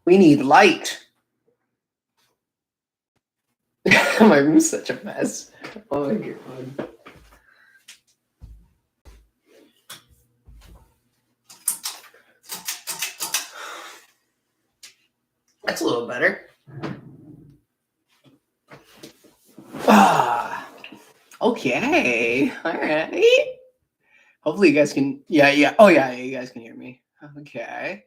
We need light. My room's such a mess. Oh my god. That's a little better. Okay. All right. Hopefully you guys can. Yeah. Oh yeah, you guys can hear me. Okay.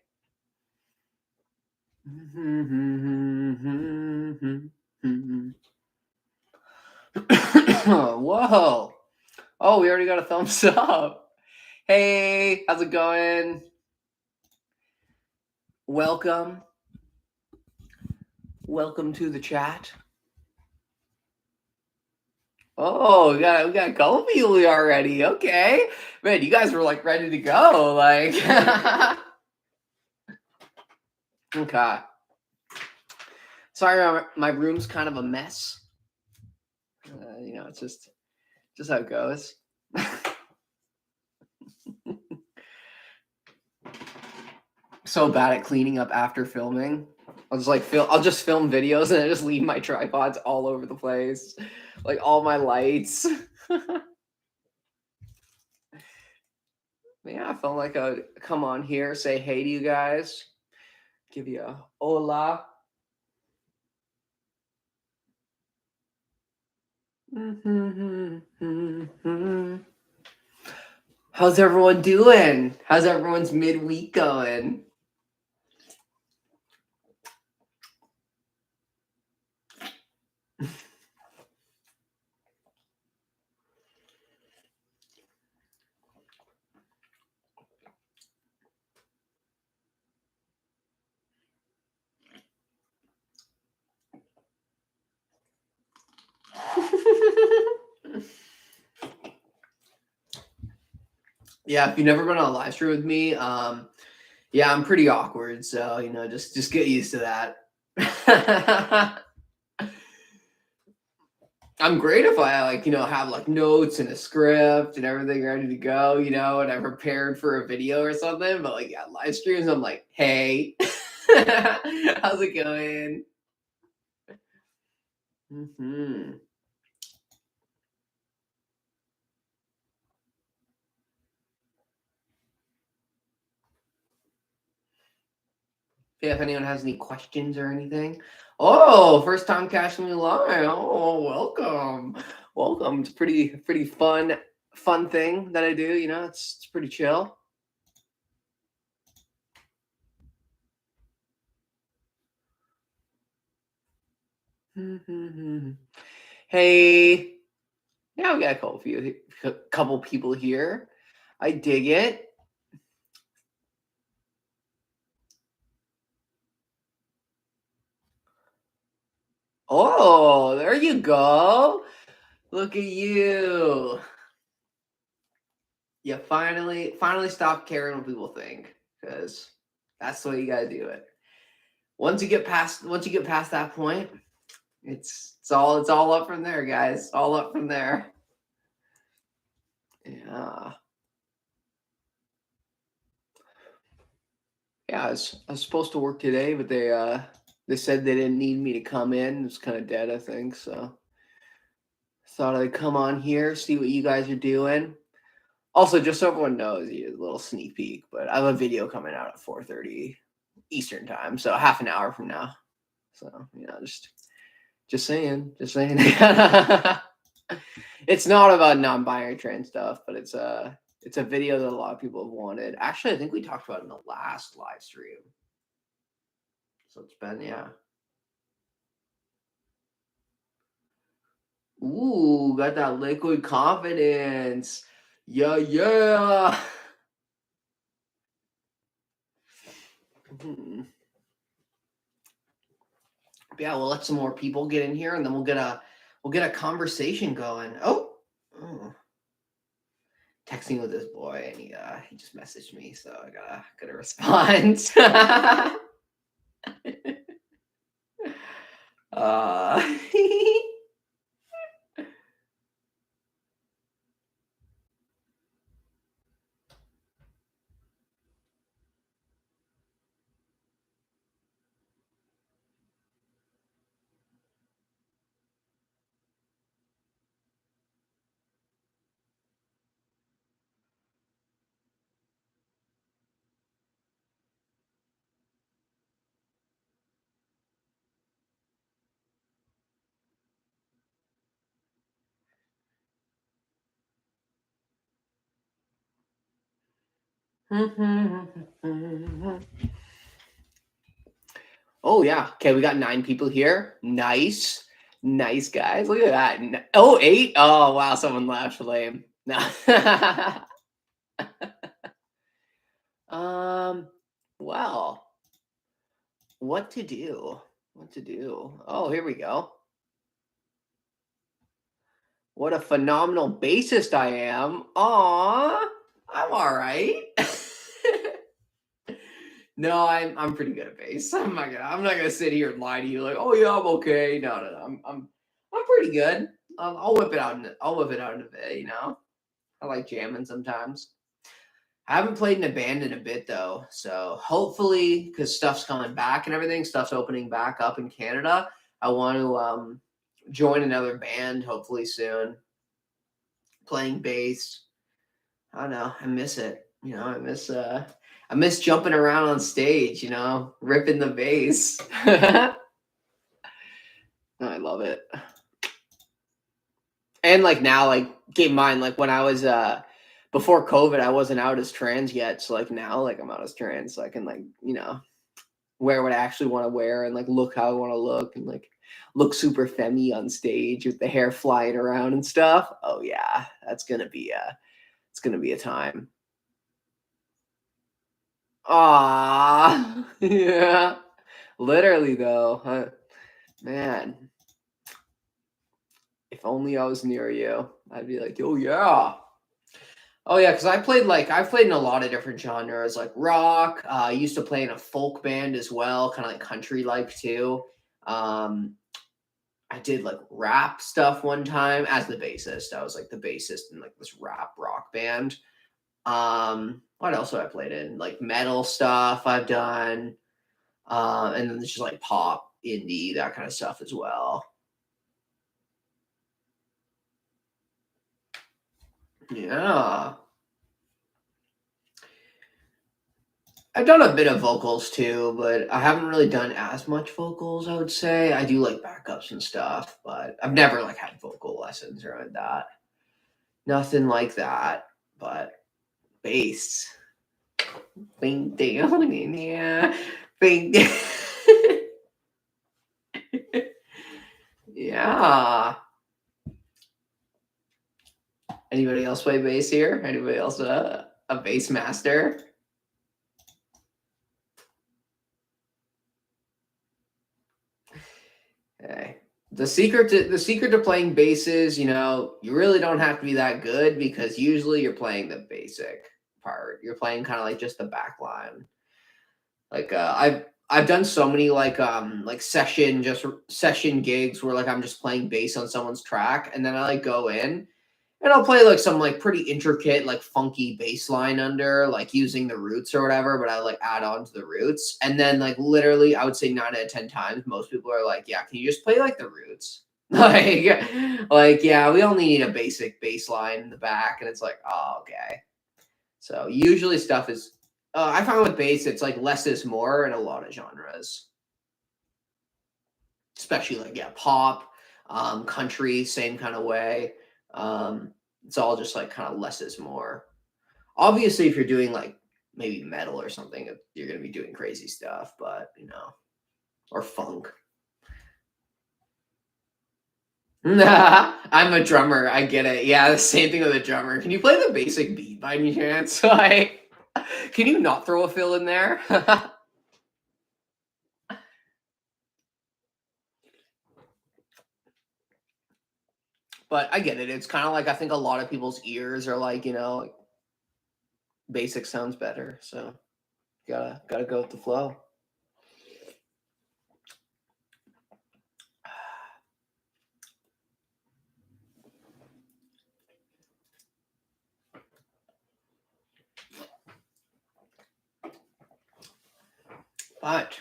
Whoa. Oh, we already got a thumbs up. Hey, how's it going? Welcome. Welcome to the chat. Oh, we got a couple people already. Okay. Man, you guys were like ready to go. Like okay. Sorry, my room's kind of a mess. You know, it's just how it goes. So bad at cleaning up after filming. I'll just film videos and I just leave my tripods all over the place. Like all my lights. Yeah, I felt like I'd come on here, say hey to you guys. Give you a hola. How's everyone doing? How's everyone's midweek going? Yeah, if you've never been on a live stream with me, yeah, I'm pretty awkward, so you know, just get used to that. I'm great if I like, you know, have like notes and a script and everything ready to go, you know, and I'm prepared for a video or something. But like, yeah, live streams, I'm like, hey, how's it going? Yeah, if anyone has any questions or anything. Oh, first time catching me live. Oh, welcome. It's pretty fun thing that I do. You know, it's pretty chill. Hey, yeah, we got a couple people here. I dig it. Oh, there you go. Look at you. You finally stop caring what people think, because that's the way you gotta do it. Once you get past that point, it's all up from there, guys. All up from there. Yeah. Yeah, I was supposed to work today, but they said they didn't need me to come in. It's kind of dead, I think. So thought I'd come on here, see what you guys are doing. Also, just so everyone knows, a little sneak peek, but I have a video coming out at 4:30 Eastern time, so half an hour from now. So, you know, just saying. It's not about non-binary trans stuff, but it's a video that a lot of people have wanted. Actually, I think we talked about it in the last live stream. So it's been, yeah. Ooh, got that liquid confidence. Yeah. Yeah, we'll let some more people get in here, and then we'll get a conversation going. Oh. Texting with this boy, and he just messaged me, so I gotta respond. Oh yeah. Okay, we got 9 people here. Nice. Nice guys. Look at that. Oh, 8? Oh wow, someone left. Lame. No. Well, what to do? What to do? Oh, here we go. What a phenomenal bassist I am. Aw, I'm all right. No, I'm pretty good at bass. I'm not gonna sit here and lie to you like, oh yeah, I'm okay. No. I'm pretty good. I'll whip it out. I'll whip it out in a bit. You know, I like jamming sometimes. I haven't played in a band in a bit though, so hopefully, because stuff's coming back and everything, stuff's opening back up in Canada. I want to join another band hopefully soon. Playing bass. I don't know. I miss it. You know, I miss jumping around on stage. You know, ripping the bass. I love it. And like now, like keep in mind, like when I was before COVID, I wasn't out as trans yet. So like now, like I'm out as trans, so I can like, you know, wear what I actually want to wear and like look how I want to look and like look super femmy on stage with the hair flying around and stuff. Oh yeah, it's gonna be a time. Ah, yeah, literally though, man. If only I was near you, I'd be like, oh yeah. Oh yeah, because I've played in a lot of different genres, like rock. I used to play in a folk band as well, kind of like country like too. Um, I did like rap stuff one time as the bassist. I was like the bassist in like this rap rock band. What else have I played in? Like metal stuff I've done. And then there's just like pop, indie, that kind of stuff as well. Yeah. I've done a bit of vocals too, but I haven't really done as much vocals, I would say. I do like backups and stuff, but I've never like had vocal lessons or like that. Nothing like that, but bass. Bing down in here. Bing. Yeah. Anybody else play bass here? Anybody else a bass master? Okay. The secret to playing bass is, you know, you really don't have to be that good because usually you're playing the basic part. You're playing kind of like just the back line. Like I've done so many like session gigs where like I'm just playing bass on someone's track and then I like go in and I'll play like some like pretty intricate, like funky bass line under, like using the roots or whatever, but I like add on to the roots. And then like literally I would say 9 out of 10 times, most people are like, yeah, can you just play like the roots? like, yeah, we only need a basic bass line in the back. And it's like, oh, okay. So usually stuff is, I find with bass, it's like less is more in a lot of genres. Especially like, yeah, pop, country, same kind of way. It's all just like kind of less is more. Obviously, if you're doing like maybe metal or something, you're gonna be doing crazy stuff, but you know, or funk. I'm a drummer. I get it. Yeah, the same thing with a drummer. Can you play the basic beat by any chance? Like, can you not throw a fill in there? But I get it. It's kind of like I think a lot of people's ears are like, you know, like, basic sounds better. So gotta go with the flow. But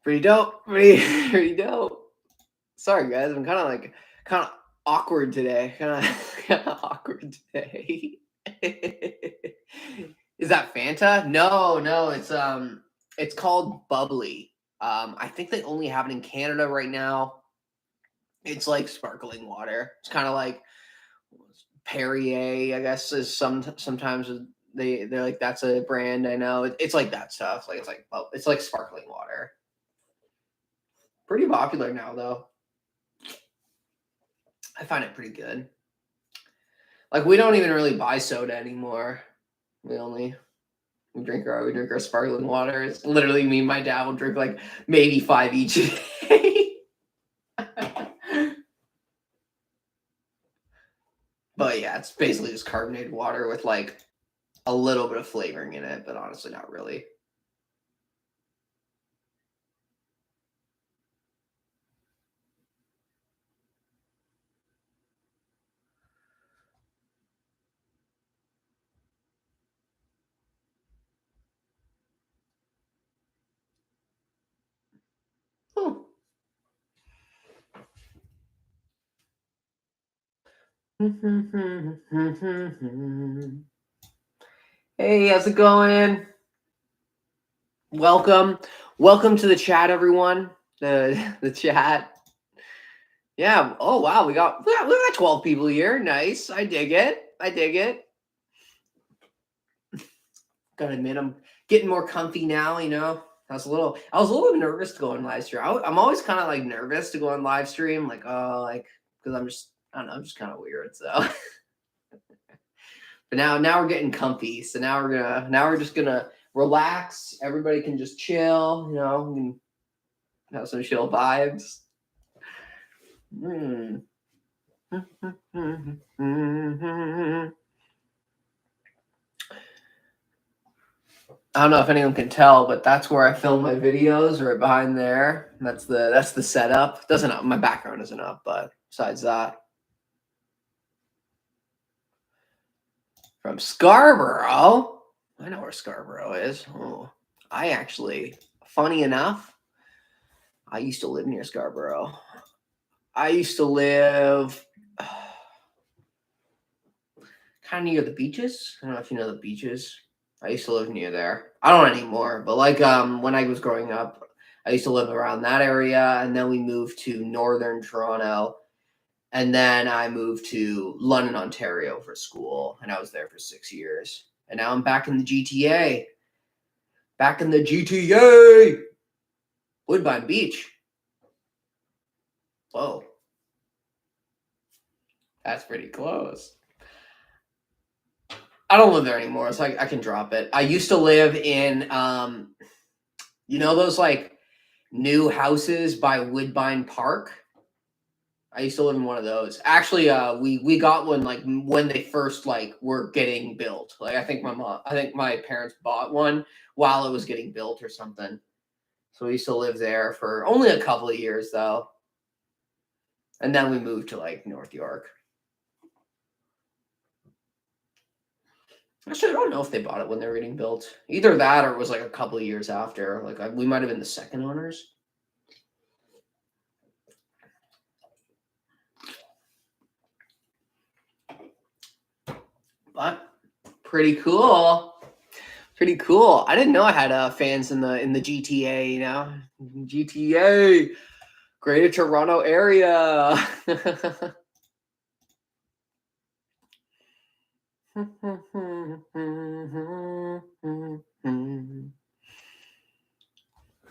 pretty dope. Pretty dope. Sorry guys, I'm kind of awkward today. Kind of awkward today. Is that Fanta? No, it's called bubbly. I think they only have it in Canada right now. It's like sparkling water. It's kind of like Perrier, I guess, is sometimes They're like, that's a brand I know. It's like that stuff. Like it's like sparkling water. Pretty popular now though. I find it pretty good. Like we don't even really buy soda anymore. We drink our sparkling water. It's literally me and my dad will drink like maybe 5 each a day. But yeah, it's basically just carbonated water with like a little bit of flavoring in it, but honestly not really. Oh. Hey, how's it going? Welcome to the chat, everyone. The chat. Yeah. Oh wow, we got 12 people here. Nice. I dig it. Gotta admit, I'm getting more comfy now. You know, I was a little bit nervous to go on live stream. I'm always kind of like nervous to go on live stream, like because I don't know, I'm just kind of weird. So, but now we're getting comfy. So now we're just gonna relax. Everybody can just chill. You know, we can have some chill vibes. I don't know if anyone can tell, but that's where I film my videos, right behind there. That's the setup. My background isn't up, but besides that, from Scarborough, I know where Scarborough is. Oh, I actually, funny enough, I used to live near Scarborough. I used to live kind of near the beaches. I don't know if you know the beaches. I used to live near there. I don't anymore, but like when I was growing up, I used to live around that area, and then we moved to northern Toronto, and then I moved to London, Ontario for school, and I was there for 6 years. And now I'm back in the GTA. Back in the GTA! Woodbine Beach. Whoa. That's pretty close. I don't live there anymore, so I can drop it. I used to live in, you know those like new houses by Woodbine Park? I used to live in one of those. Actually, we got one like when they first like were getting built. Like I think my parents bought one while it was getting built or something. So we used to live there for only a couple of years though. And then we moved to like North York. Actually, I don't know if they bought it when they were getting built. Either that or it was like a couple of years after. Like we might have been the second owners. But pretty cool. Pretty cool. I didn't know I had fans in the GTA. You know, GTA, Greater Toronto Area.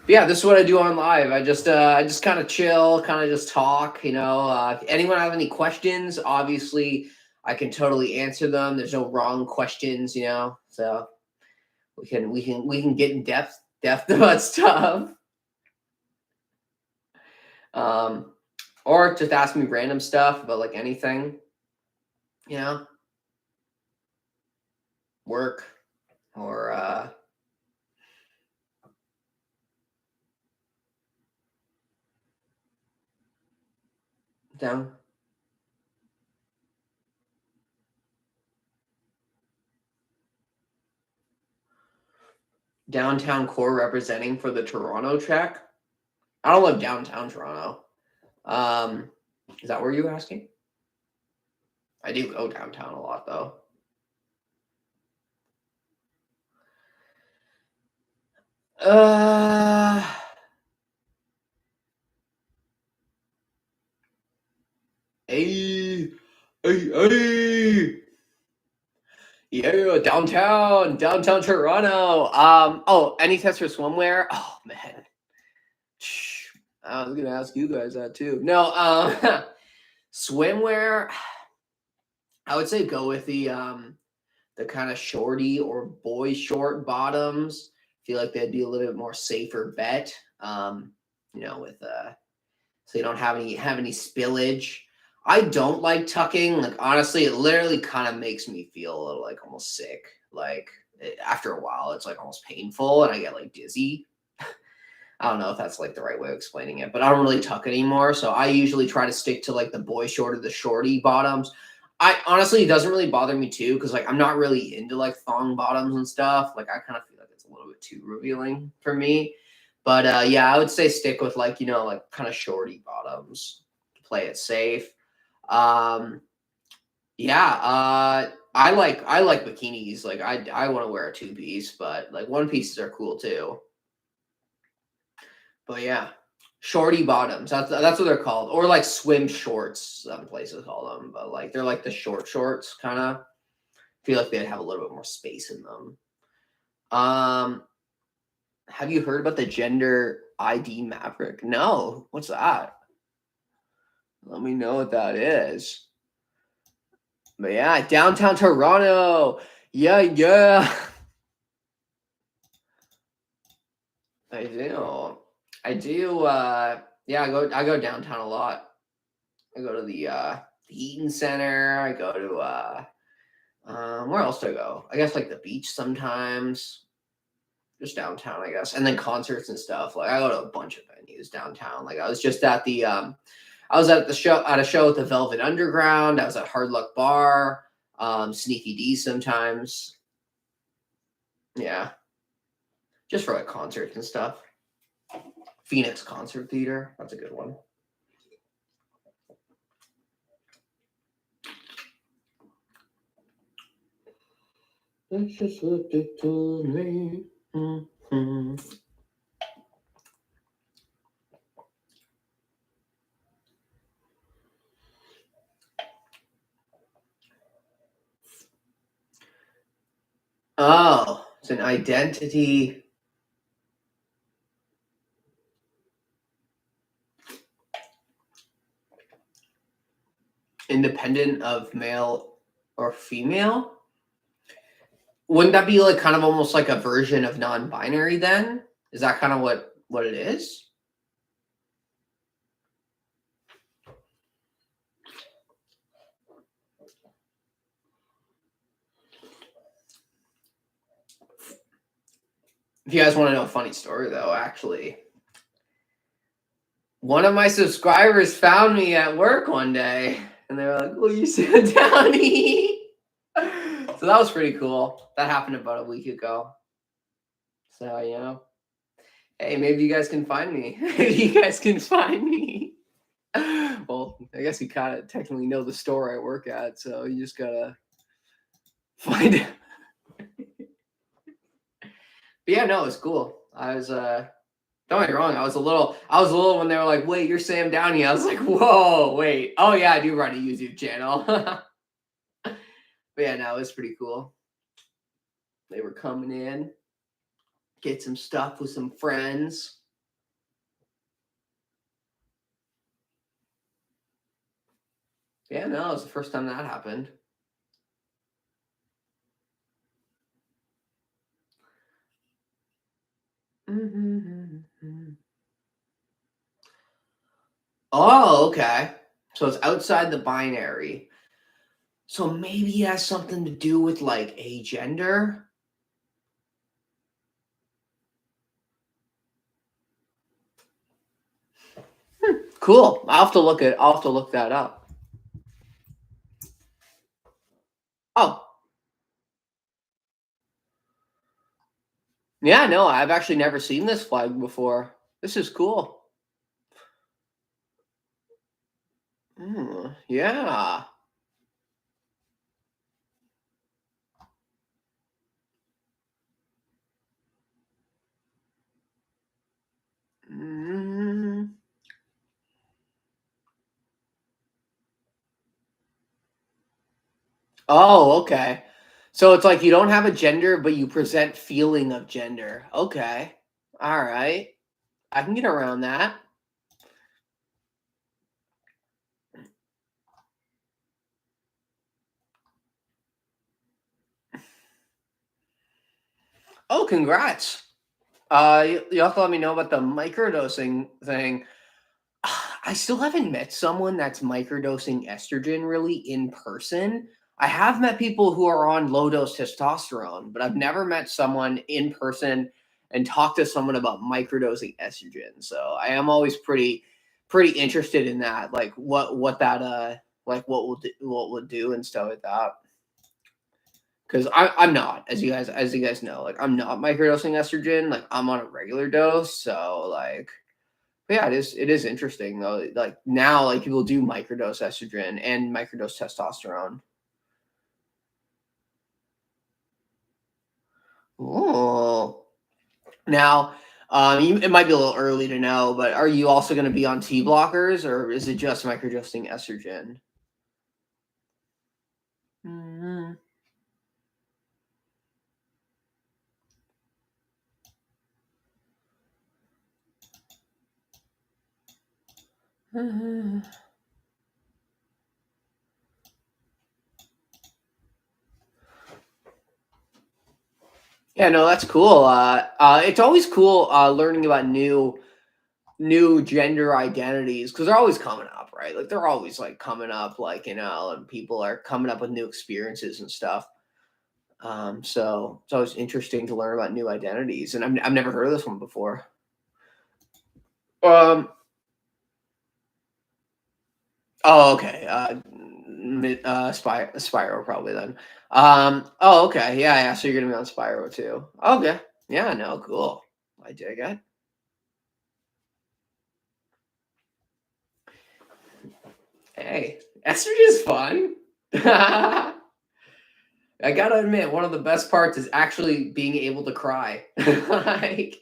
Yeah, this is what I do on live. I just kind of chill, kind of just talk. You know, if anyone have any questions, obviously I can totally answer them. There's no wrong questions, you know. So we can get in depth about stuff. Or just ask me random stuff about like anything, you know, work or down. Downtown core representing for the Toronto check. I don't live downtown Toronto. Is that where you were asking? I do go downtown a lot though. Hey. Yeah, downtown Toronto. Oh, any tips for swimwear? Oh man, I was gonna ask you guys that too. No, swimwear. I would say go with the kind of shorty or boy short bottoms. Feel like they'd be a little bit more safer bet. With so you don't have any spillage. I don't like tucking. Like honestly, it literally kind of makes me feel a little like almost sick. Like after a while, it's like almost painful, and I get like dizzy. I don't know if that's like the right way of explaining it, but I don't really tuck anymore. So I usually try to stick to like the boy short or the shorty bottoms. I honestly, it doesn't really bother me too, because like I'm not really into like thong bottoms and stuff. Like I kind of feel like it's a little bit too revealing for me. But yeah, I would say stick with like, like kind of shorty bottoms to play it safe. Um, yeah, I like bikinis. Like I want to wear a two-piece, but like one pieces are cool too. But yeah, shorty bottoms. That's what they're called, or like swim shorts. Some places call them, but like they're like the short shorts kind of. Feel like they'd have a little bit more space in them. Have you heard about the gender ID Maverick? No, what's that? Let me know what that is. But yeah, downtown Toronto. Yeah. I do. Yeah, I go downtown a lot. I go to the Eaton Center. I go to where else do I go? I guess like the beach sometimes. Just downtown, I guess. And then concerts and stuff. Like I go to a bunch of venues downtown. Like I was just at I was at a show at the Velvet Underground. I was at Hard Luck Bar, Sneaky D sometimes. Yeah. Just for like concerts and stuff. Phoenix Concert Theater. That's a good one. That's just what they told me. Mm-hmm. Oh, it's an identity. Independent of male or female? Wouldn't that be like kind of almost like a version of non-binary then? Is that kind of what it is? If you guys want to know a funny story though, actually, one of my subscribers found me at work one day and they were like, "Oh, you said Downey." So that was pretty cool. That happened about a week ago. So, hey, maybe you guys can find me. Maybe you guys can find me. Well, I guess you kind of technically know the store I work at, so you just gotta find it. But yeah, no, it's cool. I was don't get me wrong, I was a little when they were like, "Wait, you're Sam Downey." I was like, "Whoa, wait. Oh yeah, I do run a YouTube channel." But yeah, no, it was pretty cool. They were coming in, get some stuff with some friends. Yeah, no, it was the first time that happened. Oh, okay. So it's outside the binary. So maybe it has something to do with like a gender. Cool. I'll have to look that up. Oh. Yeah, no, I've actually never seen this flag before. This is cool. Yeah. Mm. Oh, okay. So it's like you don't have a gender, but you present feeling of gender. Okay. All right. I can get around that. Oh, congrats. You have to let me know about the microdosing thing. I still haven't met someone that's microdosing estrogen really in person. I have met people who are on low dose testosterone, but I've never met someone in person and talked to someone about microdosing estrogen. So I am always pretty interested in that, like what that like what will do and stuff like that. Because I'm not, as you guys know, like I'm not microdosing estrogen. Like I'm on a regular dose, so like but yeah, it is interesting though. Like now, like people do microdose estrogen and microdose testosterone. Oh, now, it might be a little early to know, but are you also going to be on T blockers, or is it just microdosing estrogen? Mhm. Yeah, no, that's cool. It's always cool learning about new gender identities because they're always coming up, right? Like they're always like coming up, like and people are coming up with new experiences and stuff. So it's always interesting to learn about new identities, and I've never heard of this one before. Um. Oh, okay. Spyro probably then. Oh, okay. Yeah, yeah. So you're gonna be on Spyro too. Okay. Yeah. No. Cool. I dig it. Hey, estrogen's fun. I gotta admit, one of the best parts is actually being able to cry. Like,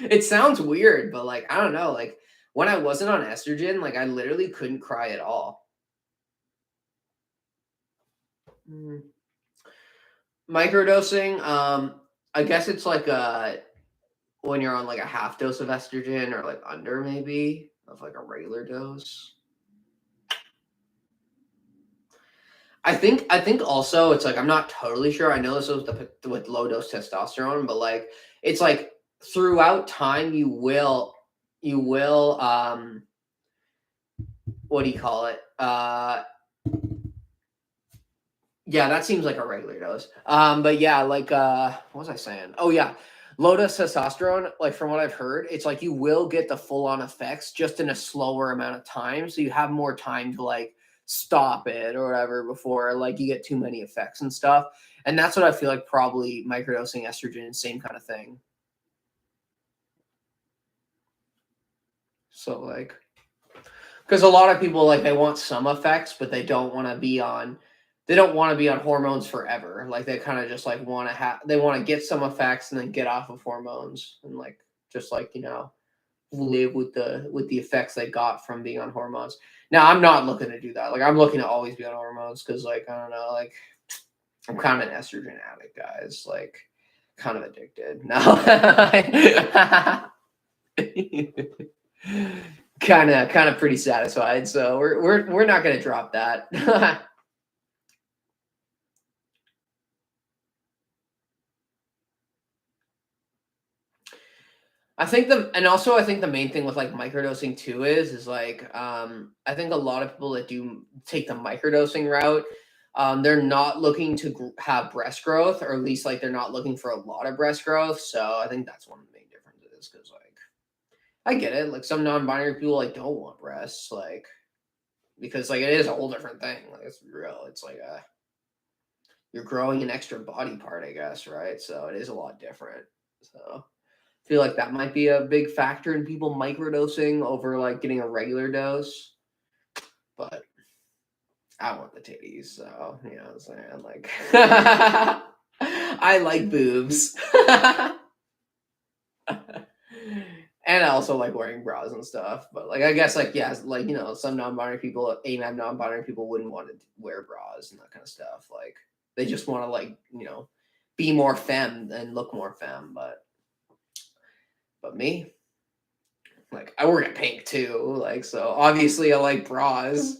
it sounds weird, but like, I don't know. Like, when I wasn't on estrogen, like, I literally couldn't cry at all. Mm. Microdosing, I guess it's like when you're on like a half dose of estrogen or like under maybe of like a regular dose. I think also it's like I'm not totally sure. I know this was with low dose testosterone, but like it's like throughout time you will what do you call it? Yeah, that seems like a regular dose. But yeah, like what was I saying? Oh yeah. Low dose testosterone, like from what I've heard, it's like you will get the full on effects just in a slower amount of time. So you have more time to like stop it or whatever before like you get too many effects and stuff. And that's what I feel like probably microdosing estrogen, same kind of thing. So like because a lot of people like they want some effects, but they don't want to be on hormones forever. Like they kind of just like want to have they want to get some effects and then get off of hormones and like just like live with the effects they got from being on hormones. Now I'm not looking to do that. Like I'm looking to always be on hormones because like I don't know, like I'm kind of an estrogen addict, guys. Like kind of addicted. No. kind of pretty satisfied. So we're not gonna drop that. I think the main thing with like microdosing too is like I think a lot of people that do take the microdosing route, they're not looking to have breast growth, or at least like they're not looking for a lot of breast growth. So I think that's one of the main differences because like I get it, like some non-binary people like don't want breasts, like because like it is a whole different thing. Like it's real. It's like you're growing an extra body part, I guess, right? So it is a lot different. So I feel like that might be a big factor in people microdosing over like getting a regular dose. But I want the titties, so you know what I'm saying? Like I like boobs. And I also like wearing bras and stuff. But like I guess like yeah, like some non-binary people, AMAB non-binary people wouldn't want to wear bras and that kind of stuff. Like They just want to like, be more femme and look more femme. But me, like I work at Pink too, like so obviously I like bras.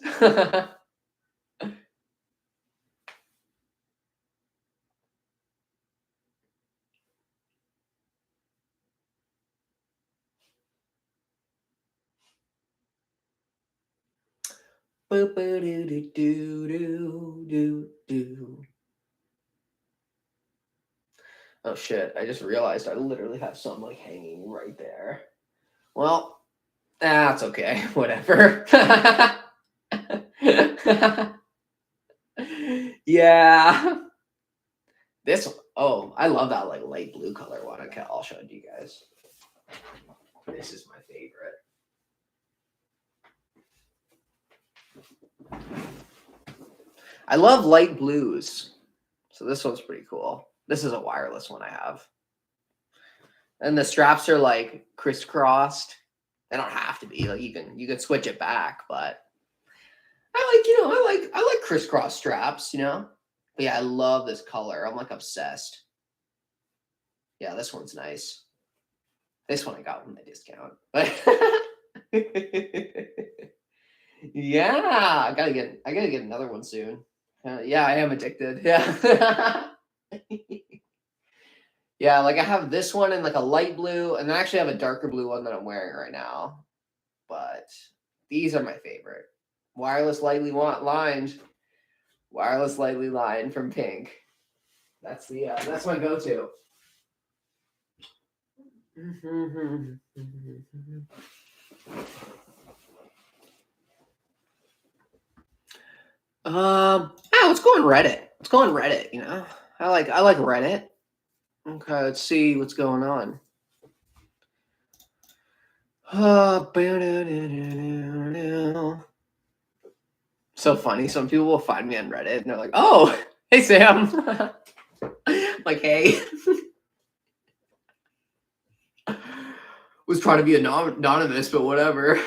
Oh shit, I just realized I literally have some like hanging right there. Well, that's okay. Whatever. Yeah. This one, oh, I love that like light blue color one. Okay, I'll show it to you guys. This is my favorite. I love light blues. So this one's pretty cool. This is a wireless one I have. And the straps are like crisscrossed. They don't have to be. Like you can switch it back, but I like crisscross straps, But yeah, I love this color. I'm like obsessed. Yeah, this one's nice. This one I got with my discount. Yeah, I gotta get another one soon. Yeah, I am addicted. Yeah. Yeah, like I have this one in like a light blue, and then I actually have a darker blue one that I'm wearing right now. But these are my favorite. Wireless lightly lined. Wireless lightly lined from Pink. That's my go-to. Let's go on Reddit. Let's go on Reddit, I like Reddit. Okay, let's see what's going on. So funny. Some people will find me on Reddit and they're like, "Oh, hey Sam." Like, hey. Was trying to be anonymous, but whatever.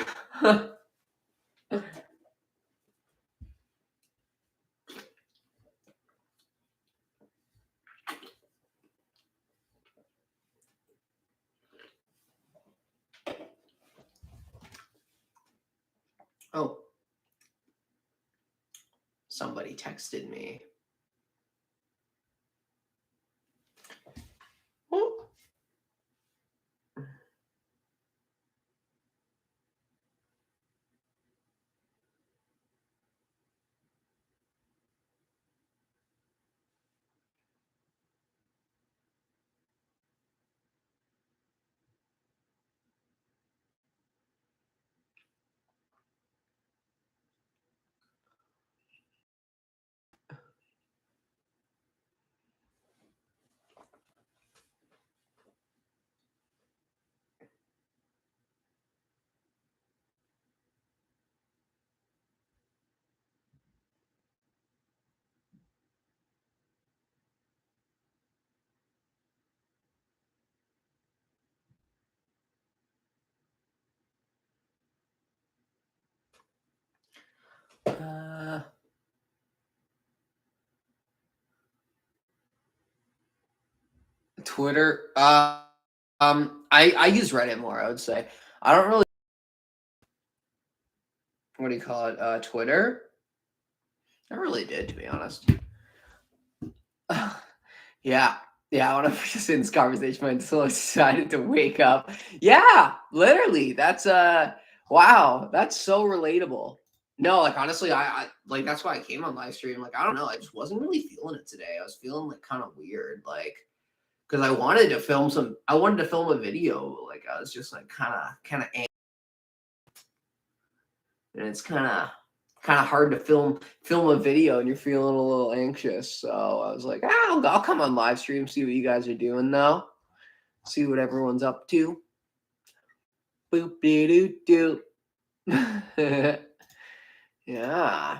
Oh. Somebody texted me. Oh. Twitter. I use Reddit more, I would say. I don't really. What do you call it? Twitter. I really did, to be honest. Yeah. Yeah, I want to just in this conversation until I decided to wake up. Yeah, literally. That's wow, that's so relatable. No, like honestly, I like that's why I came on live stream. Like, I don't know, I just wasn't really feeling it today. I was feeling like kind of weird, like because I wanted to film a video. Like I was just like kind of and it's kind of hard to film a video and you're feeling a little anxious. So I was like, I'll come on live stream, see what you guys are doing though. See what everyone's up to. Boop doo doo doo. Yeah.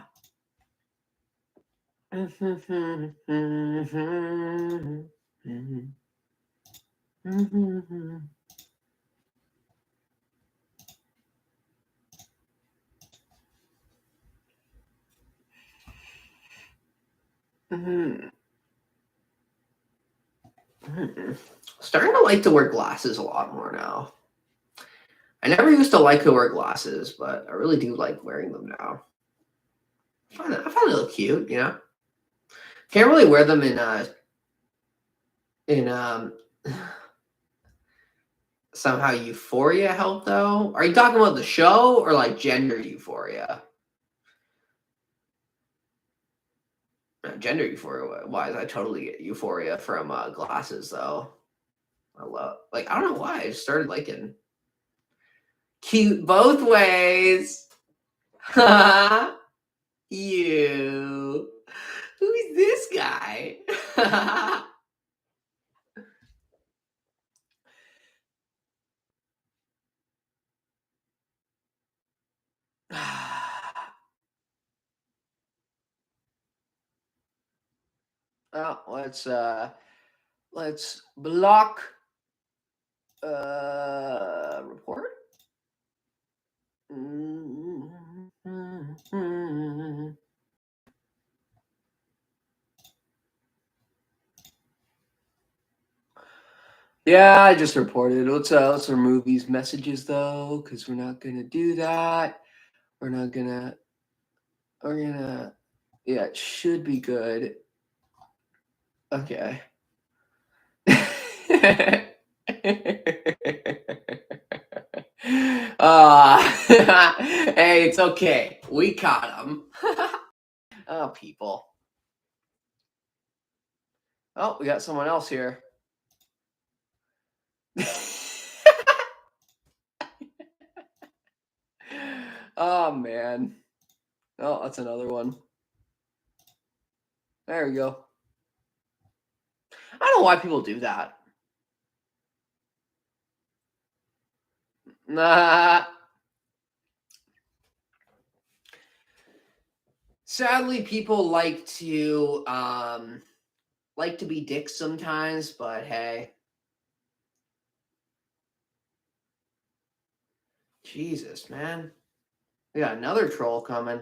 Starting to like to wear glasses a lot more now. I never used to like to wear glasses, but I really do like wearing them now. I find it look cute, you know. Can't really wear them in somehow Euphoria help though. Are you talking about the show or like gender euphoria? Gender euphoria wise, I totally get euphoria from glasses though. I love, like, I don't know why I just started liking cute both ways. You. Who is this guy? Oh, let's block report. Yeah, I just reported. Let's remove these messages though, because we're not gonna do that. We're gonna yeah, it should be good. Okay. Hey, it's okay. We caught him. Oh, people. Oh, we got someone else here. Oh, man. Oh, that's another one. There we go. I don't know why people do that. Nah. Sadly, people like to be dicks sometimes, but hey. Jesus, man. We got another troll coming.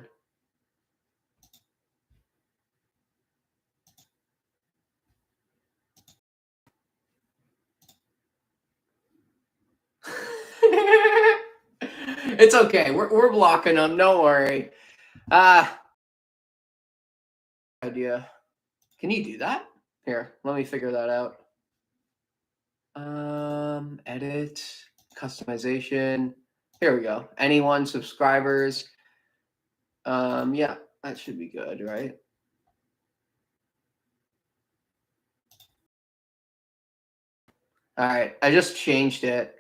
It's okay. We're blocking them. Don't worry. Idea. Can you do that? Here, let me figure that out. Edit, customization. Here we go. Anyone, subscribers. Yeah, that should be good, right? All right, I just changed it.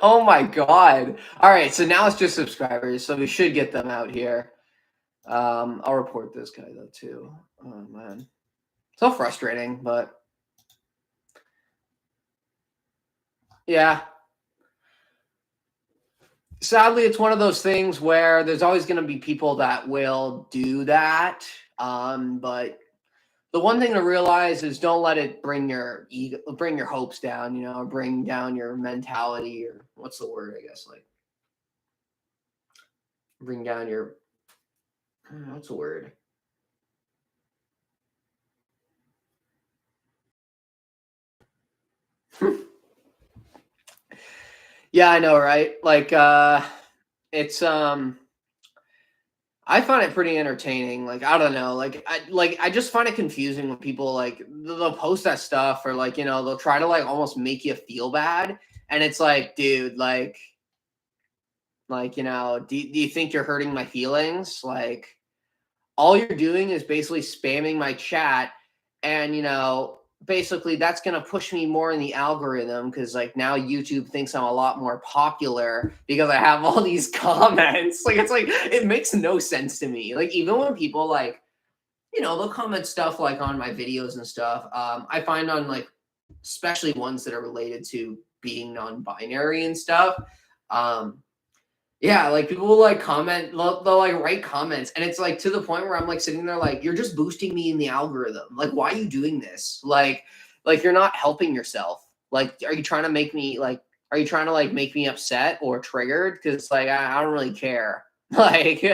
Oh my god. All right, so now it's just subscribers, so we should get them out here. I'll report this guy though too. Oh man. So frustrating, but yeah. Sadly, it's one of those things where there's always going to be people that will do that. But the one thing to realize is don't let it bring your ego, bring your hopes down, you know, or bring down your mentality, or what's the word, I guess, like bring down your, what's the word? Yeah, I know, right? Like, it's, I find it pretty entertaining. Like, I don't know, I just find it confusing when people like they'll post that stuff, or like, you know, they'll try to like almost make you feel bad, and it's like, dude, like, you know, do you think you're hurting my feelings? Like, all you're doing is basically spamming my chat, and you know, basically that's going to push me more in the algorithm, because like now YouTube thinks I'm a lot more popular because I have all these comments. Like, it's like, it makes no sense to me. Like, even when people like, you know, they'll comment stuff like on my videos and stuff, I find on like, especially ones that are related to being non-binary and stuff, yeah, like people will like comment, they'll like write comments, and it's like to the point where I'm like sitting there like, you're just boosting me in the algorithm. Like, why are you doing this? Like you're not helping yourself. Like, are you trying to make me like, are you trying to like make me upset or triggered? Because like I don't really care. Like,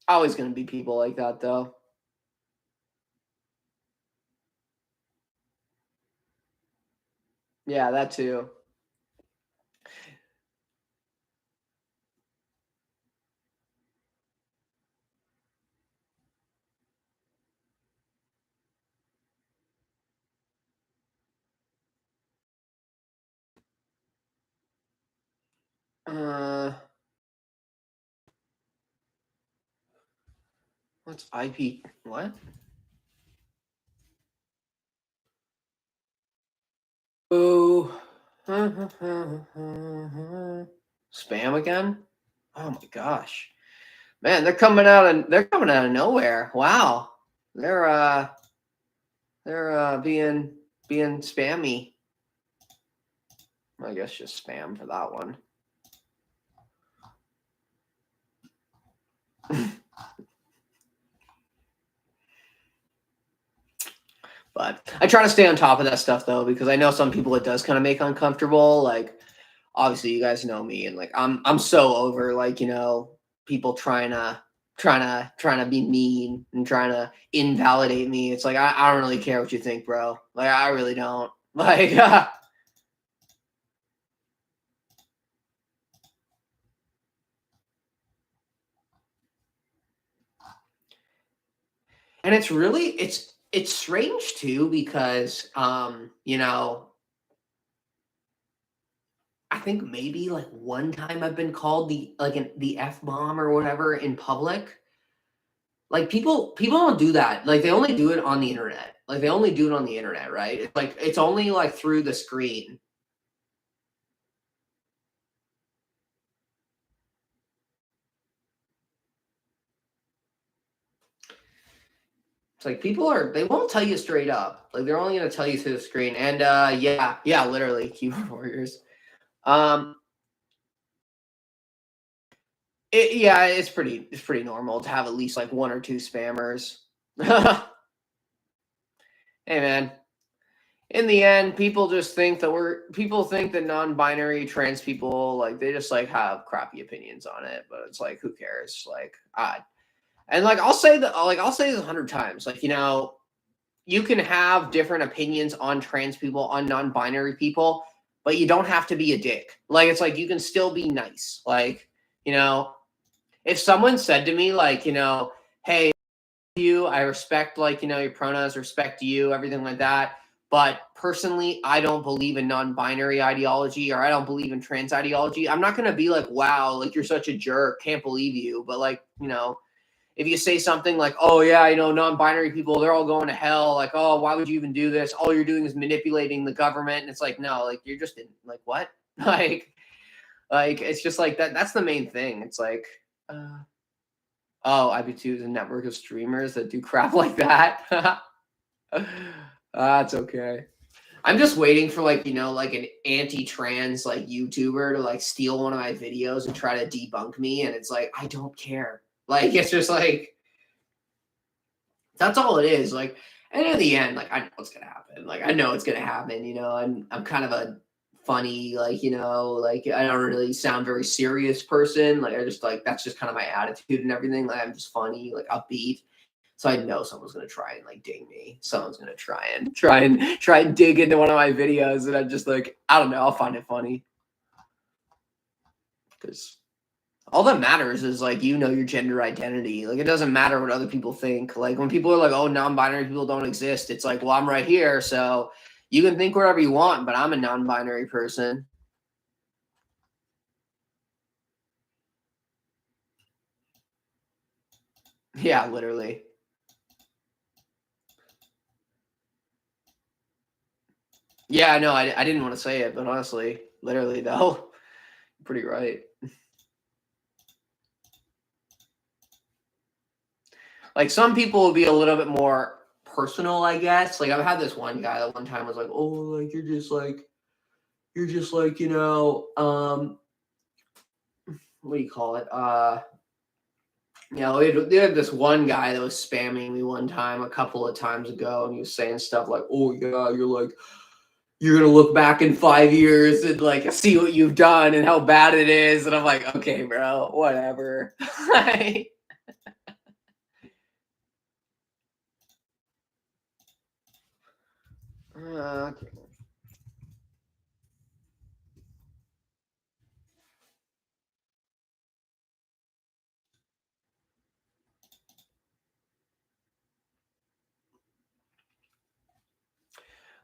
Always going to be people like that, though. Yeah, that too. What's IP? What? Oh. Spam again? Oh my gosh. Man, they're coming out of nowhere. Wow. They're being spammy. I guess just spam for that one. But I try to stay on top of that stuff though, because I know some people it does kind of make uncomfortable. Like obviously you guys know me, and like I'm so over like, people trying to be mean and trying to invalidate me. It's like I don't really care what you think, bro. Like I really don't. Like and it's strange too, because I think maybe like one time I've been called the F bomb or whatever in public. Like people don't do that. Like they only do it on the internet. Like they only do it on the internet, right? It's like it's only like through the screen. It's like they won't tell you straight up. Like they're only gonna tell you through the screen. And yeah, literally keyboard warriors. Um it's pretty normal to have at least like one or two spammers. Hey man, in the end, people think that non-binary trans people like they just like have crappy opinions on it, but it's like who cares? Like and like I'll say this 100 times. Like, you can have different opinions on trans people, on non-binary people, but you don't have to be a dick. Like it's like you can still be nice. Like, if someone said to me like, hey, I respect like, your pronouns, respect you, everything like that. But personally, I don't believe in non-binary ideology, or I don't believe in trans ideology. I'm not going to be like, wow, like you're such a jerk. Can't believe you. But like, if you say something like, oh yeah, non-binary people, they're all going to hell. Like, oh, why would you even do this? All you're doing is manipulating the government. And it's like, no, like you're just like, what? like, it's just like that. That's the main thing. It's like, oh, IB2 is a network of streamers that do crap like that. That's okay. I'm just waiting for like, like an anti-trans like YouTuber to like steal one of my videos and try to debunk me. And it's like, I don't care. Like, it's just like, that's all it is. Like, and in the end, like, I know what's going to happen. Like, I know it's going to happen. I'm kind of a funny, like, like I don't really sound very serious person. Like, I just like, that's just kind of my attitude and everything. Like, I'm just funny, like upbeat. So I know someone's gonna try and like ding me. Someone's gonna try and dig into one of my videos, and I'm just like, I don't know. I'll find it funny because all that matters is like your gender identity. Like it doesn't matter what other people think. Like when people are like, "Oh, non-binary people don't exist," it's like, well, I'm right here, so you can think whatever you want, but I'm a non-binary person. Yeah, literally. Yeah, no, I didn't want to say it, but honestly, literally though, pretty right. Like some people will be a little bit more personal, I guess. Like I've had this one guy that one time was like, "Oh, like you're just like, what do you call it? We had this one guy that was spamming me one time a couple of times ago, and he was saying stuff like, "Oh yeah, you're gonna look back in 5 years and like see what you've done and how bad it is." And I'm like, "Okay, bro, whatever." Like, working.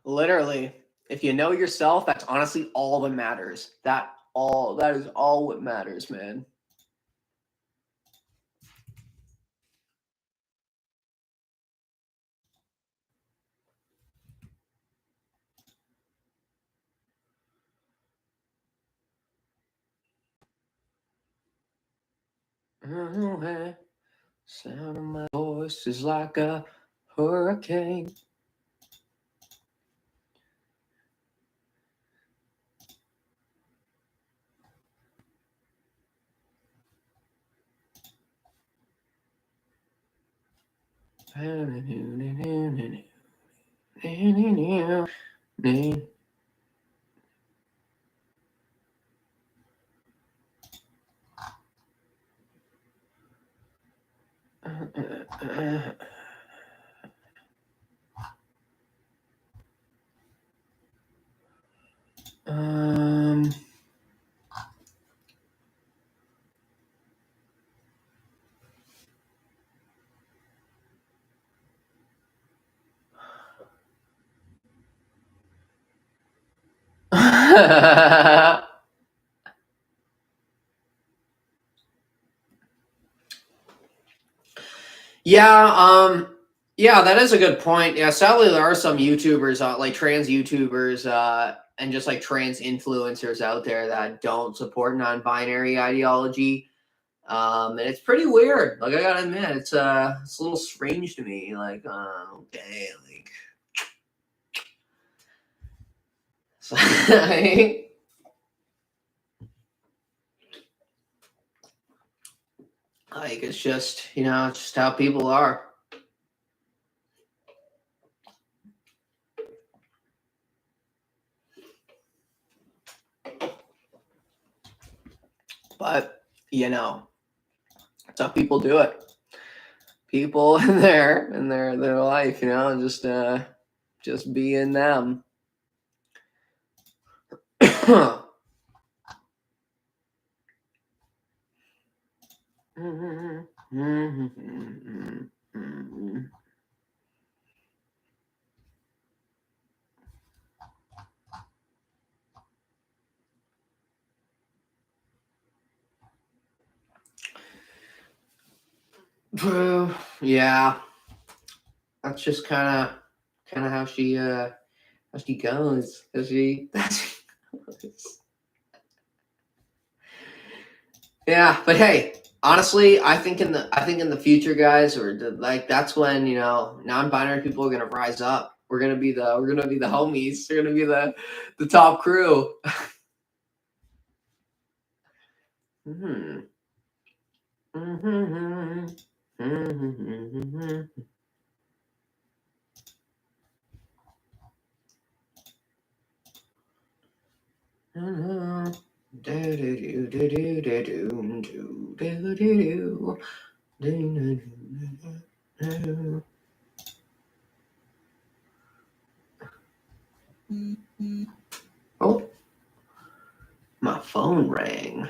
Literally, if you know yourself, that's honestly all that matters. That is all what matters, man. Sound of my voice is like a hurricane. Yeah, that is a good point. Yeah, sadly there are some YouTubers, like trans YouTubers, and just like trans influencers out there that don't support non-binary ideology. And it's pretty weird. Like, I gotta admit, it's a little strange to me. Like, okay, like, like it's just, it's just how people are. But that's how people do it. People in their life, just being them. Yeah, that's just kind of how she goes. Yeah, but hey, honestly, I think in the future, guys, that's when non-binary people are gonna rise up. We're gonna be the homies. We're gonna be the top crew. Oh, my phone rang.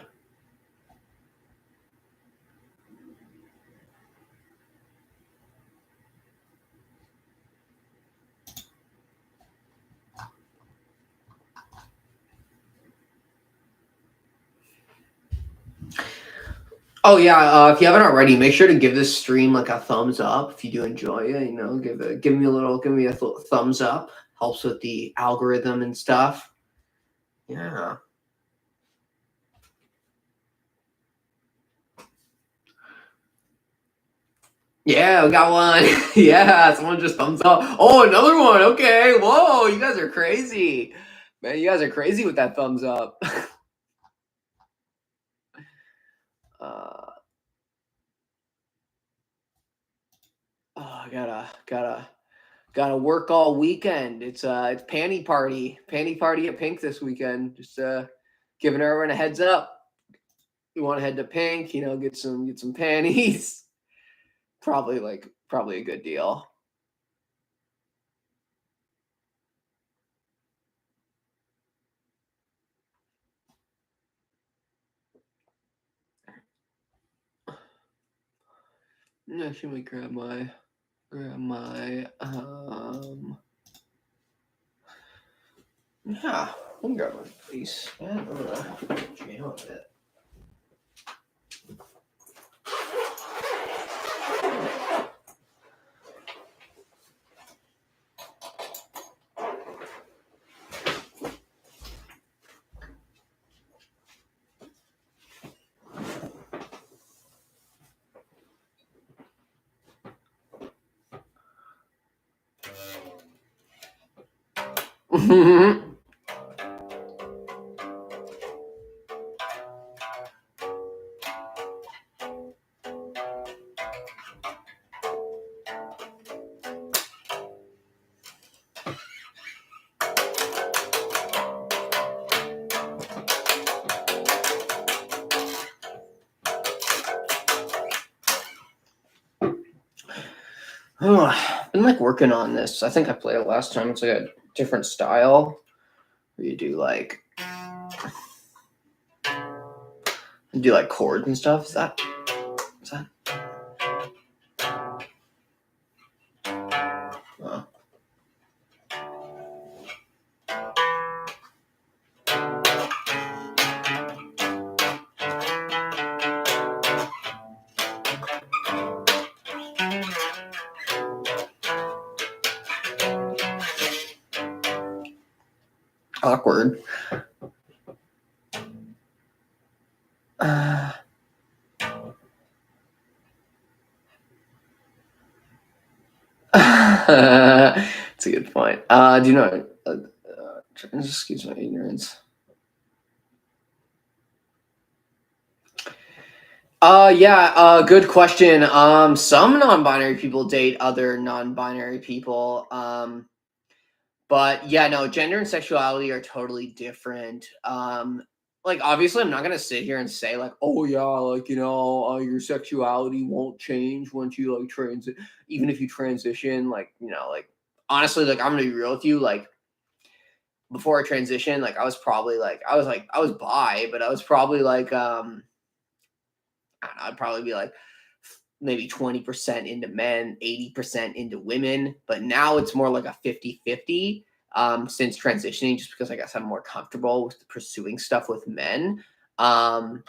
Oh yeah, if you haven't already, make sure to give this stream like a thumbs up if you do enjoy it. Give me a thumbs up. Helps with the algorithm and stuff. Yeah. Yeah, we got one. Yeah, someone just thumbs up. Oh, another one. Okay. Whoa, you guys are crazy. Man, you guys are crazy with that thumbs up. I gotta work all weekend. It's panty party at Pink this weekend. Just giving everyone a heads up. You want to head to Pink, get some panties. Probably a good deal. Actually, let me grab my yeah, let me grab my piece. Yeah, I'm gonna jam on it. Been like working on this. I think I played it last time. It's like a different style where you do like chords and stuff. Is that oh. Awkward. That's a good point. Do you know? Excuse my ignorance. Yeah, good question. Some non-binary people date other non-binary people. But yeah, no, gender and sexuality are totally different. Like obviously I'm not gonna sit here and say like, oh yeah, like your sexuality won't change once you like transit, even if you transition, like, like honestly, like I'm gonna be real with you, like before I transitioned, like I was probably like I was bi, but I was probably like I don't know, I'd probably be like maybe 20% into men, 80% into women. But now it's more like a 50-50 since transitioning, just because I guess I'm more comfortable with pursuing stuff with men. But,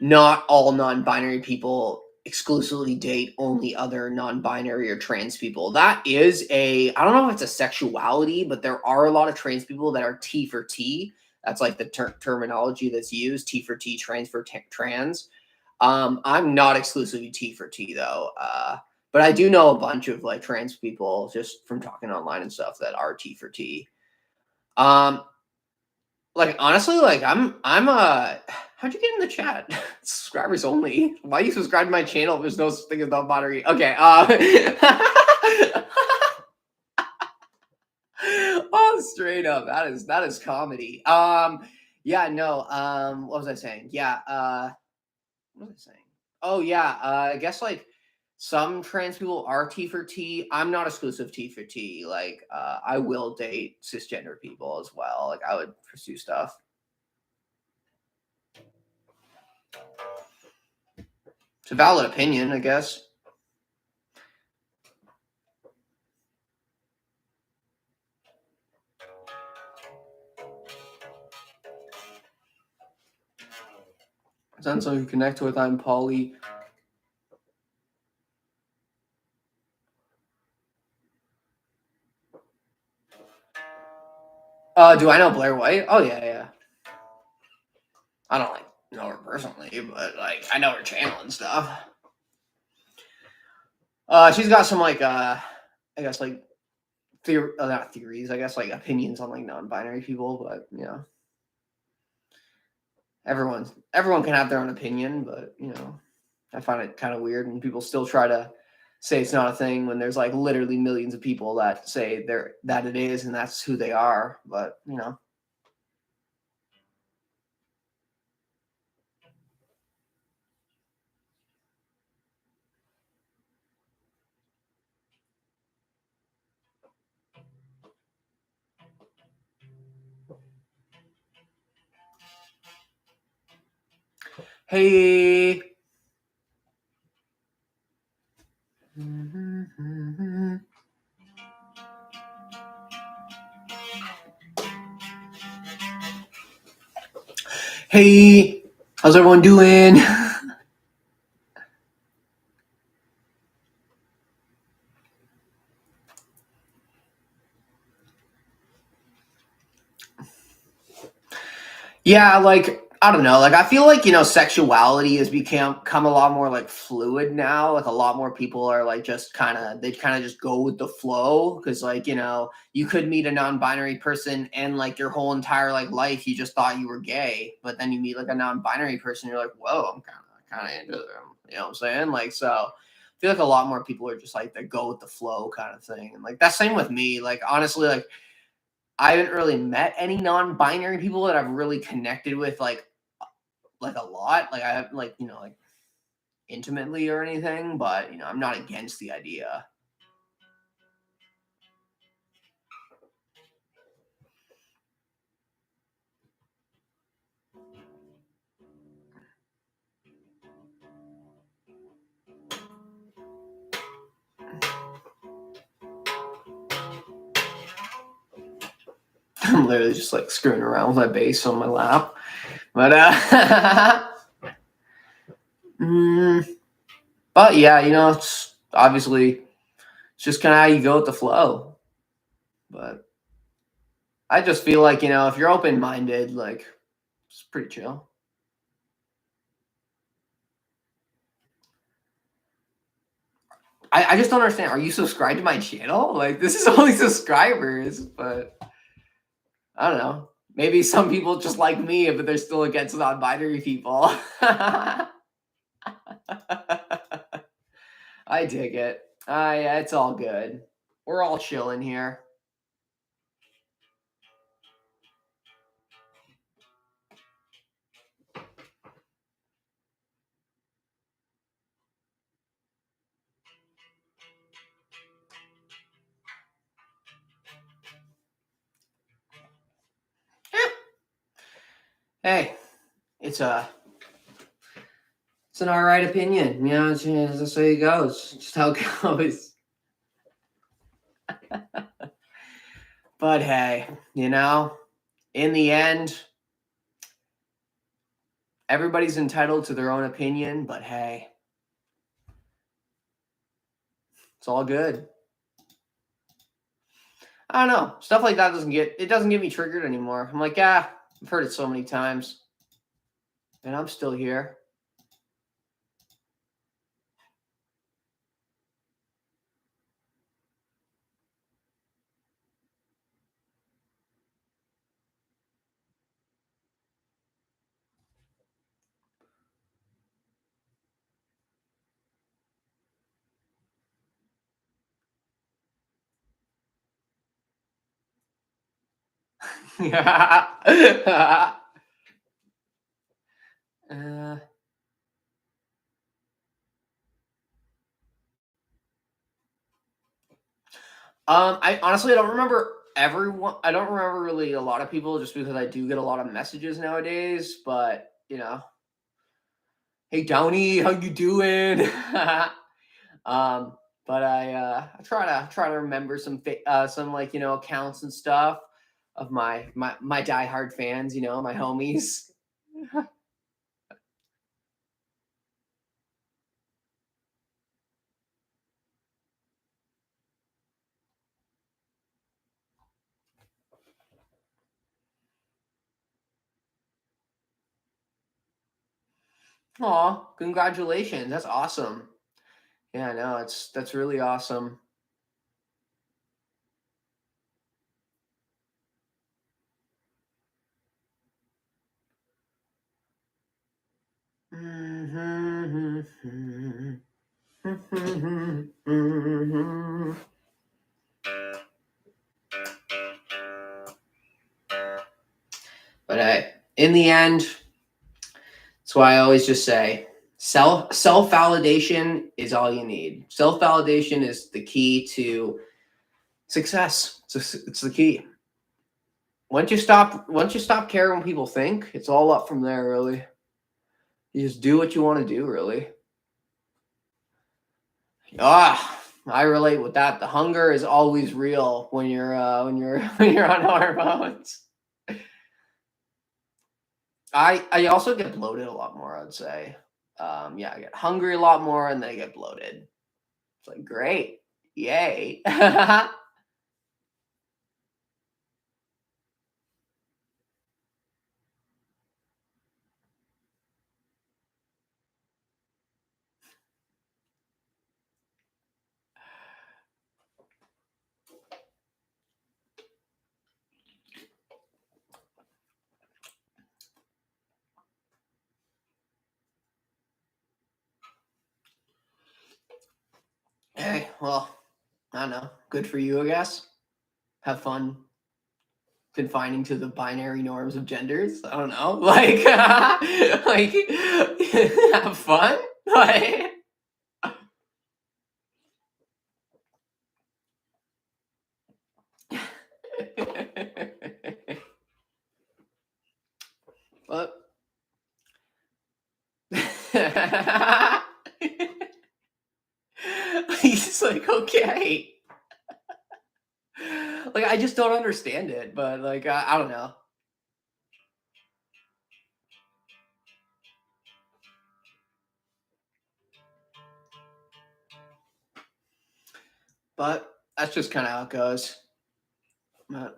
not all non binary people exclusively date only other non binary or trans people. That is I don't know if it's a sexuality, but there are a lot of trans people that are T for T. That's like the terminology that's used, T for T, trans for trans. I'm not exclusively T for T though. But I do know a bunch of like trans people just from talking online and stuff that are T for T. Like honestly, like I'm how'd you get in the chat? Subscribers only. Why you subscribe to my channel if there's no thing about moderate? Okay, oh, straight up. That is comedy. Yeah, no, what was I saying? Yeah, what was I saying? Oh yeah, I guess like some trans people are T for T. I'm not exclusive T for T. Like, I will date cisgender people as well. Like, I would pursue stuff. It's a valid opinion, I guess. Sounds like you connect with. I'm poly. Do I know Blair White? Oh yeah. I don't like know her personally, but like I know her channel and stuff. She's got some like I guess like not theories, I guess like opinions on like non-binary people, but everyone can have their own opinion, but I find it kind of weird when people still try to say it's not a thing when there's like literally millions of people that say that it is and that's who they are. But hey, Hey, how's everyone doing? Yeah, like, I don't know. Like, I feel like, sexuality has become a lot more like fluid now. Like, a lot more people are like they kind of just go with the flow. Cause, like, you could meet a non binary person and like your whole entire like life, you just thought you were gay. But then you meet like a non binary person, you're like, whoa, I'm kind of into them. You know what I'm saying? Like, so I feel like a lot more people are just like the go with the flow kind of thing. And like, that's same with me. Like, honestly, like, I haven't really met any non-binary people that I've really connected with like a lot. Like I haven't like, like intimately or anything, but I'm not against the idea. I'm literally just like screwing around with my bass on my lap. But but yeah, it's obviously it's just kind of how you go with the flow. But I just feel like, if you're open-minded, like it's pretty chill. I just don't understand. Are you subscribed to my channel? Like, this is only subscribers, but I don't know. Maybe some people just like me, but they're still against non-binary people. I dig it. Yeah, it's all good. We're all chilling here. Hey, it's an alright opinion. It's just how it goes. Just how it goes. But hey, in the end, everybody's entitled to their own opinion, but hey, it's all good. I don't know. Stuff like that doesn't get me triggered anymore. I'm like, I've heard it so many times. And I'm still here. Yeah. I honestly don't remember everyone. I don't remember really a lot of people just because I do get a lot of messages nowadays. But hey Downey, how you doing? But I try to remember some like accounts and stuff of my diehard fans. My homies. Aw, congratulations. That's awesome. Yeah, no, that's really awesome. But in the end, that's why I always just say self validation is all you need. Self validation is the key to success. It's the key. Once you stop caring what people think, it's all up from there. Really, you just do what you want to do. Really. I relate with that. The hunger is always real when you're when you're on hormones. I also get bloated a lot more, I'd say. Yeah, I get hungry a lot more and then I get bloated. It's like great. Yay. Hey, well, I don't know. Good for you, I guess. Have fun confining to the binary norms of genders. I don't know. Like like have fun. Like what? He's like, okay. Like, I just don't understand it, but like, I don't know. But that's just kind of how it goes. But,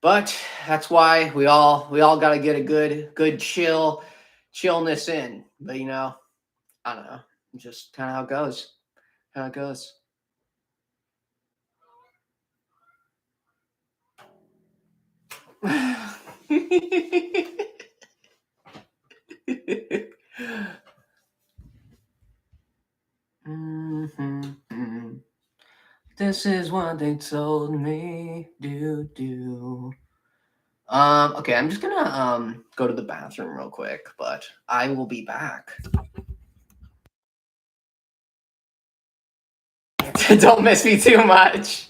but that's why we all got to get a good chillness in. But I don't know. Just kind of how it goes. How it goes. Mhm. This is what they told me. Do. Okay, I'm just gonna go to the bathroom real quick, but I will be back. Don't miss me too much.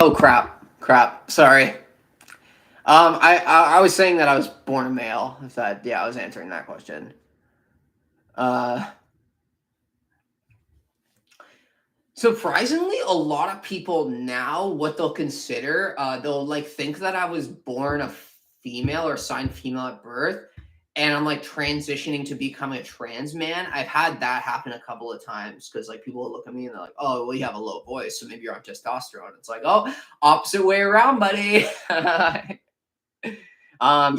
Oh crap. Sorry. I was saying that I was born a male. If that, yeah, I was answering that question. Surprisingly, a lot of people now, what they'll consider, they'll like think that I was born a female or signed female at birth, and I'm like transitioning to becoming a trans man. I've had that happen a couple of times because like people will look at me and they're like, "Oh, well, you have a low voice, so maybe you're on testosterone." It's like, "Oh, opposite way around, buddy." Yeah,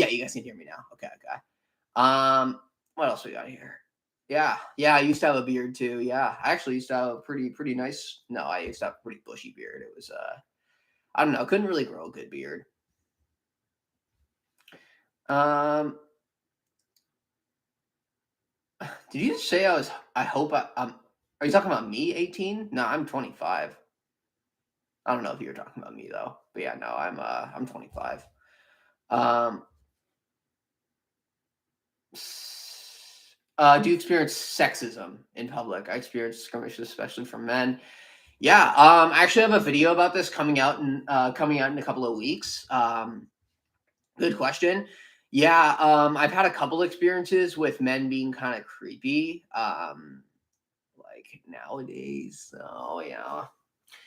you guys can hear me now. Okay. What else we got here? Yeah, I used to have a beard too. Yeah, I actually used to have a pretty nice. No, I used to have a pretty bushy beard. It was I don't know, couldn't really grow a good beard. Um, did you just say I was? I hope Are you talking about me? 18? No, I'm 25. I don't know if you were talking about me though, but yeah, no, I'm 25. Um, do you experience sexism in public? I experience discrimination, especially from men. Yeah, I actually have a video about this coming out in a couple of weeks. Good question. Yeah, I've had a couple experiences with men being kind of creepy, like nowadays.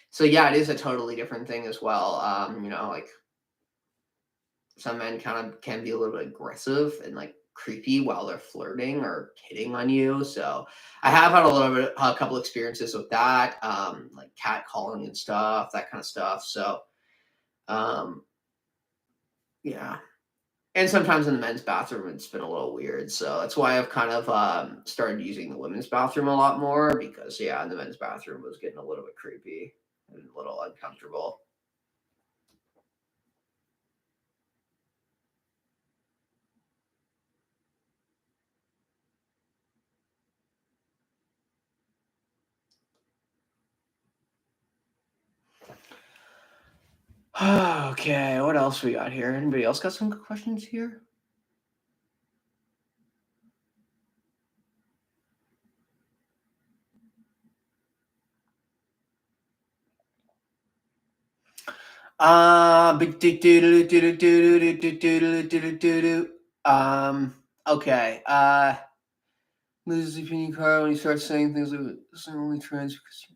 So yeah, it is a totally different thing as well. Like some men kind of can be a little bit aggressive and like creepy while they're flirting or hitting on you. So I have had a couple experiences with that, like catcalling and stuff, that kind of stuff. So um, yeah. And sometimes in the men's bathroom, it's been a little weird. So that's why I've kind of started using the women's bathroom a lot more because, yeah, the men's bathroom was getting a little bit creepy and a little uncomfortable. Okay, what else we got here? Anybody else got some good questions here? Okay. Loses his opinion card when he starts saying things like it's only trans because.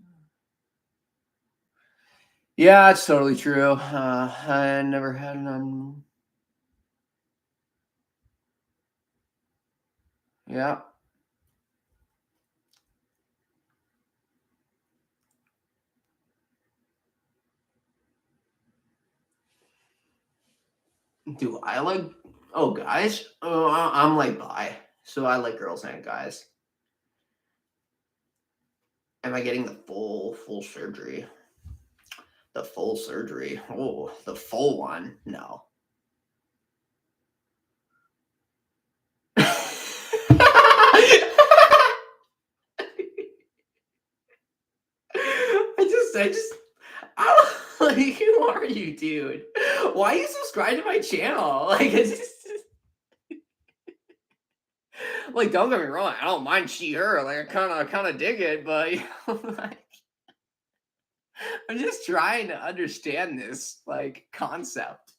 Yeah, it's totally true. I never had an yeah. Do I like? Oh, guys. I'm like bi, so I like girls and guys. Am I getting the full surgery? The full surgery? Oh, the full one? No. I just, I don't, like, who are you, dude? Why you subscribe to my channel? Like, it's just, like, don't get me wrong, I don't mind she, her, like, I kind of dig it, but, like, I'm just trying to understand this, like, concept.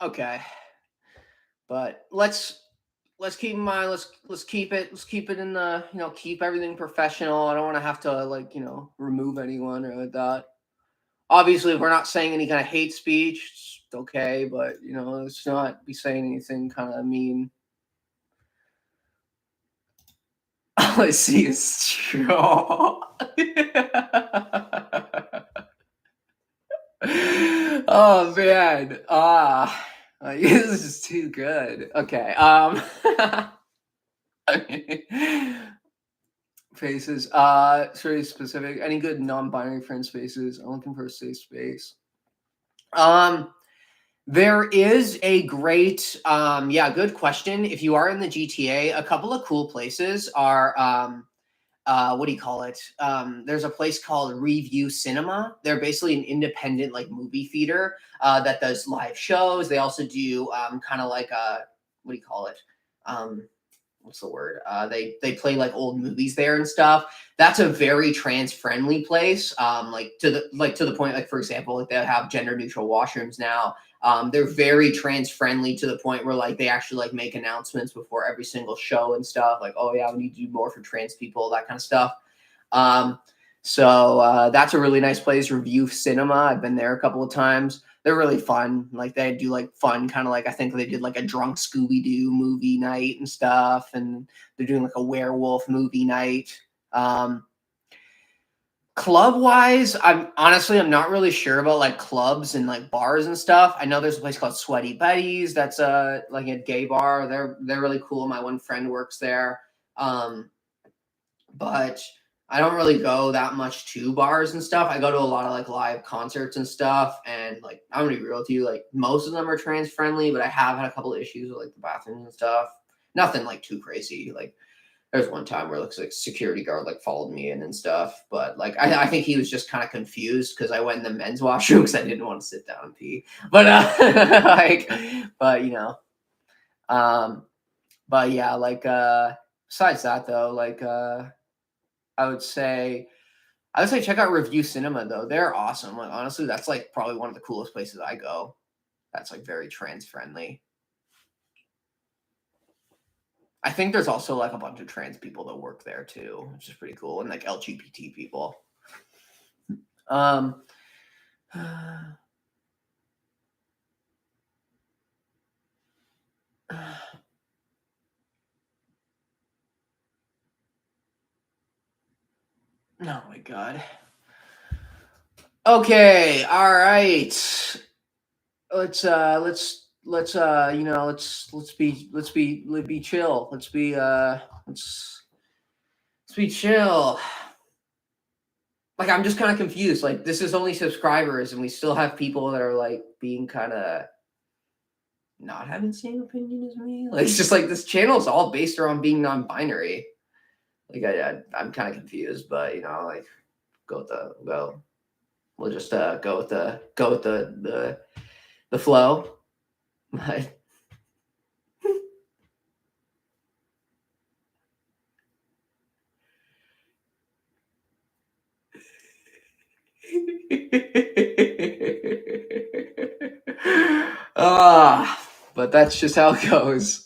Okay. But let's keep in mind, let's keep it in the, keep everything professional. I don't want to have to like, remove anyone or like that. Obviously, if we're not saying any kind of hate speech, it's okay, but let's not be saying anything kind of mean. Let's see, it's true. Oh man. This is too good. Okay. Faces. It's very specific. Any good non-binary friend spaces? I'm looking for a safe space. There is a great, yeah, good question. If you are in the GTA, a couple of cool places are, what do you call it? There's a place called Review Cinema. They're basically an independent like movie theater that does live shows. They also do kind of like a, what do you call it? what's the word? They play like old movies there and stuff. That's a very trans friendly place. Like to the point, like for example, like they have gender neutral washrooms now. They're very trans friendly to the point where like they actually like make announcements before every single show and stuff. Like, oh yeah, we need to do more for trans people, that kind of stuff. So that's a really nice place. Review Cinema. I've been there a couple of times. They're really fun. Like they do like fun kind of like, I think they did like a drunk Scooby-Doo movie night and stuff. And they're doing like a werewolf movie night. Club wise, I'm not really sure about like clubs and like bars and stuff. I know there's a place called Sweaty Betty's. That's like a gay bar. They're really cool. My one friend works there. But I don't really go that much to bars and stuff. I go to a lot of like live concerts and stuff. And like, I'm gonna be real with you, like most of them are trans friendly, but I have had a couple of issues with like the bathrooms and stuff. Nothing like too crazy. Like there's one time where it looks like security guard like followed me in and stuff. But like I think he was just kind of confused because I went in the men's washroom because I didn't want to sit down and pee. But like, but you know, but yeah, like besides that though, like I would say check out Review Cinema though. They're awesome. Like honestly, that's like probably one of the coolest places I go. That's like very trans friendly. I think there's also like a bunch of trans people that work there too, which is pretty cool, and like LGBT people. Oh my god. Okay, all right. Let's you know, let's be chill. Let's be chill. Like I'm just kind of confused. Like this is only subscribers and we still have people that are like being kind of not having the same opinion as me. Like it's just like this channel is all based around being non-binary. Like I'm kind of confused, but you know, like we'll just go with the flow. But but that's just how it goes.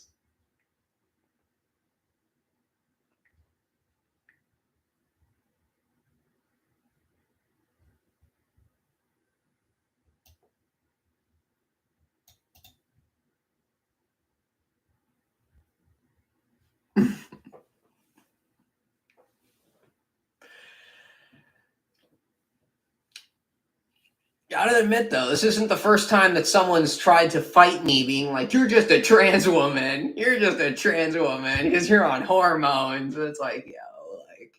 Gotta admit though, this isn't the first time that someone's tried to fight me being like, you're just a trans woman. You're just a trans woman because you're on hormones. It's like, yo, like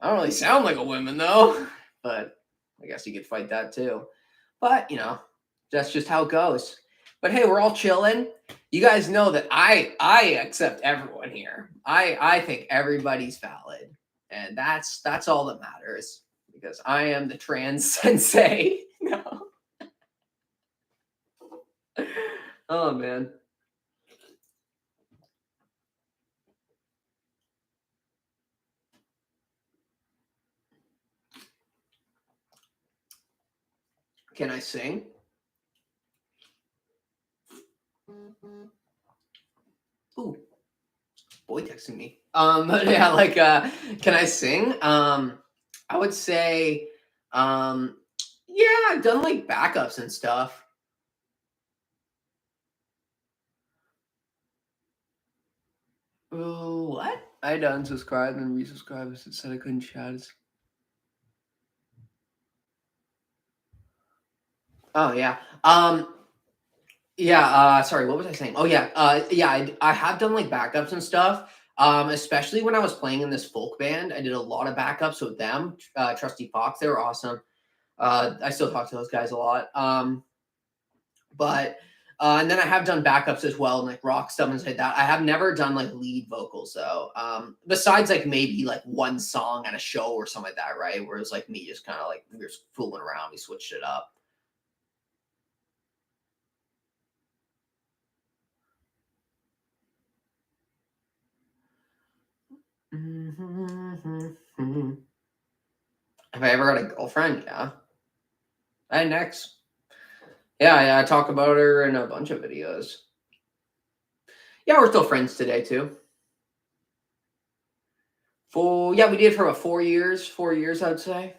I don't really sound like a woman though. But I guess you could fight that too. But you know, that's just how it goes. But hey, we're all chilling. You guys know that I accept everyone here. I think everybody's valid. And that's all that matters. Because I am the trans sensei. No. Oh man. Can I sing? Ooh. Boy texting me. But yeah, like can I sing? I would say yeah, I've done like backups and stuff. Oh, what? I had to unsubscribe and resubscribe because it said I couldn't chat. Oh yeah. Yeah, sorry, what was I saying? Oh yeah, yeah, I have done like backups and stuff. Especially when I was playing in this folk band, I did a lot of backups with them. Trusty Fox, they were awesome. I still talk to those guys a lot. But and then I have done backups as well, and like rock stuff and stuff like that. I have never done like lead vocals though. Besides like maybe like one song at a show or something like that, right? Where it's like me just kind of like we were fooling around, we switched it up. Have I ever had a girlfriend? Yeah. Hi, Neeks. Yeah, I talk about her in a bunch of videos. Yeah, we're still friends today too. Yeah, we did for about 4 years. 4 years, I'd say.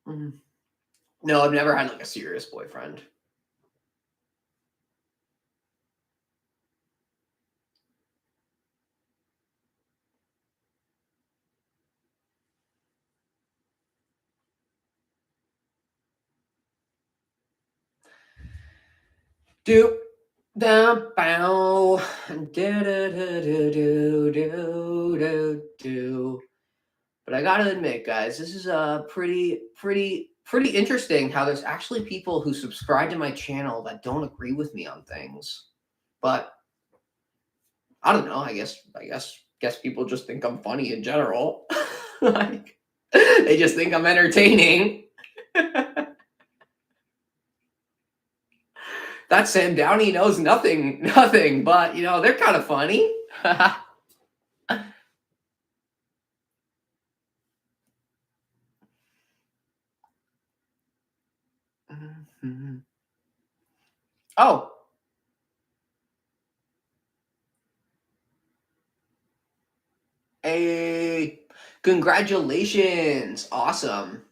Mhm. No, I've never had like a serious boyfriend. Do da bow do do do do do do do. But I gotta admit, guys, this is pretty interesting. How there's actually people who subscribe to my channel that don't agree with me on things. But I don't know. I guess people just think I'm funny in general. Like they just think I'm entertaining. That Sam Downey knows nothing, but they're kind of funny. Mhm. Oh, hey, congratulations. Awesome.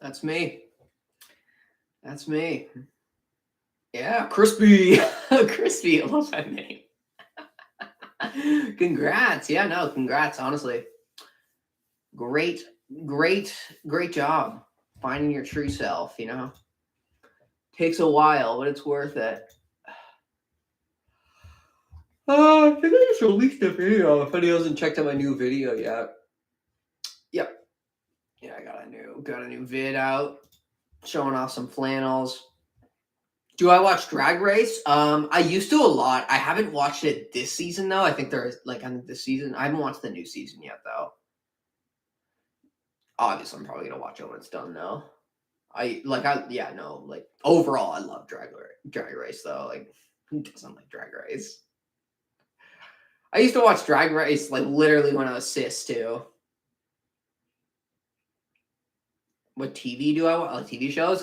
That's me. That's me. Yeah, crispy. Crispy. I love that name. Congrats. Yeah, no, congrats. Honestly, great, great job finding your true self. Takes a while, but it's worth it. I think I just released a video. If anyone hasn't checked out my new video yet. Yep. Yeah, I got a new vid out showing off some flannels. Do I watch Drag Race? I used to a lot. I haven't watched it this season though. I think there's on this season. I haven't watched the new season yet though. Obviously, I'm probably gonna watch it when it's done though. Yeah, no, like overall, I love Drag Race though. Like, who doesn't like Drag Race? I used to watch Drag Race like literally when I was cis too. What TV do I watch? Like TV shows?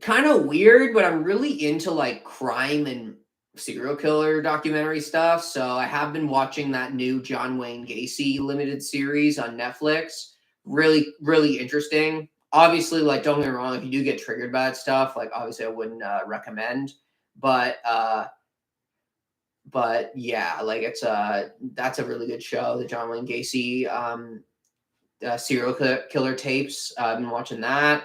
Kind of weird, but I'm really into like crime and serial killer documentary stuff. So I have been watching that new John Wayne Gacy limited series on Netflix. Really, really interesting. Obviously, like don't get me wrong, if you do get triggered by that stuff, like obviously I wouldn't recommend. But yeah, like that's a really good show, the John Wayne Gacy serial killer tapes. I've been watching that.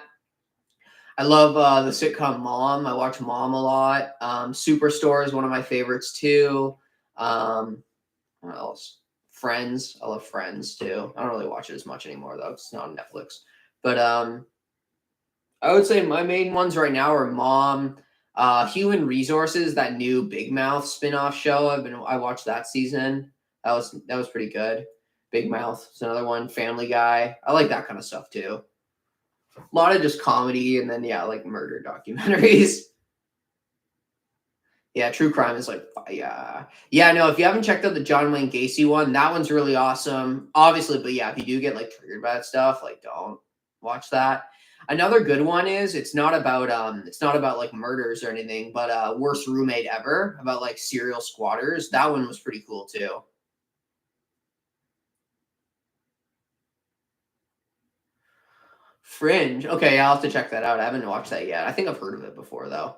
I love the sitcom Mom. I watch Mom a lot. Superstore is one of my favorites too. What else? Friends. I love Friends too. I don't really watch it as much anymore though. It's not on Netflix. But I would say my main ones right now are Mom, Human Resources, that new Big Mouth spin-off show. I watched that season. That was pretty good. Big Mouth is another one. Family Guy. I like that kind of stuff too. A lot of just comedy and then yeah, like murder documentaries. Yeah, true crime is like yeah. No, if you haven't checked out the John Wayne Gacy one, that one's really awesome. Obviously, but yeah, if you do get like triggered by that stuff, like don't watch that. Another good one is it's not about like murders or anything, but Worst Roommate Ever, about like serial squatters. That one was pretty cool too. Fringe. Okay, I'll have to check that out. I haven't watched that yet. I think I've heard of it before though.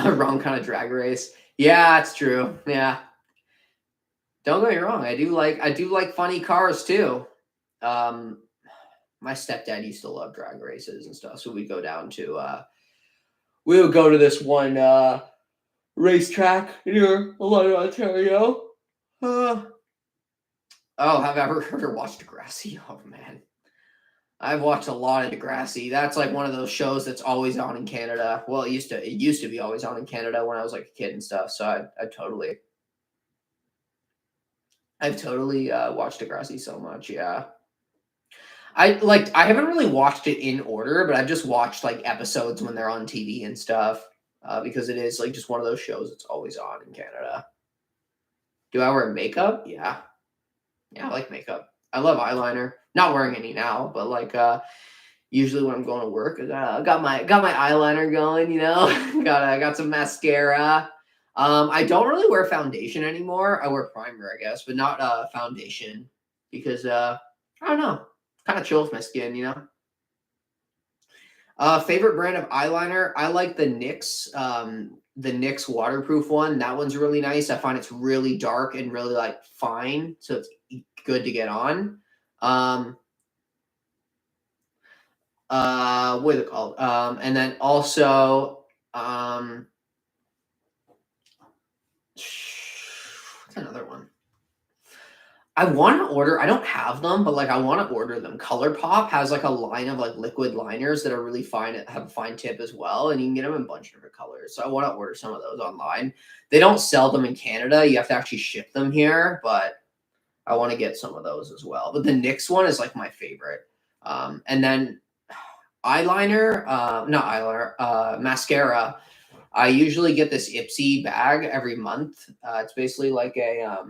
Wrong kind of drag race. Yeah, it's true. Yeah. Don't get me wrong. I do like funny cars too. Um, my stepdad used to love drag races and stuff, so we would go to this one racetrack near London, Ontario. Have I ever watched Degrassi? Oh man, I've watched a lot of Degrassi. That's like one of those shows that's always on in Canada. Well, it used to be always on in Canada when I was like a kid and stuff. So I've totally watched Degrassi so much. Yeah. I haven't really watched it in order, but I've just watched like episodes when they're on TV and stuff. Because it is like just one of those shows that's always on in Canada. Do I wear makeup? Yeah. Yeah, I like makeup. I love eyeliner. Not wearing any now, but like usually when I'm going to work, I got my eyeliner going, got some mascara. I don't really wear foundation anymore. I wear primer, I guess, but not foundation because I don't know. Kind of chill with my skin, Favorite brand of eyeliner? I like the NYX waterproof one. That one's really nice. I find it's really dark and really like fine, so it's good to get on. What is it called? And then also, what's another one? I want to order. I don't have them, but like I want to order them. ColourPop has like a line of like liquid liners that are really fine. Have a fine tip as well, and you can get them in a bunch of different colors. So I want to order some of those online. They don't sell them in Canada. You have to actually ship them here, but I want to get some of those as well. But the NYX one is like my favorite. And then eyeliner, not eyeliner, mascara. I usually get this Ipsy bag every month. It's basically like a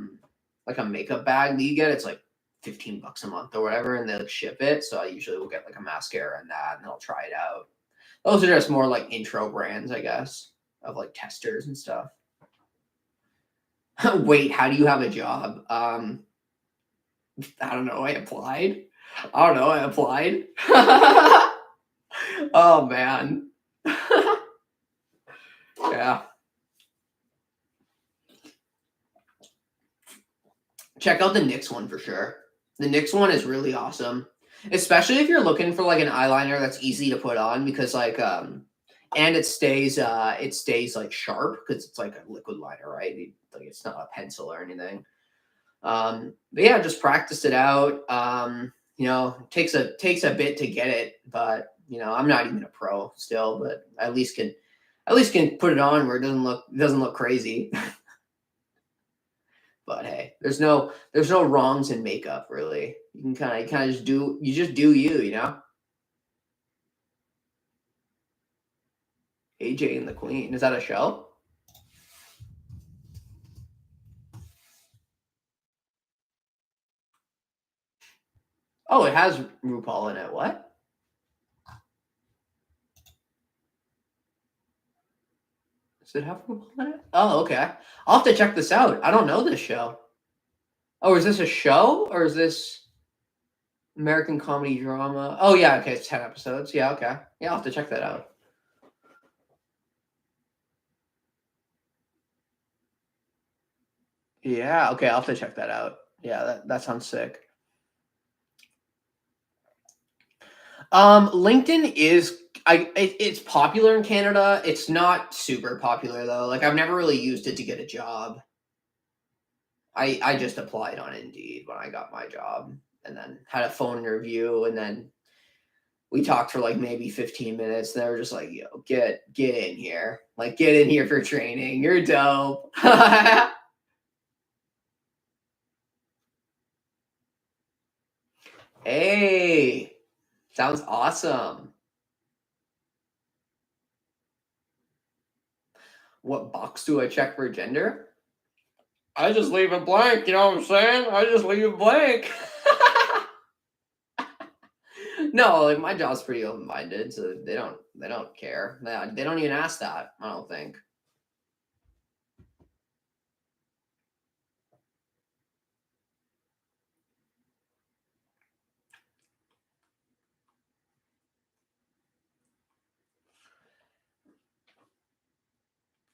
makeup bag that you get. It's like $15 a month or whatever, and they'll ship it. So I usually will get like a mascara and that, and I'll try it out. Those are just more like intro brands, I guess, of like testers and stuff. Wait, how do you have a job? I don't know. I applied. Oh man. Yeah. Check out the NYX one for sure. The NYX one is really awesome, especially if you're looking for like an eyeliner that's easy to put on because like and it stays like sharp because it's like a liquid liner, right? Like it's not a pencil or anything. But yeah, just practice it out. Takes a bit to get it, but I'm not even a pro still, but at least can put it on where it doesn't look crazy. But hey, there's no wrongs in makeup really. You can kind of just do you. AJ and the Queen, is that a show? Oh, it has RuPaul in it. What? Does it have RuPaul in it? Oh, okay. I'll have to check this out. I don't know this show. Oh, is this a show or is this American comedy drama? Oh yeah, okay, it's 10 episodes. Yeah, okay. Yeah, I'll have to check that out. Yeah, okay, I'll have to check that out. Yeah, that sounds sick. LinkedIn it's popular in Canada. It's not super popular though. Like I've never really used it to get a job. I just applied on Indeed when I got my job and then had a phone interview and then we talked for like maybe 15 minutes. And they were just like, yo, get in here. Like get in here for training. You're dope. Hey, sounds awesome. What box do I check for gender? I just leave it blank, you know what I'm saying? I just leave it blank. No, like my job's pretty open-minded, so they don't care. They don't even ask that, I don't think.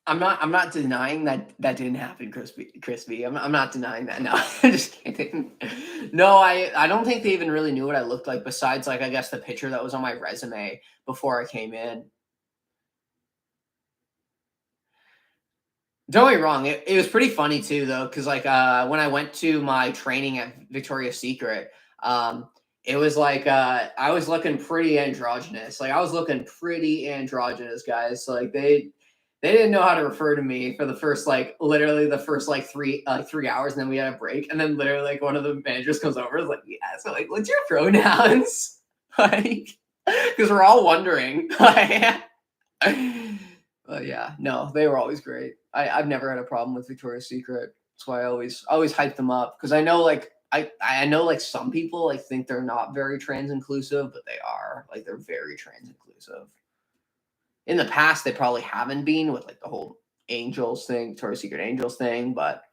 I'm not denying that that didn't happen, Crispy. I'm not denying that. No, I'm just kidding. No, I don't think they even really knew what I looked like besides like I guess the picture that was on my resume before I came in. Don't get me wrong, it was pretty funny too though, because like when I went to my training at Victoria's Secret, um, it was like I was looking pretty androgynous. Like I was looking pretty androgynous, guys. So like they didn't know how to refer to me for the first like literally the first like 3 hours, and then we had a break, and then literally like one of the managers comes over and is like, yeah, so like what's your pronouns? Like because we're all wondering. But yeah, no, they were always great. I've never had a problem with Victoria's Secret. That's why I always hype them up because I know like I know like some people like think they're not very trans inclusive, but they are. Like they're very trans inclusive. In the past, they probably haven't been with like the whole angels thing, Victoria's Secret angels thing, but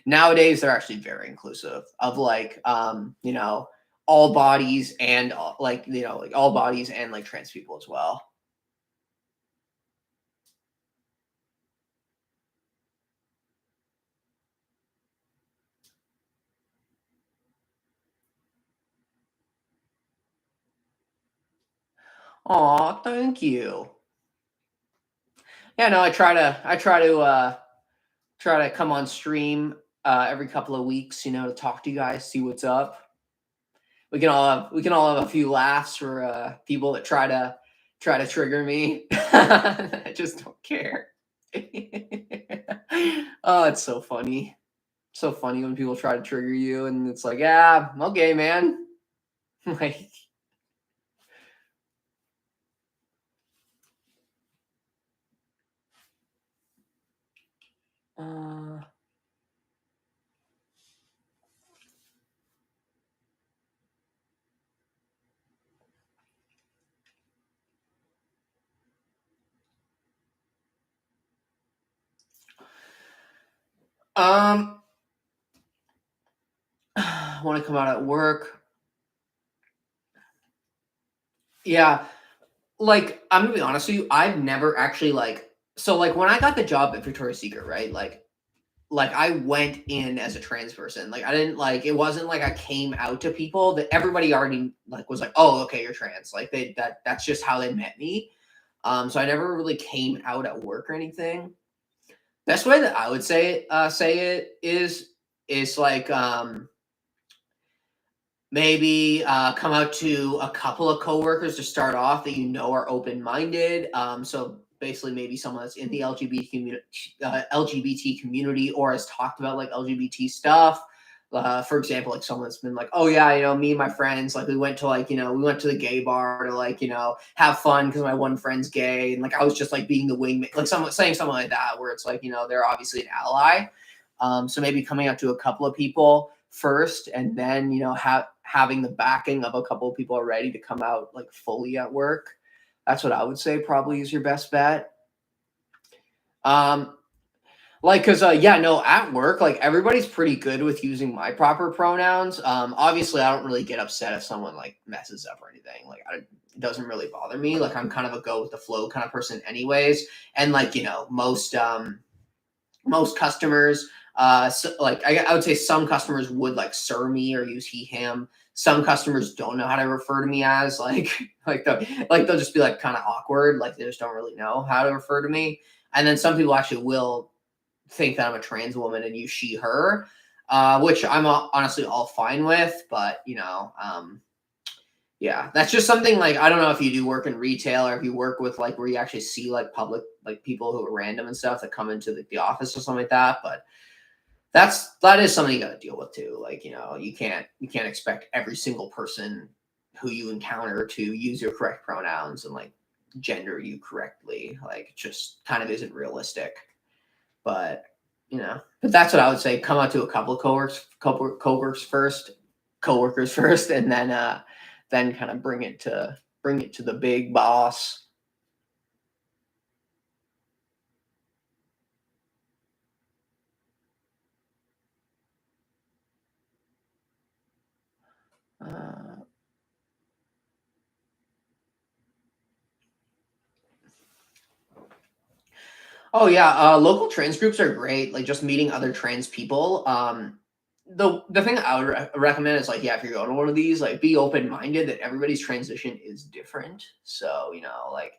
nowadays they're actually very inclusive of like you know, all bodies and like you know, like all bodies and like trans people as well. Aw, thank you. Yeah, no, I try to come on stream every couple of weeks, you know, to talk to you guys, see what's up. We can all have a few laughs for people that try to trigger me. I just don't care. Oh, it's so funny. So funny when people try to trigger you and it's like, yeah, okay, man. Like uh um want to come out at work. Yeah, like I'm gonna be honest with you, I've never actually like so like when I got the job at Victoria's Secret, right? Like I went in as a trans person. Like I didn't like it wasn't like I came out to people that everybody already like was like, "Oh, okay, you're trans." Like that's just how they met me. So I never really came out at work or anything. Best way that I would say it is like maybe come out to a couple of coworkers to start off that you know are open minded. So basically, maybe someone that's in the LGBT community or has talked about like LGBT stuff. For example, like someone that's been like, oh yeah, you know, me and my friends, like we went to like, you know, we went to the gay bar to like, you know, have fun because my one friend's gay, and like I was just like being the wingman, like someone saying something like that, where it's like, you know, they're obviously an ally. So maybe coming out to a couple of people first, and then you know having the backing of a couple of people already to come out like fully at work. That's what I would say probably is your best bet. Um, like, cause yeah, no, at work, like everybody's pretty good with using my proper pronouns. Obviously, I don't really get upset if someone like messes up or anything. Like, it doesn't really bother me. Like, I'm kind of a go with the flow kind of person, anyways. And like, you know, most customers so, like I would say some customers would like sir me or use he him. Some customers don't know how to refer to me as like like they'll just be like kind of awkward, like they just don't really know how to refer to me. And then some people actually will think that I'm a trans woman and use she her, which I'm honestly all fine with. But you know, yeah, that's just something like I don't know if you do work in retail or if you work with like where you actually see like public like people who are random and stuff that come into the office or something like that. But that is something you got to deal with too. Like you know, you can't expect every single person who you encounter to use your correct pronouns and like gender you correctly. Like it just kind of isn't realistic. But you know, but that's what I would say. Come out to a couple of coworkers first, and then kind of bring it to the big boss. Uh, Oh yeah, local trans groups are great. Like just meeting other trans people. The thing I would recommend is like, yeah, if you're going to one of these, like be open minded that everybody's transition is different. So like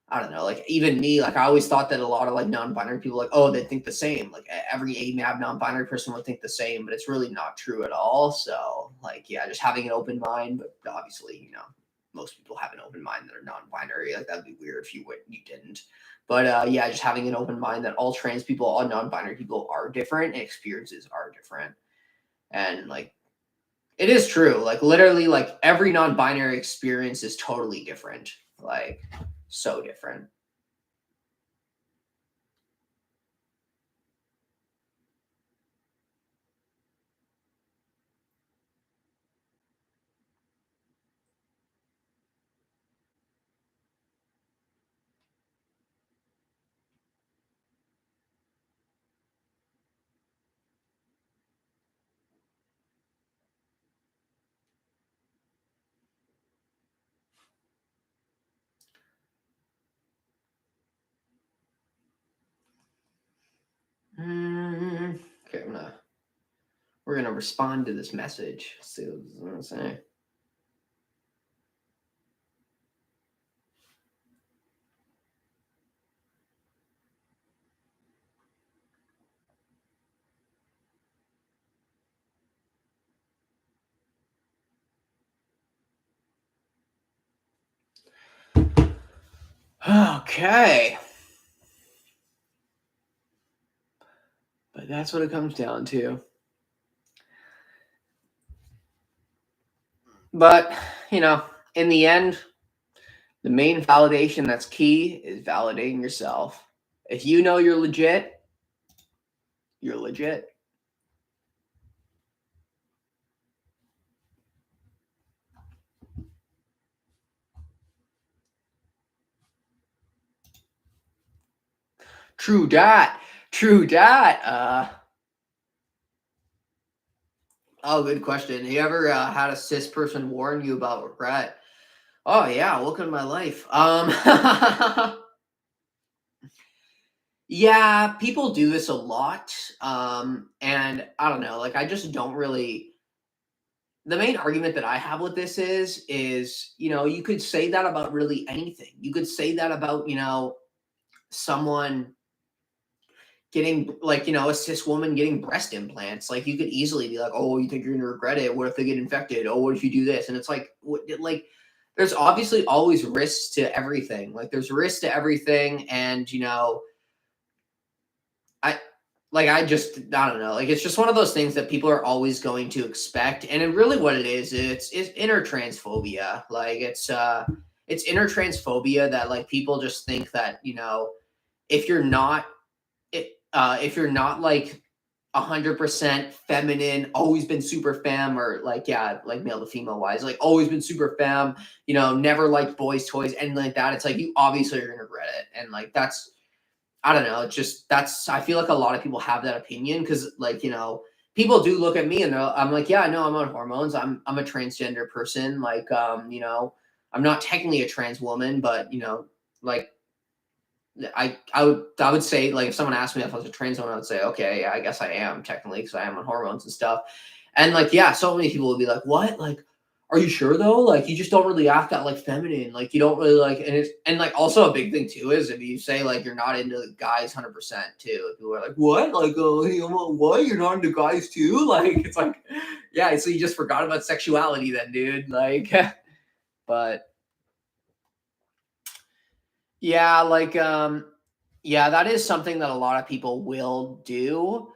I don't know, like even me, like I always thought that a lot of like non-binary people, like, oh, they think the same. Like every AMAB non-binary person would think the same, but it's really not true at all. So like, yeah, just having an open mind, but obviously, most people have an open mind that are non-binary. Like that'd be weird if you didn't. But yeah, just having an open mind that all trans people, all non-binary people are different and experiences are different. And like it is true. Like literally, like every non-binary experience is totally different. Like so different. Okay, we're gonna respond to this message. Let's see what it's gonna say. Okay. But that's what it comes down to. But, in the end, the main validation that's key is validating yourself. If you know you're legit, you're legit. True dat. True dat. Oh, good question. You ever had a cis person warn you about regret? Oh yeah, welcome to my life. Yeah, people do this a lot. And I don't know, like I just don't really the main argument that I have with this is, you could say that about really anything. You could say that about, someone getting like, a cis woman getting breast implants. Like you could easily be like, oh, you think you're gonna regret it? What if they get infected? Oh, what if you do this? And it's like, there's obviously always risks to everything. Like there's risks to everything, and I I don't know. Like it's just one of those things that people are always going to expect. And really what it is, it's inner transphobia. Like it's inner transphobia that like people just think that, if you're not if you're not like 100% feminine, always been super femme, or like, yeah, like male to female wise, like always been super femme, never liked boys toys and like that, it's like you obviously are gonna regret it. And like that's I don't know. It's just I feel like a lot of people have that opinion because, like, people do look at me and I'm like, yeah, no, I'm on hormones. I'm a transgender person. Like, I'm not technically a trans woman, but like, I would say, like, if someone asked me if I was a trans woman, I would say, okay, yeah, I guess I am technically because I am on hormones and stuff. And like, yeah, so many people would be like, what? Like, are you sure though? Like, you just don't really act that like feminine. Like, you don't really like, and like also a big thing too is if you say like you're not into guys 100% too, people are like, what? Like, what? You're not into guys too? Like, it's like, yeah, so you just forgot about sexuality then, dude. Like, but yeah, like, yeah, that is something that a lot of people will do.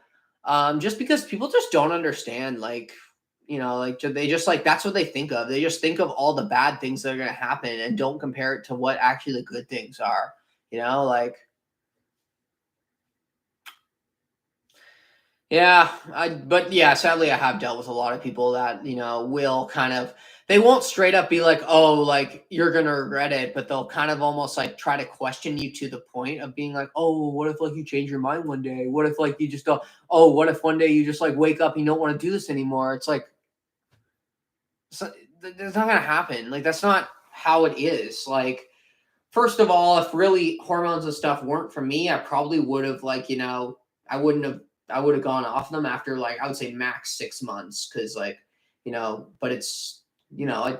Just because people just don't understand, like, like they just like that's what they think of. They just think of all the bad things that are gonna happen and don't compare it to what actually the good things are. Like yeah, but yeah, sadly I have dealt with a lot of people that, will kind of they won't straight up be like, "Oh, like you're going to regret it," but they'll kind of almost like try to question you to the point of being like, "Oh, what if like you change your mind one day? What if like you just don't oh, what if one day you just like wake up and you don't want to do this anymore?" It's like that's not going to happen. Like that's not how it is. Like first of all, if really hormones and stuff weren't for me, I probably would have I would have gone off them after I would say max 6 months. Cause but it's I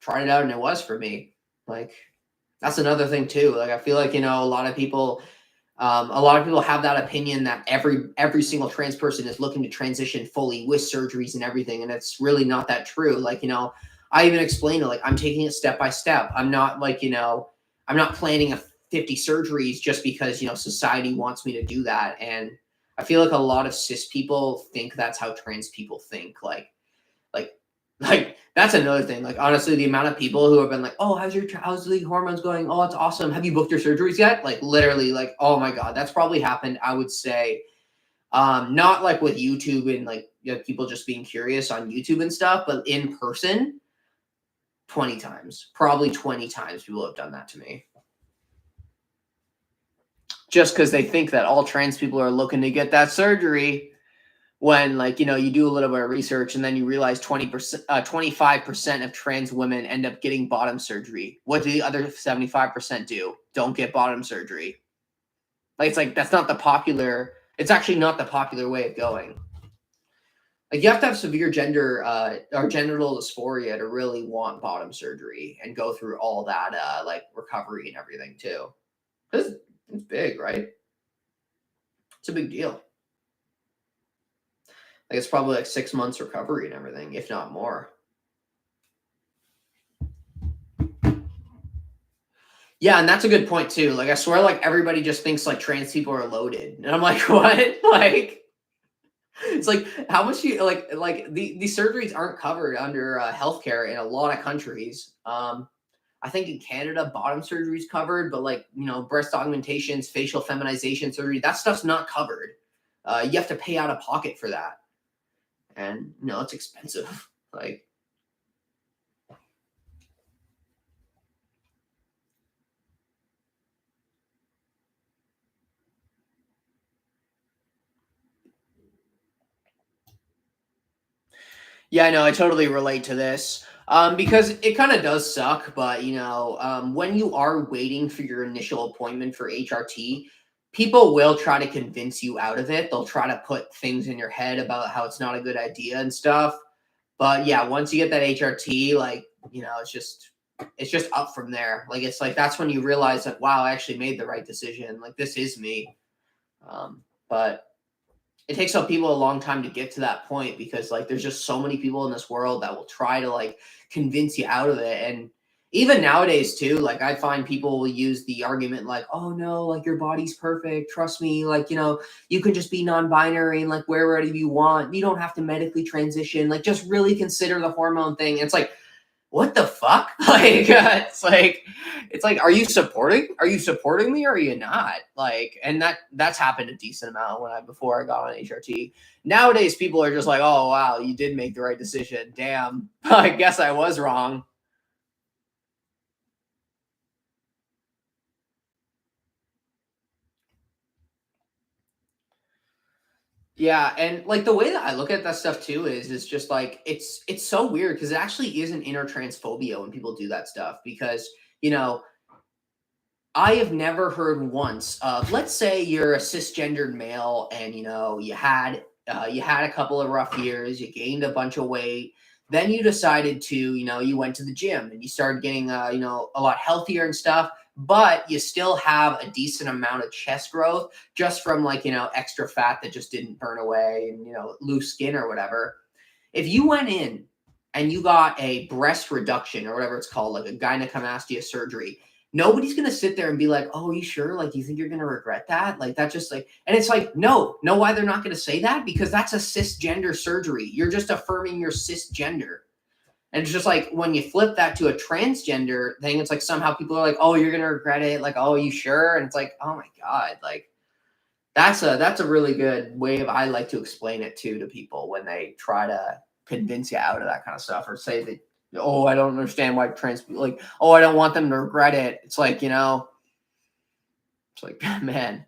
tried it out and it was for me. That's another thing too. I feel a lot of people have that opinion that every single trans person is looking to transition fully with surgeries and everything, and it's really not that true. I even explained it, I'm taking it step by step. I'm not I'm not planning 50 surgeries just because society wants me to do that. And I feel like a lot of cis people think that's how trans people think. That's another thing. Honestly, the amount of people who have been like, "Oh, how's the hormones going? Oh, it's awesome. Have you booked your surgeries yet?" Literally, oh my god, that's probably happened. I would say, not with YouTube and people just being curious on YouTube and stuff, but in person, 20 times, probably 20 times, people have done that to me. Just because they think that all trans people are looking to get that surgery. When you do a little bit of research and then you realize 25% of trans women end up getting bottom surgery. What do the other 75% do? Don't get bottom surgery. That's not it's actually not the popular way of going. You have to have severe gender or genital dysphoria to really want bottom surgery and go through all that recovery and everything too. It's big, right? It's a big deal. It's probably 6 months recovery and everything, if not more. Yeah, and that's a good point too. I swear, everybody just thinks trans people are loaded, and I'm like, what? It's how much you these surgeries aren't covered under healthcare in a lot of countries. I think in Canada, bottom surgery is covered, but breast augmentations, facial feminization surgery, that stuff's not covered. You have to pay out of pocket for that. And it's expensive. Yeah, I know. I totally relate to this. Because it kind of does suck, but when you are waiting for your initial appointment for HRT, people will try to convince you out of it. They'll try to put things in your head about how it's not a good idea and stuff. But yeah, once you get that HRT, it's just up from there. That's when you realize that, wow, I actually made the right decision. This is me. But it takes some people a long time to get to that point because there's just so many people in this world that will try to convince you out of it. And even nowadays too, I find people will use the argument oh no, your body's perfect, trust me, you can just be non-binary and wear whatever you want, you don't have to medically transition, just really consider the hormone thing. It's what the fuck? It's are you supporting me or are you not? And that's happened a decent amount before I got on HRT. Nowadays people are just oh wow, you did make the right decision, damn. I guess I was wrong. Yeah, and the way that I look at that stuff too is just it's so weird because it actually isn't inner transphobia when people do that stuff because I have never heard once of, let's say you're a cisgendered male and you had a couple of rough years, you gained a bunch of weight, then you decided to you went to the gym and you started getting a lot healthier and stuff, but you still have a decent amount of chest growth just from extra fat that just didn't burn away and loose skin or whatever. If you went in and you got a breast reduction or whatever it's called, a gynecomastia surgery, nobody's going to sit there and be oh, you sure? Do you think you're going to regret that? That's just and it's no, why they're not going to say that? Because that's a cisgender surgery. You're just affirming your cisgender. And it's just when you flip that to a transgender thing, it's somehow people are oh, you're going to regret it. Oh, you sure? And it's oh my God, that's a really good way of, I like to explain it to people when they try to convince you out of that kind of stuff or say that, oh, I don't understand why trans people oh, I don't want them to regret it. It's man,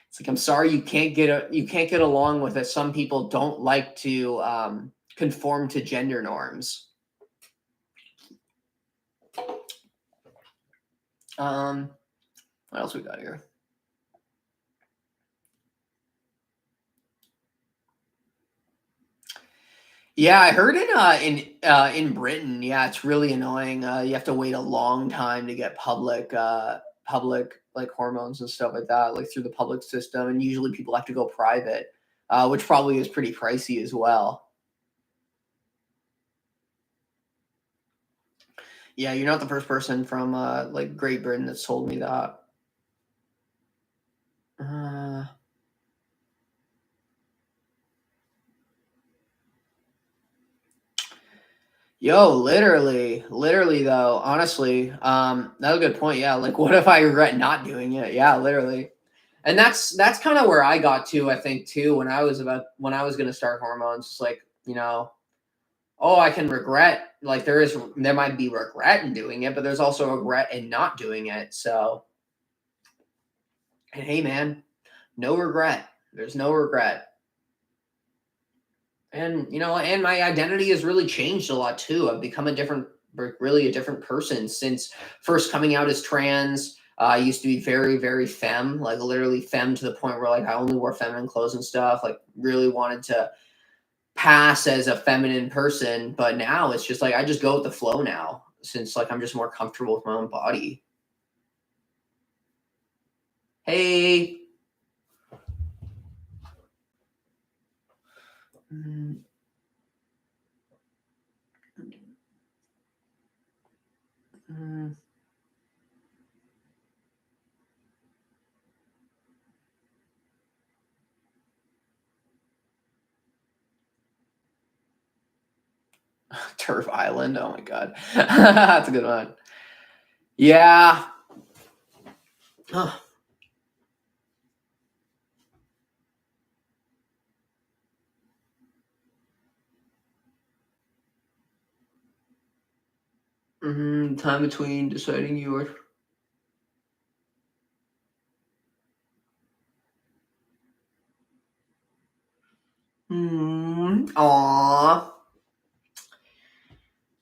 it's I'm sorry you can't get along with it. Some people don't like to conform to gender norms. What else we got here? Yeah, I heard in Britain, yeah, it's really annoying. You have to wait a long time to get public like hormones and stuff like that, like through the public system, and usually people have to go private, which probably is pretty pricey as well. Yeah, you're not the first person from like Great Britain that's told me that. Yo, literally though, honestly, that's a good point. Yeah, like what if I regret not doing it? Yeah, literally. And that's kind of where I got to, I think, too, when I was going to start hormones. It's like, oh, I can regret, like there might be regret in doing it, but there's also regret in not doing it. So, and hey man, no regret. There's no regret. And and my identity has really changed a lot too. I've become really a different person since first coming out as trans. I used to be very, very femme, like literally femme to the point where like I only wore feminine clothes and stuff. Like really wanted to pass as a feminine person, but now it's just like I just go with the flow now, since like I'm just more comfortable with my own body. Hey. Turf Island. Oh my god. That's a good one. Yeah. Time between deciding you are. Aww.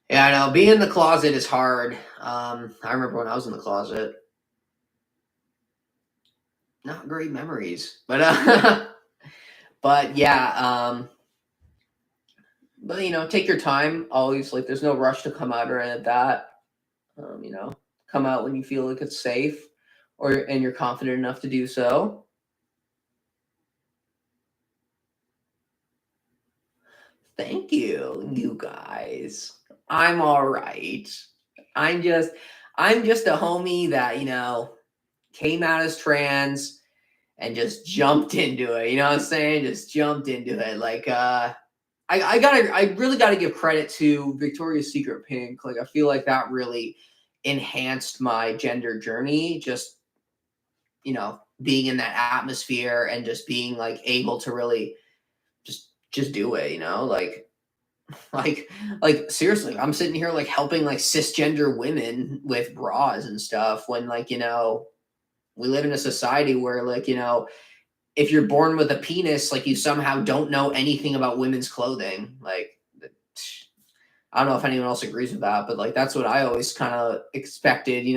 Yeah, I know. Being in the closet is hard. I remember when I was in the closet. Not great memories, but but yeah. But take your time. Always, like, there's no rush to come out or any of that. Come out when you feel like it's safe, and you're confident enough to do so. Thank you guys. I'm all right. I'm just a homie that came out as trans and just jumped into it. You know what I'm saying? Just jumped into it. Like I really gotta give credit to Victoria's Secret Pink. Like I feel like that really enhanced my gender journey. Just being in that atmosphere and just being like able to really just do it. Like seriously, I'm sitting here like helping like cisgender women with bras and stuff when like we live in a society where like if you're born with a penis, like you somehow don't know anything about women's clothing. Like I don't know if anyone else agrees with that, but like that's what I always kind of expected. It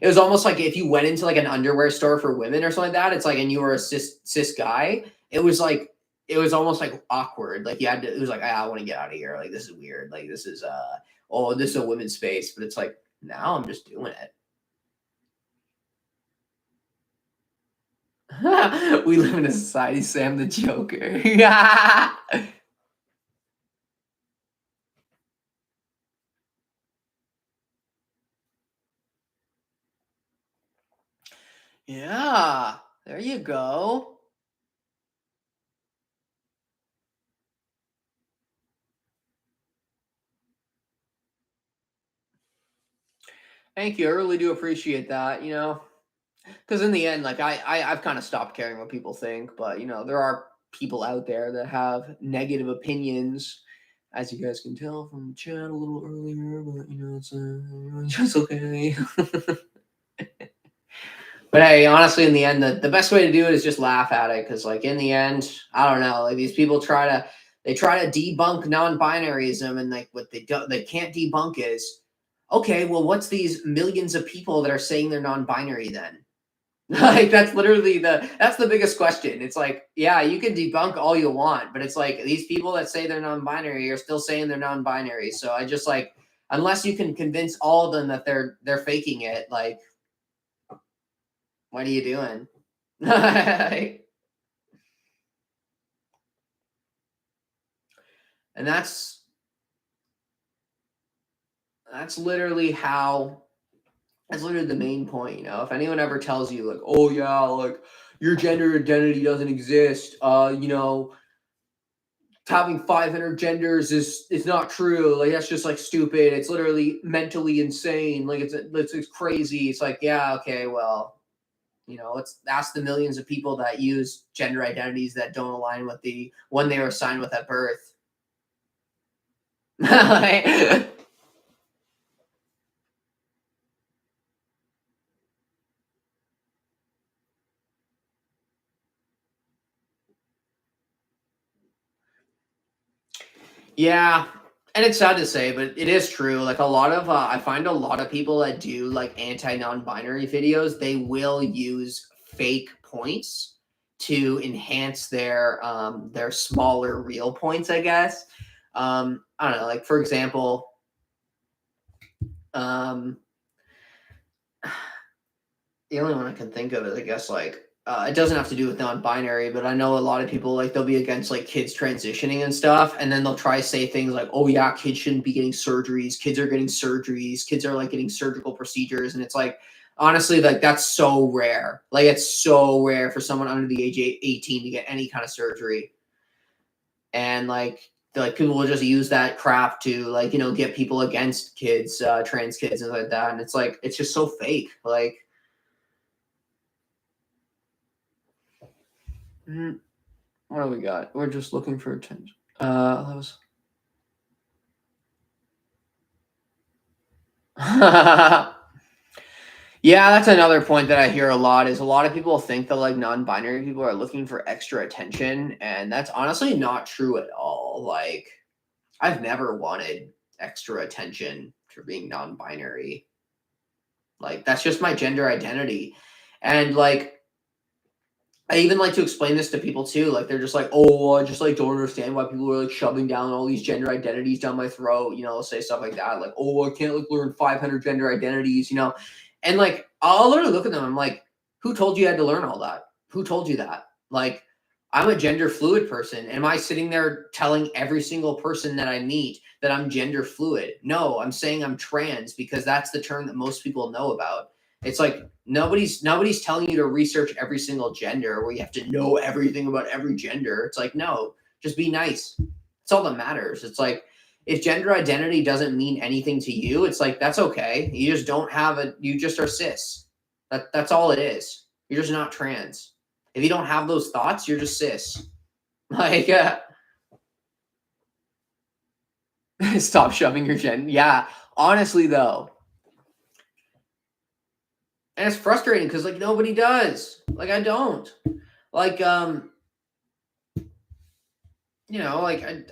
was almost like if you went into like an underwear store for women or something like that, it's like, and you were a cis guy, it was almost like awkward. Like it was like, I want to get out of here. Like this is weird. Like this is this is a women's space, but it's like now I'm just doing it. We live in a society, Sam the Joker. Yeah. Yeah. There you go. Thank you. I really do appreciate that, because in the end, like I've kind of stopped caring what people think, but there are people out there that have negative opinions, as you guys can tell from the chat a little earlier, but it's just okay. But hey, honestly, in the end, the best way to do it is just laugh at it, because like in the end, I don't know, like these people try to debunk non-binaryism, and like what they can't debunk is, okay, well, what's these millions of people that are saying they're non-binary then? Like that's literally that's the biggest question. It's like, yeah, you can debunk all you want, but it's like these people that say they're non-binary are still saying they're non-binary. So I just like, unless you can convince all of them that they're faking it, like, what are you doing? And that's literally how that's literally the main point. You know, if anyone ever tells you like, oh yeah, like your gender identity doesn't exist, you know, having 500 genders is not true. Like that's just like stupid. It's literally mentally insane. Like it's crazy. It's like, yeah, okay, well, you know, let's ask the millions of people that use gender identities that don't align with the one they were assigned with at birth. Yeah, and it's sad to say, but it is true. Like a lot of, I find a lot of people that do like anti non-binary videos, they will use fake points to enhance their smaller real points, I guess. I don't know, like for example, um, the only one I can think of is, I guess, like it doesn't have to do with non-binary, but I know a lot of people like they'll be against like kids transitioning and stuff, and then they'll try to say things like, "Oh yeah, kids shouldn't be getting surgeries. Kids are getting surgeries. Kids are like getting surgical procedures," and it's like, honestly, like that's so rare. Like it's so rare for someone under the age of 18 to get any kind of surgery, and like people will just use that crap to like get people against kids, trans kids and like that, and it's like it's just so fake, like. Mm, what do we got? We're just looking for attention. That was. Yeah, that's another point that I hear a lot. Is a lot of people think that like non-binary people are looking for extra attention, and that's honestly not true at all. Like, I've never wanted extra attention for being non-binary. Like, that's just my gender identity, and like I even like to explain this to people too. Like they're just like, "Oh, well, I just like don't understand why people are like shoving down all these gender identities down my throat." You know, say stuff like that, like, "Oh, I can't like learn 500 gender identities." You know, and like I'll literally look at them. I'm like, "Who told you had to learn all that? Who told you that?" Like, I'm a gender fluid person. Am I sitting there telling every single person that I meet that I'm gender fluid? No, I'm saying I'm trans because that's the term that most people know about. It's like nobody's telling you to research every single gender where you have to know everything about every gender. It's like, no, just be nice. That's all that matters. It's like if gender identity doesn't mean anything to you, it's like that's okay. You just don't have you just are cis. That's all it is. You're just not trans. If you don't have those thoughts, you're just cis. Like stop shoving your gen. Yeah, honestly though, and it's frustrating because like nobody does. Like I don't. Like like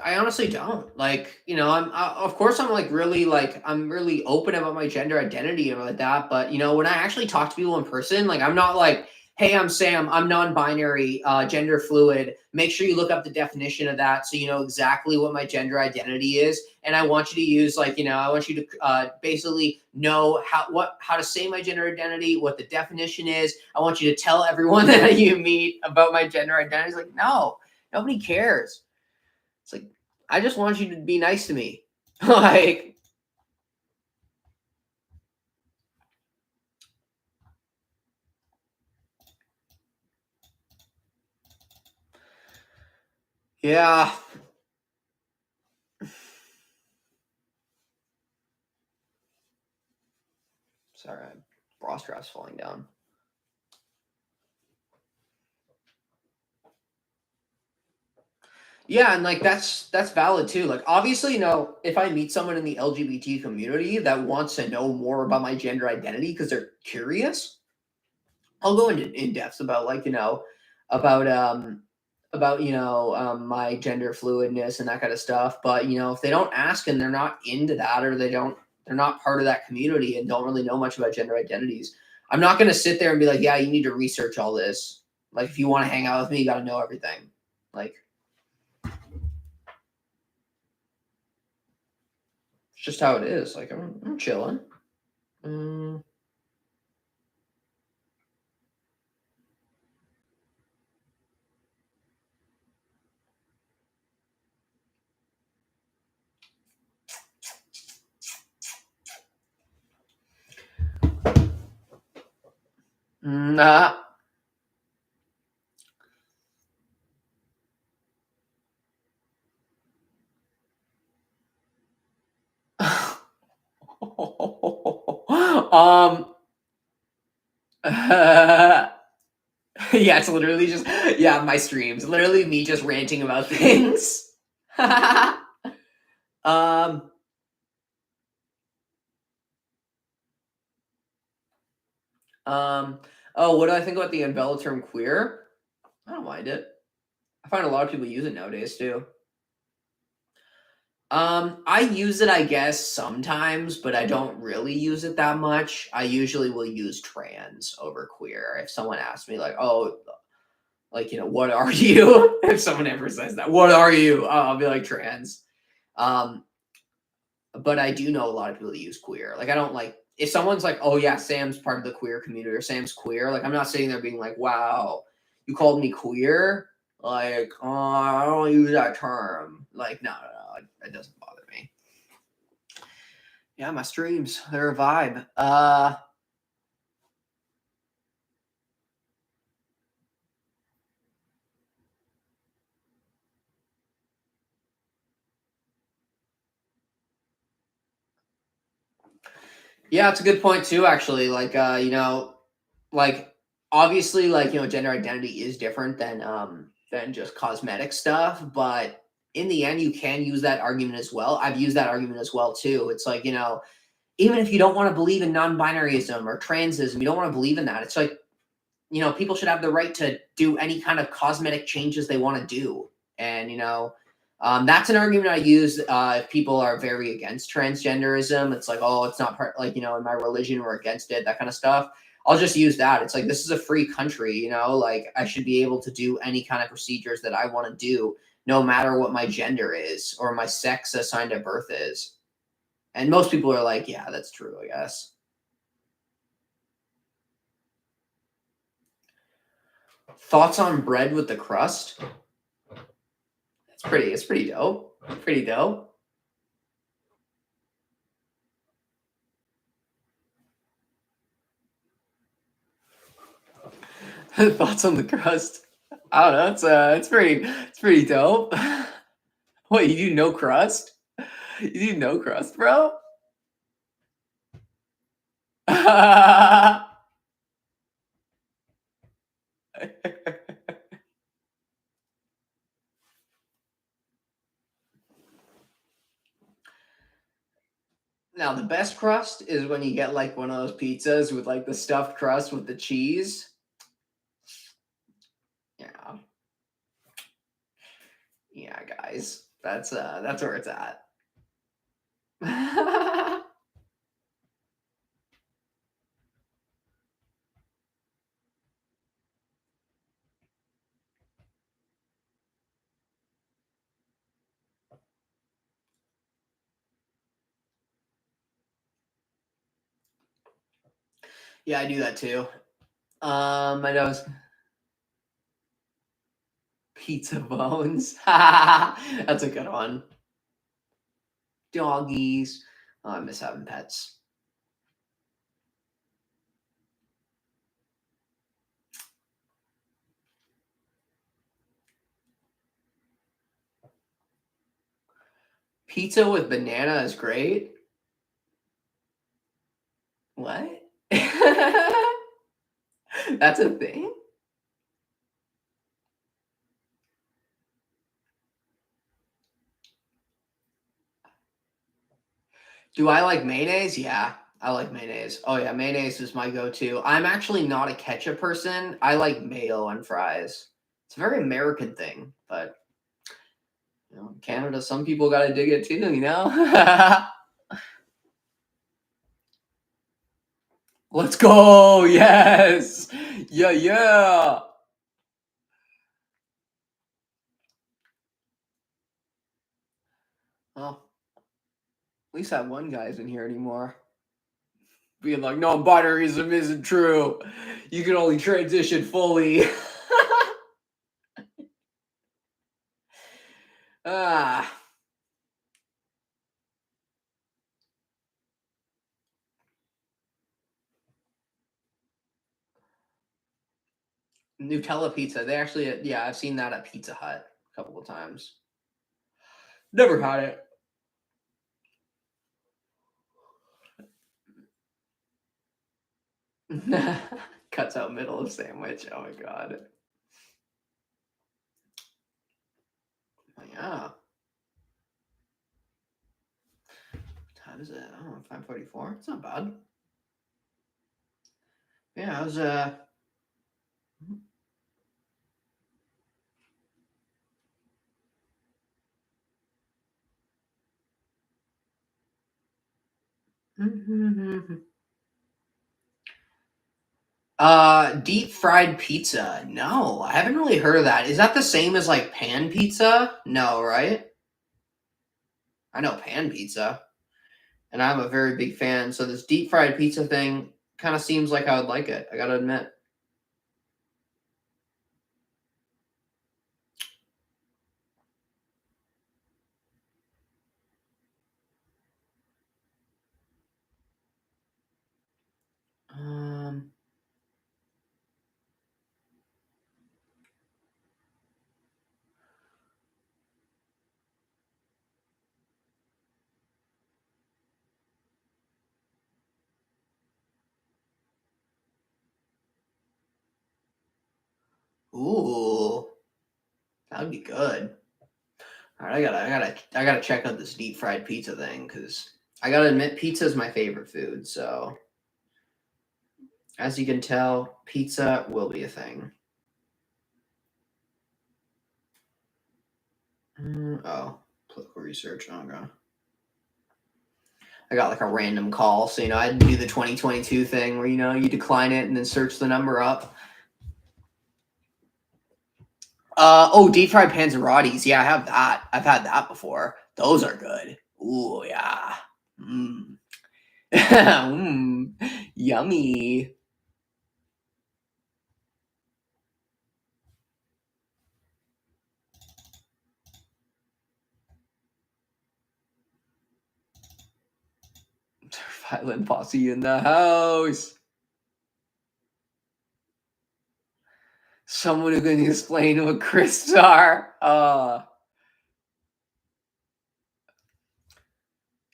I honestly don't. Like, of course I'm I'm really open about my gender identity and like that, but when I actually talk to people in person, like I'm not like, "Hey, I'm Sam, I'm non-binary, gender fluid. Make sure you look up the definition of that so you know exactly what my gender identity is. And I want you to use I want you to basically know how to say my gender identity, what the definition is. I want you to tell everyone that you meet about my gender identity." It's like, no, nobody cares. It's like, I just want you to be nice to me. Like, yeah. Sorry, bra strap's falling down. Yeah, and like that's valid too. Like obviously, if I meet someone in the LGBT community that wants to know more about my gender identity because they're curious, I'll go into in depth about about my gender fluidness and that kind of stuff. But if they don't ask and they're not into that or they don't they're not part of that community and don't really know much about gender identities. I'm not going to sit there and be like, yeah, you need to research all this. Like, if you want to hang out with me, you got to know everything. Like, it's just how it is. Like, I'm chilling. Nah. Yeah, it's literally just, yeah, my streams. Literally me just ranting about things. Oh, what do I think about the umbrella term queer? I don't mind it. I find a lot of people use it nowadays too. I use it, I guess, sometimes, but I don't really use it that much. I usually will use trans over queer. If someone asks me, like, oh, like, what are you? If someone ever says that, what are you? I'll be like, trans. But I do know a lot of people that use queer. Like, I don't like, if someone's like, oh yeah, Sam's part of the queer community or Sam's queer, like, I'm not sitting there being like, wow, you called me queer? Like, oh, I don't use that term. Like, no, it doesn't bother me. Yeah, my streams, they're a vibe. Yeah, it's a good point too, actually. Like, like, obviously, like, gender identity is different than just cosmetic stuff, but in the end, you can use that argument as well. I've used that argument as well too. It's like, even if you don't want to believe in non-binaryism or transism, you don't want to believe in that. It's like, people should have the right to do any kind of cosmetic changes they want to do. And, that's an argument I use if people are very against transgenderism. It's like, oh, it's not part, like, in my religion, we're against it, that kind of stuff. I'll just use that. It's like, this is a free country, like, I should be able to do any kind of procedures that I want to do, no matter what my gender is or my sex assigned at birth is. And most people are like, yeah, that's true, I guess. Thoughts on bread with the crust? It's pretty dope. Pretty dope. Thoughts on the crust? I don't know. It's pretty dope. What, you do no crust? You do no crust, bro? Now, the best crust is when you get like one of those pizzas with like the stuffed crust with the cheese. Yeah. Yeah, guys. That's where it's at. Yeah, I do that too. I know pizza bones. That's a good one. Doggies. Oh, I miss having pets. Pizza with banana is great. What? That's a thing? Do I like mayonnaise? Yeah, I like mayonnaise. Oh yeah, mayonnaise is my go-to. I'm actually not a ketchup person. I like mayo on fries. It's a very American thing, but in Canada, some people gotta dig it too, Let's go. Yes. Yeah. Well, at least that one guy's in here anymore. Being like, non-binaryism isn't true. You can only transition fully. Ah. Nutella pizza. They actually, yeah, I've seen that at Pizza Hut a couple of times. Never had it. Cuts out middle of sandwich. Oh my god. Yeah. What time is it? Oh, 5:44. It's not bad. Yeah, I was deep fried pizza. No, I haven't really heard of that. Is that the same as like pan pizza? No, right? I know pan pizza, and I'm a very big fan. So this deep fried pizza thing kind of seems like I would like it. I gotta admit. Um, ooh, that would be good. All right, I gotta check out this deep fried pizza thing because I gotta admit, pizza is my favorite food. So as you can tell, pizza will be a thing. Oh, political research. Oh god. I got like a random call, so I had to do the 2022 thing where you decline it and then search the number up. Deep fried panzerottis. Yeah, I have that. I've had that before. Those are good. Ooh, yeah. Mm. Yummy. Violent posse in the house. Someone who can explain what crisps are.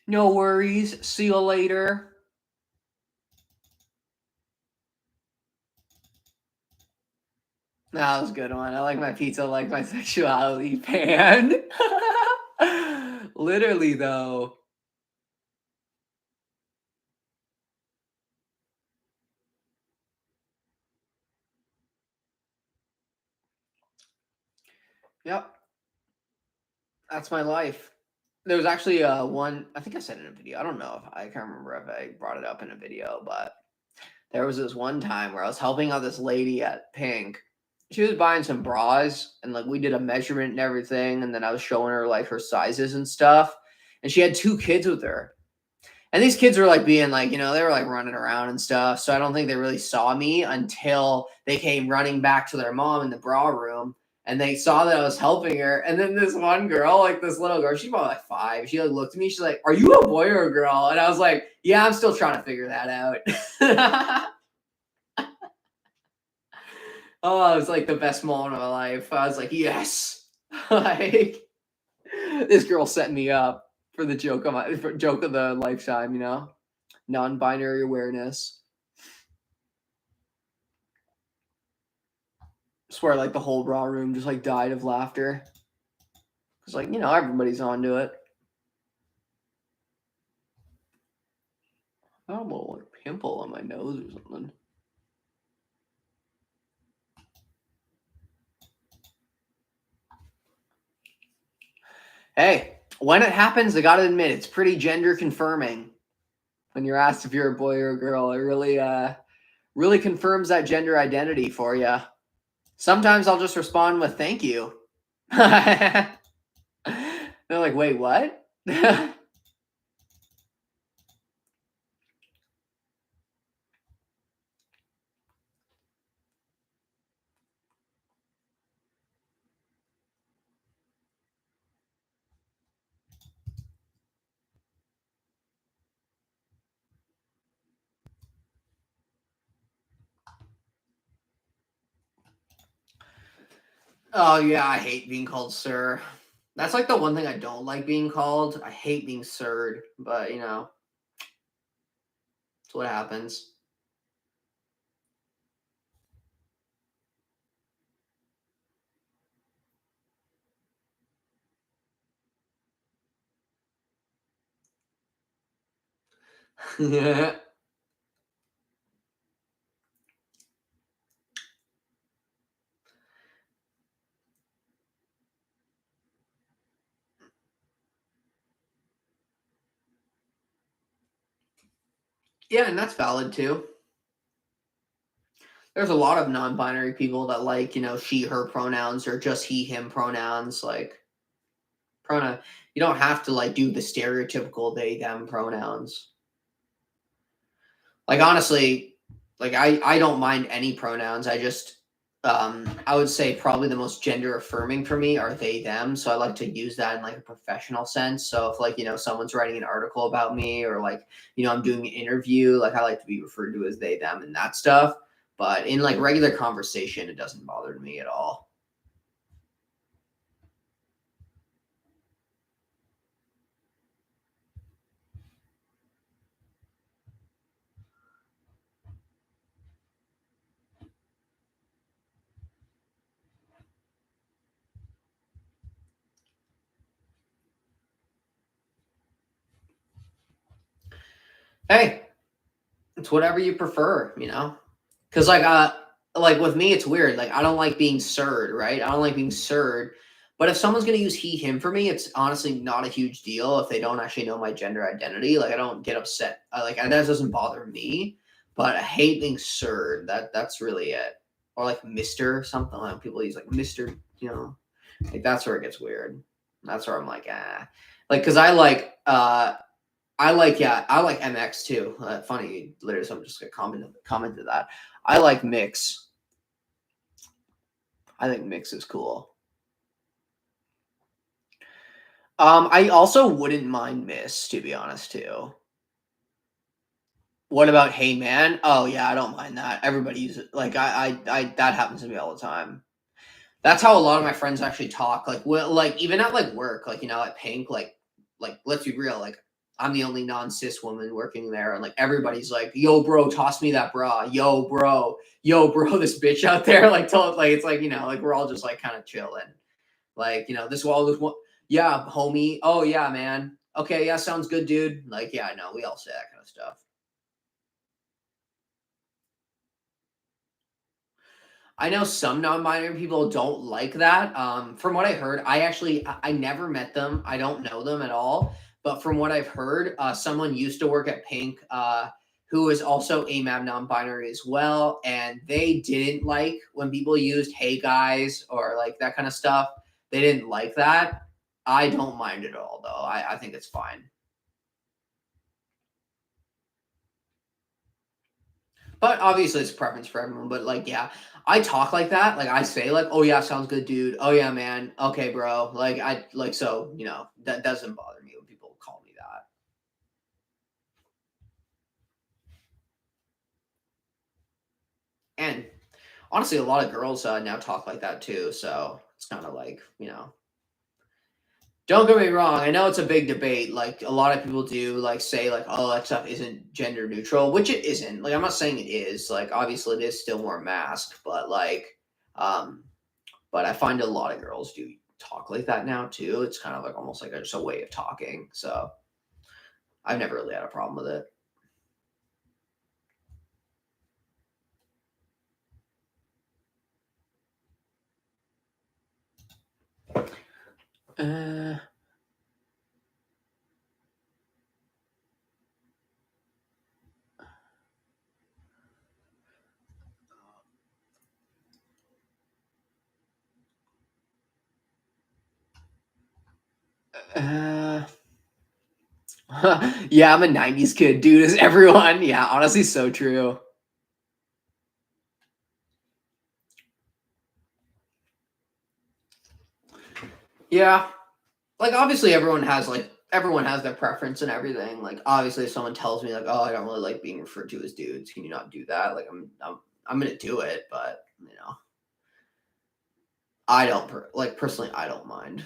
No worries. See you later. That was a good one. I like my pizza like my sexuality pan. Literally, though. Yep. That's my life. There was actually one, I think I said it in a video. I don't know if I can't remember if I brought it up in a video, but there was this one time where I was helping out this lady at Pink. She was buying some bras and like we did a measurement and everything. And then I was showing her like her sizes and stuff. And she had two kids with her. And these kids were like being like, they were like running around and stuff. So I don't think they really saw me until they came running back to their mom in the bra room and they saw that I was helping her. And then this one girl, like this little girl, she's probably like 5. She like looked at me. She's like, "Are you a boy or a girl?" And I was like, "Yeah, I'm still trying to figure that out." Oh, it was like the best moment of my life. I was like, yes. Like this girl set me up for the joke of joke of the lifetime, non-binary awareness. I swear, like the whole raw room just like died of laughter. It's like everybody's onto it. I got a little like pimple on my nose or something. Hey, when it happens, I gotta admit it's pretty gender confirming. when you're asked if you're a boy or a girl. It really confirms that gender identity for you. Sometimes I'll just respond with "thank you." They're like, "Wait, what?" Oh yeah, I hate being called sir. That's like the one thing I don't like being called. I hate being sirred, but you know, it's what happens. Yeah, and that's valid too. There's a lot of non-binary people that like, she, her pronouns or just he, him pronouns. Like, pronoun, you don't have to like do the stereotypical they, them pronouns. Like, honestly, like I don't mind any pronouns. I would say probably the most gender affirming for me are they, them. So I like to use that in like a professional sense. So if like, someone's writing an article about me or like, I'm doing an interview, like I like to be referred to as they, them and that stuff. But in like regular conversation, it doesn't bother me at all. Hey, it's whatever you prefer, Because like with me, it's weird. Like I don't like being sirred, right? I don't like being sirred. But if someone's gonna use he, him for me, it's honestly not a huge deal if they don't actually know my gender identity. Like I don't get upset. That doesn't bother me. But I hate being sirred. That's really it. Or like Mister something. Like people use like Mister. Like that's where it gets weird. That's where I'm like like because I like MX too. Funny, literally, someone just commented that. I like Mix. I think Mix is cool. I also wouldn't mind Miss, to be honest, too. What about Hey Man? Oh yeah, I don't mind that. Everybody uses it. Like I that happens to me all the time. That's how a lot of my friends actually talk. Like, like even at like work, like at Pink, like let's be real, like I'm the only non-cis woman working there, and like everybody's like, "Yo, bro, toss me that bra." Yo, bro, this bitch out there, like, like it's like like we're all just like kind of chilling, like this one, yeah, homie. Oh yeah, man. Okay, yeah, sounds good, dude. Like, yeah, no, we all say that kind of stuff. I know some non-binary people don't like that. From what I heard, I never met them. I don't know them at all. But from what I've heard, someone used to work at Pink, who is also AMAB non-binary as well, and they didn't like when people used "Hey guys" or like that kind of stuff. They didn't like that. I don't mind it at all, though. I think it's fine. But obviously, it's preference for everyone. But like, yeah, I talk like that. Like I say, like, "Oh yeah, sounds good, dude. Oh yeah, man. Okay, bro." Like I like so that doesn't bother me when people call me that. And honestly, a lot of girls now talk like that too. So it's kind of like Don't get me wrong. I know it's a big debate. Like a lot of people do, like say, like, "Oh, that stuff isn't gender neutral," which it isn't. Like I'm not saying it is. Like obviously, it is still more masked, but um, but I find a lot of girls do talk like that now too. It's kind of like almost like just a way of talking. So I've never really had a problem with it. Uh, yeah, I'm a 90s kid, dude. Is everyone? Yeah, honestly, so true. Yeah, like obviously everyone has their preference and everything. Like obviously, if someone tells me like, "Oh, I don't really like being referred to as dudes. Can you not do that?" Like I'm gonna do it, but I don't personally I don't mind.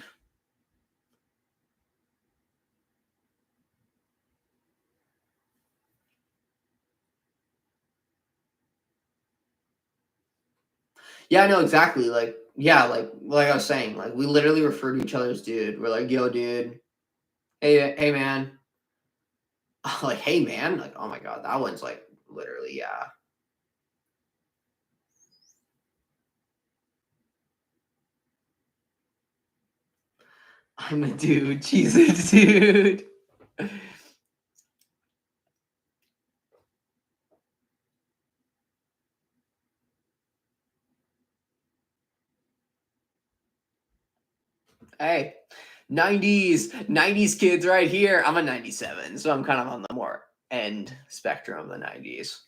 Yeah, I know exactly. Like yeah, like I was saying, like we literally refer to each other as dude. We're like, "Yo, dude. Hey, man." Like, "Hey, man." Like, oh my god, that one's like literally yeah. I'm a dude. She's a dude. Hey, 90s kids right here. I'm a 97, so I'm kind of on the more end spectrum of the 90s.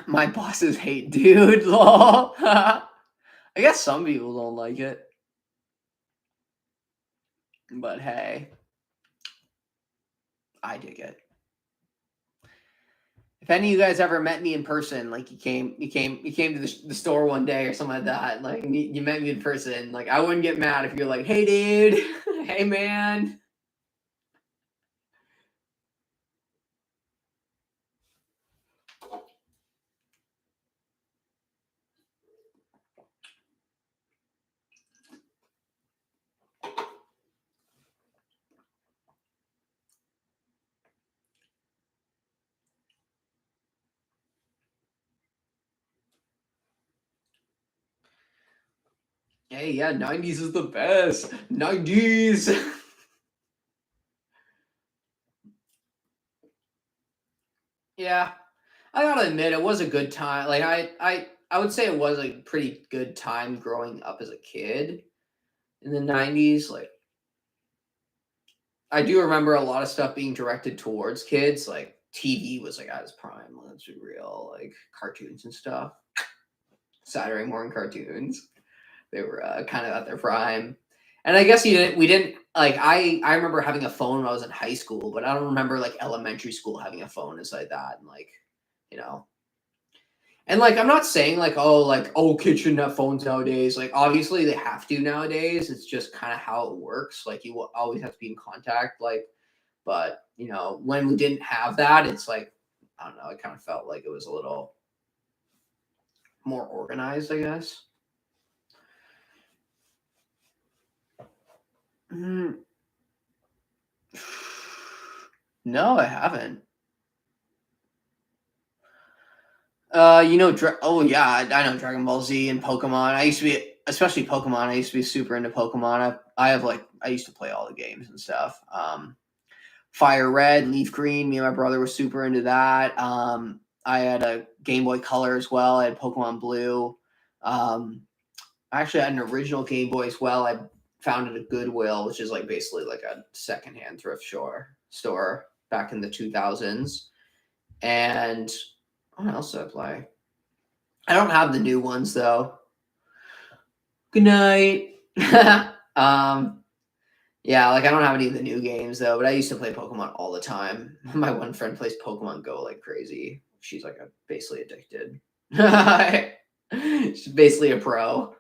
My bosses hate dude, lol. I guess some people don't like it, but hey, I dig it. If any of you guys ever met me in person, like you came to the store one day or something like that, like you met me in person, like I wouldn't get mad if you're like, "Hey, dude, hey, man." Hey, yeah, 90s is the best. 90s. Yeah, I gotta admit, it was a good time. Like I would say it was a pretty good time growing up as a kid in the 90s. Like I do remember a lot of stuff being directed towards kids. Like TV was like at its prime. Let's be real. Like cartoons and stuff. Saturday morning cartoons. They were kind of at their prime. And I guess we didn't like I remember having a phone when I was in high school, but I don't remember like elementary school having a phone inside that and like, you know, and like I'm not saying like kids shouldn't have phones nowadays. Like obviously they have to nowadays. It's just kind of how it works. Like you will always have to be in contact. Like, but when we didn't have that, it's like I don't know. It kind of felt like it was a little more organized, I guess. Mm, no, I haven't. Oh yeah, I know Dragon Ball Z and Pokemon. I used to be, especially Pokemon. I used to be super into Pokemon. I used to play all the games and stuff. Fire Red, Leaf Green. Me and my brother were super into that. I had a Game Boy Color as well. I had Pokemon Blue. Um, I actually had an original Game Boy as well. I found it at Goodwill, which is like basically like a secondhand thrift store back in the 2000s. And what else did I play? I don't have the new ones though. Good night. um, yeah, like I don't have any of the new games though, but I used to play Pokemon all the time. My one friend plays Pokemon Go like crazy. She's like basically addicted. She's basically a pro.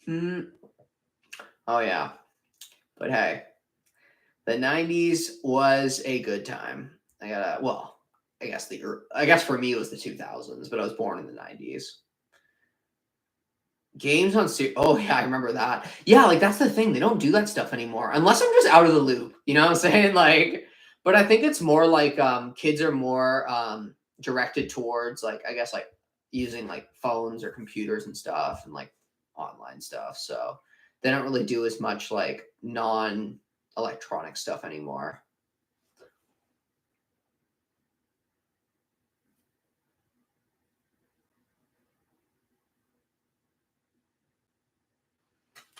Hmm. Oh yeah, but hey, the '90s was a good time. I guess for me it was the 2000s, but I was born in the '90s. Games on oh yeah, I remember that. Yeah, like that's the thing. They don't do that stuff anymore unless I'm just out of the loop. You know what I'm saying? Like, But I think it's more like kids are more directed towards like I guess like using like phones or computers and stuff and like online stuff. So they don't really do as much like non-electronic stuff anymore.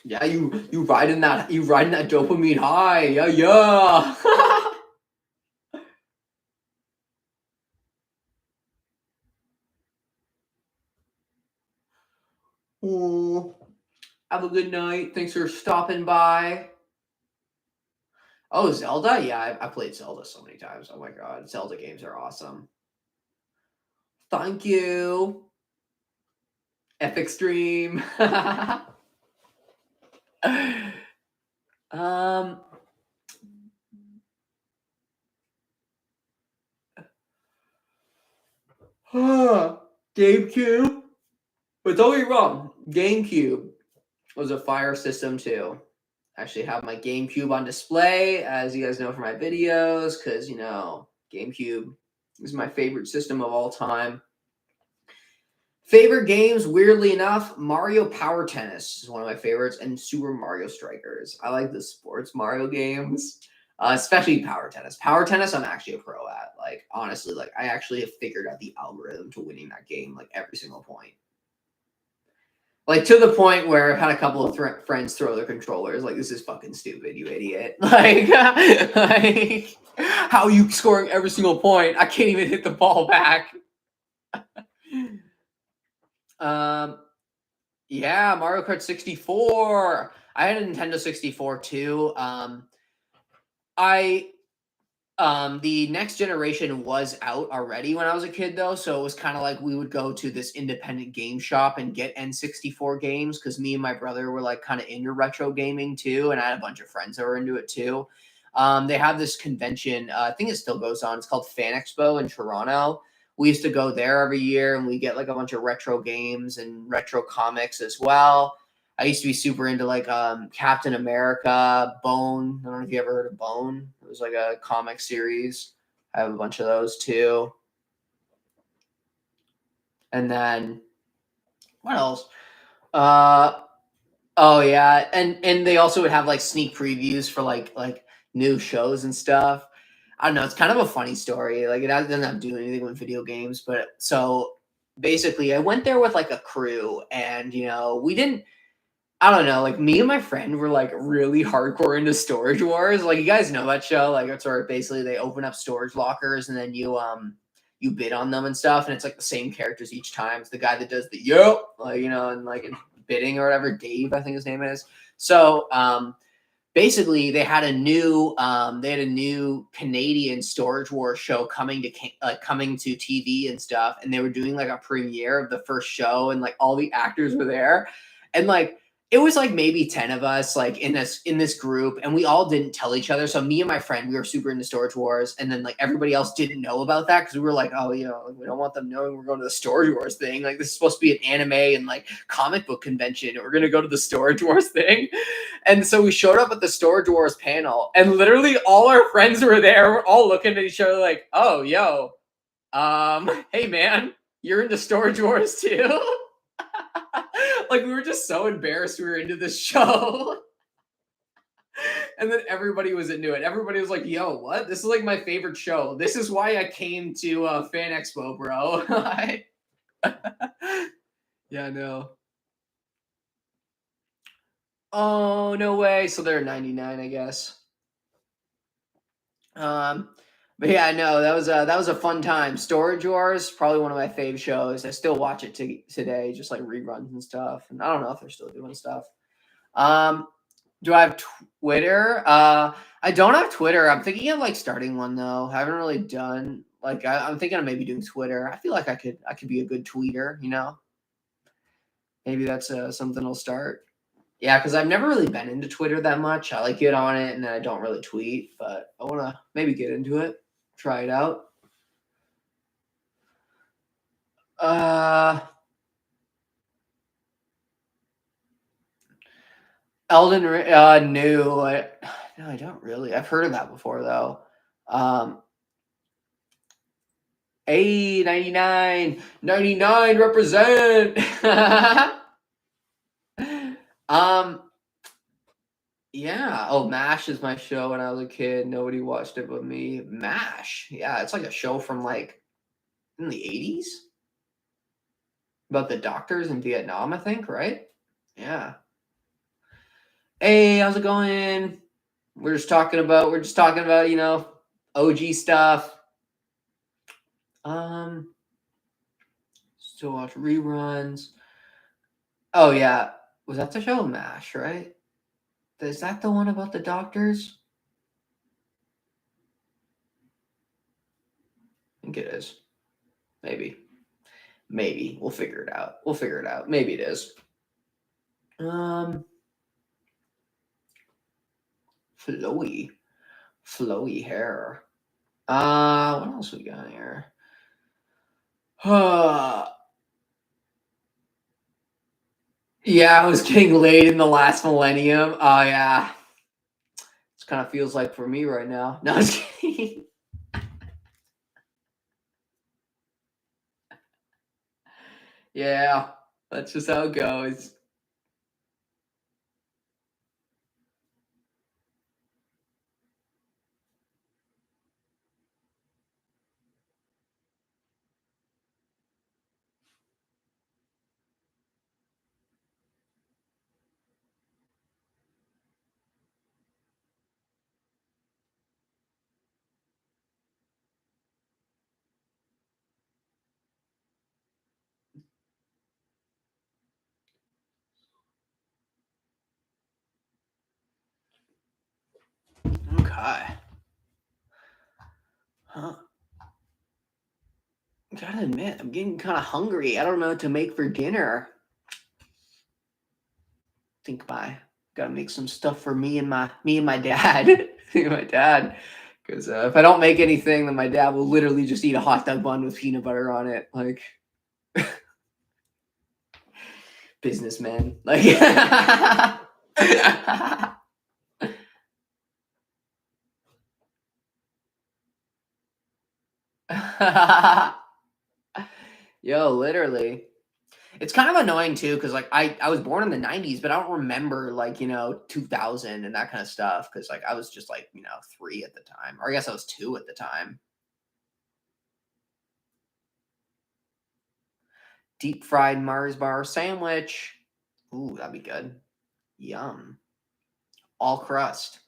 Yeah, you riding that dopamine high. Yeah, yeah. Ooh, have a good night. Thanks for stopping by. Oh, Zelda? Yeah, I played Zelda so many times. Oh my god, Zelda games are awesome. Thank you. Epic stream. um, GameCube. But don't get me wrong, GameCube was a fire system too. I actually have my GameCube on display, as you guys know from my videos, because you know GameCube is my favorite system of all time. Favorite games, weirdly enough, Mario Power Tennis is one of my favorites, and Super Mario Strikers. I like the sports Mario games, especially Power Tennis. Power Tennis, I'm actually a pro at. Like, honestly, like I actually have figured out the algorithm to winning that game, like every single point. Like to the point where I've had a couple of friends throw their controllers. Like, this is fucking stupid, you idiot. Like, like, how are you scoring every single point? I can't even hit the ball back. Yeah, Mario Kart 64. I had a Nintendo 64 too. I the next generation was out already when I was a kid though, so it was kind of like we would go to this independent game shop and get N64 games because me and my brother were like kind of into retro gaming too, and I had a bunch of friends that were into it too. They have this convention, I think it still goes on. It's called Fan Expo in Toronto. We used to go there every year, and we get like a bunch of retro games and retro comics as well. I used to be super into like Captain America, Bone. I don't know if you ever heard of Bone. It was like a comic series. I have a bunch of those too. And then what else? Uh oh yeah, and they also would have like sneak previews for like new shows and stuff. I don't know. It's kind of a funny story. Like it doesn't have to do anything with video games, but so basically, I went there with like a crew, and you know, we didn't. I don't know, like, me and my friend were, like, really hardcore into Storage Wars, like, you guys know that show? Like, it's where basically they open up storage lockers and then you bid on them and stuff, and it's, like, the same characters each time. It's the guy that does the "Yep," like, you know, and, like, bidding or whatever, Dave, I think his name is. So, basically, they had a new Canadian Storage Wars show coming to TV and stuff, and they were doing, like, a premiere of the first show, and, like, all the actors were there, and, like, it was like maybe 10 of us like in this group, and we all didn't tell each other. So me and my friend, we were super into Storage Wars, and then like everybody else didn't know about that because we were like, oh, you know, we don't want them knowing we're going to the Storage Wars thing. Like this is supposed to be an anime and like comic book convention, and we're gonna go to the Storage Wars thing. And so we showed up at the Storage Wars panel, and literally all our friends were there. We're all looking at each other like, oh, yo, hey man, you're into Storage Wars too? Like we were just so embarrassed we were into this show. And then everybody was into it. Everybody was like, yo, what? This is like my favorite show. This is why I came to Fan Expo, bro. Yeah, no. Oh, no way. So they're 99, I guess. Um, but yeah, no, that was a fun time. Storage Wars, probably one of my fave shows. I still watch it today, just like reruns and stuff. And I don't know if they're still doing stuff. Um, do I have Twitter? I don't have Twitter. I'm thinking of like starting one though. I haven't really done like I'm thinking of maybe doing Twitter. I feel like I could be a good tweeter. You know, maybe that's something I'll start. Yeah, because I've never really been into Twitter that much. I like get on it and then I don't really tweet, but I want to maybe get into it, try it out. Uh, Elden Ring. No, I don't really. I've heard of that before though. A 99 represent. Yeah. Oh, MASH is my show when I was a kid. Nobody watched it but me. MASH. Yeah, it's like a show from like in the 80s about the doctors in Vietnam, I think, right? Yeah. Hey, how's it going? We're just talking about, OG stuff. Still watch reruns. Oh yeah. Was that the show MASH, right? Is that the one about the doctors? I think it is. Maybe. Maybe. We'll figure it out. Maybe it is. Flowy. Flowy hair. What else we got here? Yeah, I was getting laid in the last millennium. Oh yeah. This kind of feels like for me right now. No, I was kidding. Yeah, that's just how it goes. Okay. Huh. Gotta admit, I'm getting kind of hungry. I don't know what to make for dinner. Gotta make some stuff for me and my dad. Me and my dad. Because if I don't make anything, then my dad will literally just eat a hot dog bun with peanut butter on it. Like businessman. Like yo, literally. It's kind of annoying too, because like I was born in the 90s, but I don't remember like, 2000 and that kind of stuff. Cause like I was just like, 3 at the time. Or I guess I was 2 at the time. Deep fried Mars bar sandwich. Ooh, that'd be good. Yum. All crust.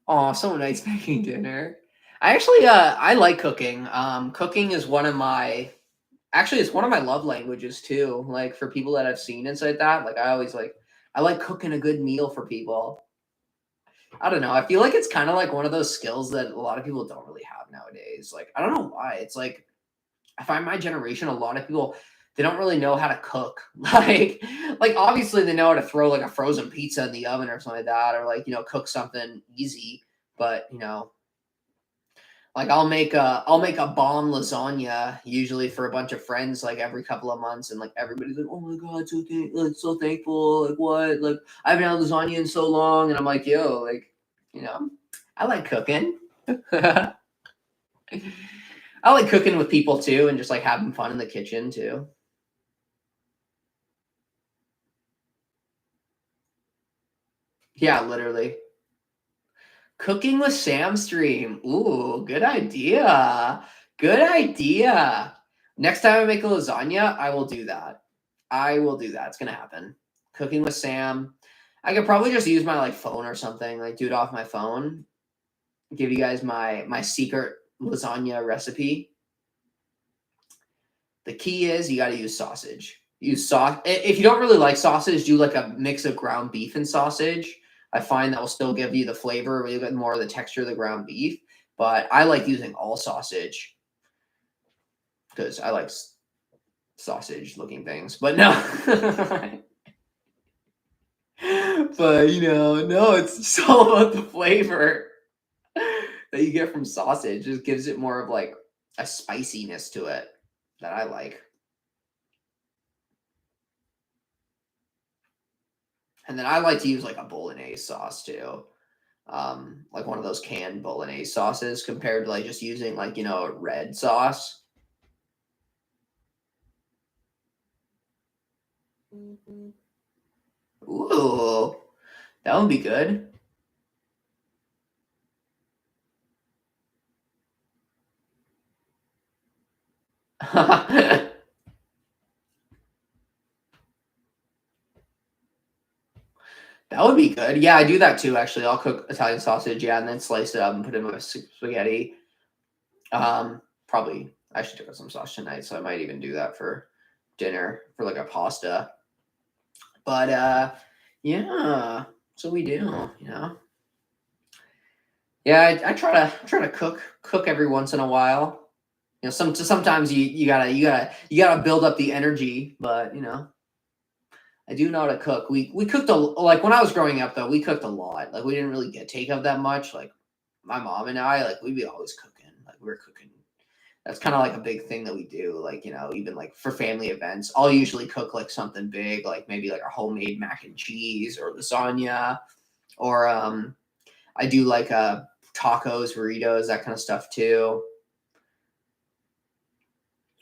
Oh, so nice making dinner. I like cooking. Cooking is one of my actually it's one of my love languages too. Like for people that I've seen and like that, like I like cooking a good meal for people. I don't know. I feel like it's kind of like one of those skills that a lot of people don't really have nowadays. Like I don't know why. It's like I find my generation a lot of people they don't really know how to cook. Like obviously they know how to throw like a frozen pizza in the oven or something like that or like, cook something easy, but like I'll make a bomb lasagna usually for a bunch of friends like every couple of months and like everybody's like, "Oh my god, so thankful. Like what? Like I haven't had lasagna in so long." And I'm like, "Yo, like, I like cooking." I like cooking with people too and just like having fun in the kitchen too. Yeah, literally. Cooking with Sam stream. Ooh, good idea. Good idea. Next time I make a lasagna, I will do that. I will do that. It's gonna happen. Cooking with Sam. I could probably just use my like phone or something, like do it off my phone. Give you guys my secret lasagna recipe. The key is you got to use sausage. Use sauce. If you don't really like sausage, do like a mix of ground beef and sausage. I find that will still give you the flavor, but you get more of the texture of the ground beef. But I like using all sausage because I like sausage looking things. But no, but no, it's just all about the flavor that you get from sausage. It just gives it more of like a spiciness to it that I like. And then I like to use like a bolognese sauce too. like one of those canned bolognese sauces compared to like just using like, a red sauce. Ooh, that would be good. That would be good. Yeah, I do that too, actually. I'll cook Italian sausage, yeah, and then slice it up and put it in my spaghetti. Probably I should cook some sauce tonight, so I might even do that for dinner for like a pasta. But yeah, so we do, Yeah, I try to cook every once in a while. Sometimes you gotta build up the energy, but I do know how to cook. We cooked like when I was growing up though, we cooked a lot. Like we didn't really get takeout that much. Like my mom and I, like we'd be always cooking. Like we were cooking. That's kind of like a big thing that we do. Like, even like for family events, I'll usually cook like something big, like maybe like a homemade mac and cheese or lasagna, or I do like tacos, burritos, that kind of stuff too.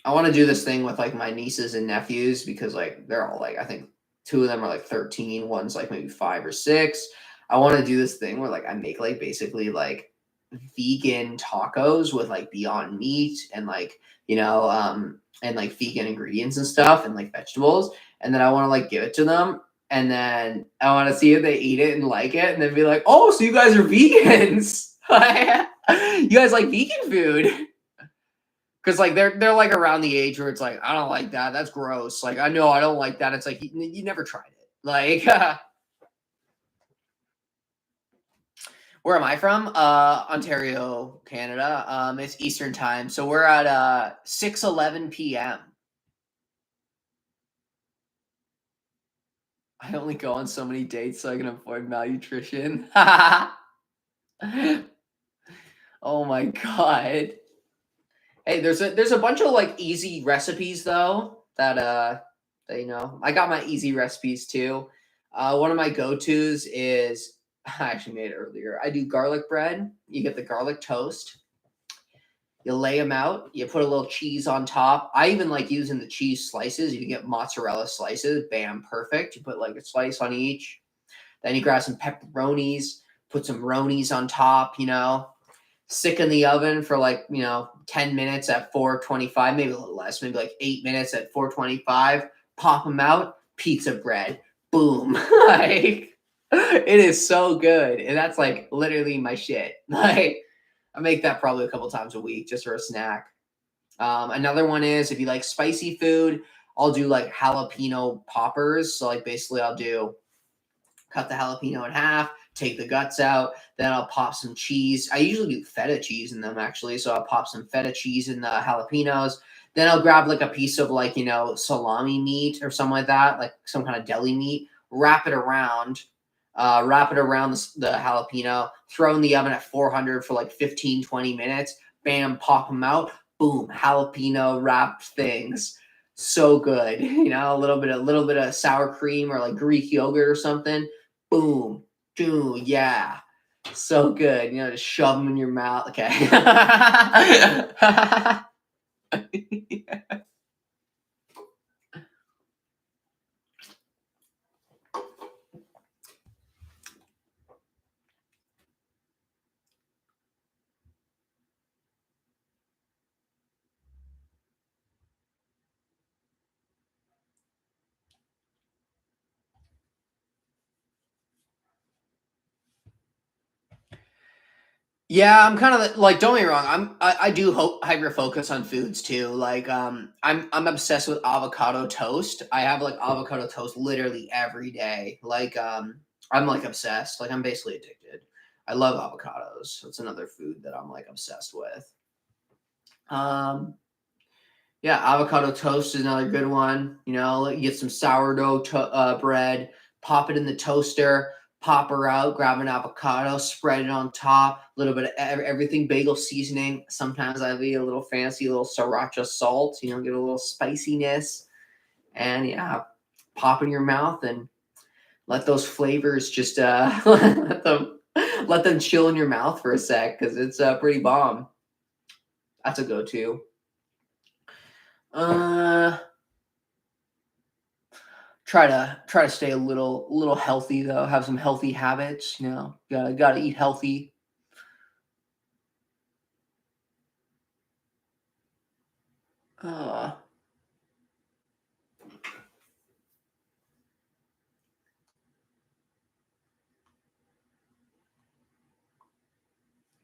I want to do this thing with like my nieces and nephews because like they're all like, I think two of them are like 13, one's like maybe 5 or 6. I want to do this thing where like I make like basically like vegan tacos with like Beyond Meat and like, and like vegan ingredients and stuff and like vegetables. And then I want to like give it to them. And then I want to see if they eat it and like it and then be like, oh, so you guys are vegans. You guys like vegan food. Because like they're like around the age where it's like, I don't like that. That's gross. Like I know I don't like that. It's like you never tried it. Like where am I from? Ontario, Canada. It's Eastern time. So we're at 6:11 p.m. I only go on so many dates so I can avoid malnutrition. Oh my god. Hey, there's a bunch of like easy recipes though that I got my easy recipes too. One of my go-tos is I actually made it earlier. I do garlic bread. You get the garlic toast. You lay them out. You put a little cheese on top. I even like using the cheese slices. You can get mozzarella slices. Bam, perfect. You put like a slice on each. Then you grab some pepperonis. Put some ronies on top. Stick in the oven for like 10 minutes at 425, maybe a little less, maybe like 8 minutes at 425. Pop them out. Pizza bread. Boom. Like it is so good, and that's like literally my shit. Like I make that probably a couple times a week just for a snack. Another one is if you like spicy food, I'll do like jalapeno poppers. So like basically I'll cut the jalapeno in half, take the guts out, then I'll pop some cheese. I usually do feta cheese in them actually. So I'll pop some feta cheese in the jalapenos. Then I'll grab like a piece of like, salami meat or something like that, like some kind of deli meat, wrap it around the jalapeno, throw in the oven at 400 for like 15, 20 minutes. Bam, pop them out. Boom, jalapeno wrapped things. So good. A little bit of sour cream or like Greek yogurt or something. Boom. Dude, yeah. So good. Just shove them in your mouth. Okay. Yeah, I'm kind of like, don't get me wrong, I do hyper focus on foods too. Like I'm obsessed with avocado toast. I have like avocado toast literally every day. Like I'm like obsessed. Like I'm basically addicted. I love avocados. It's another food that I'm like obsessed with. Um yeah, avocado toast is another good one. You get some sourdough bread, pop it in the toaster, pop her out, grab an avocado, spread it on top, a little bit of everything, bagel seasoning. Sometimes I'll be a little fancy, little sriracha salt, get a little spiciness. And yeah, pop in your mouth and let those flavors just let let them chill in your mouth for a sec because it's pretty bomb. That's a go-to. Try to stay a little healthy though. Have some healthy habits. You know, gotta eat healthy.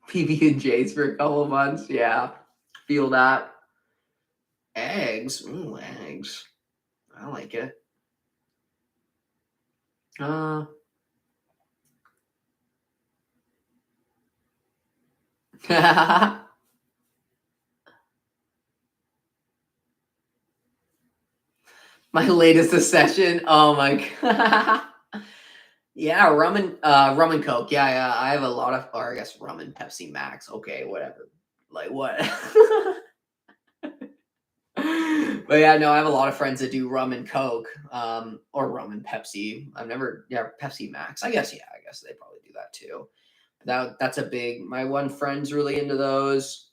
PB and J's for a couple of months. Yeah, feel that. Eggs. Ooh, eggs. I like it. My latest accession. Oh my god. Yeah, rum and Coke. Yeah. I have a lot of, or I guess rum and Pepsi Max. Okay, whatever. Like what? But yeah, no, I have a lot of friends that do rum and Coke, or rum and Pepsi. I've never, yeah, Pepsi Max. I guess, yeah, I guess they probably do that too. That's a big. My one friend's really into those.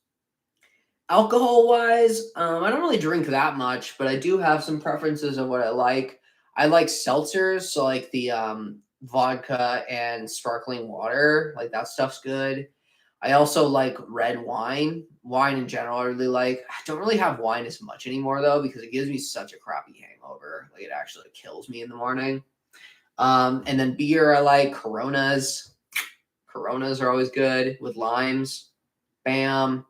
Alcohol wise, I don't really drink that much, but I do have some preferences of what I like. I like seltzers, so like the vodka and sparkling water, like that stuff's good. I also like red wine. Wine in general, I really like. I don't really have wine as much anymore though, because it gives me such a crappy hangover. Like it actually kills me in the morning. And then beer, I like Coronas. Coronas are always good with limes. Bam.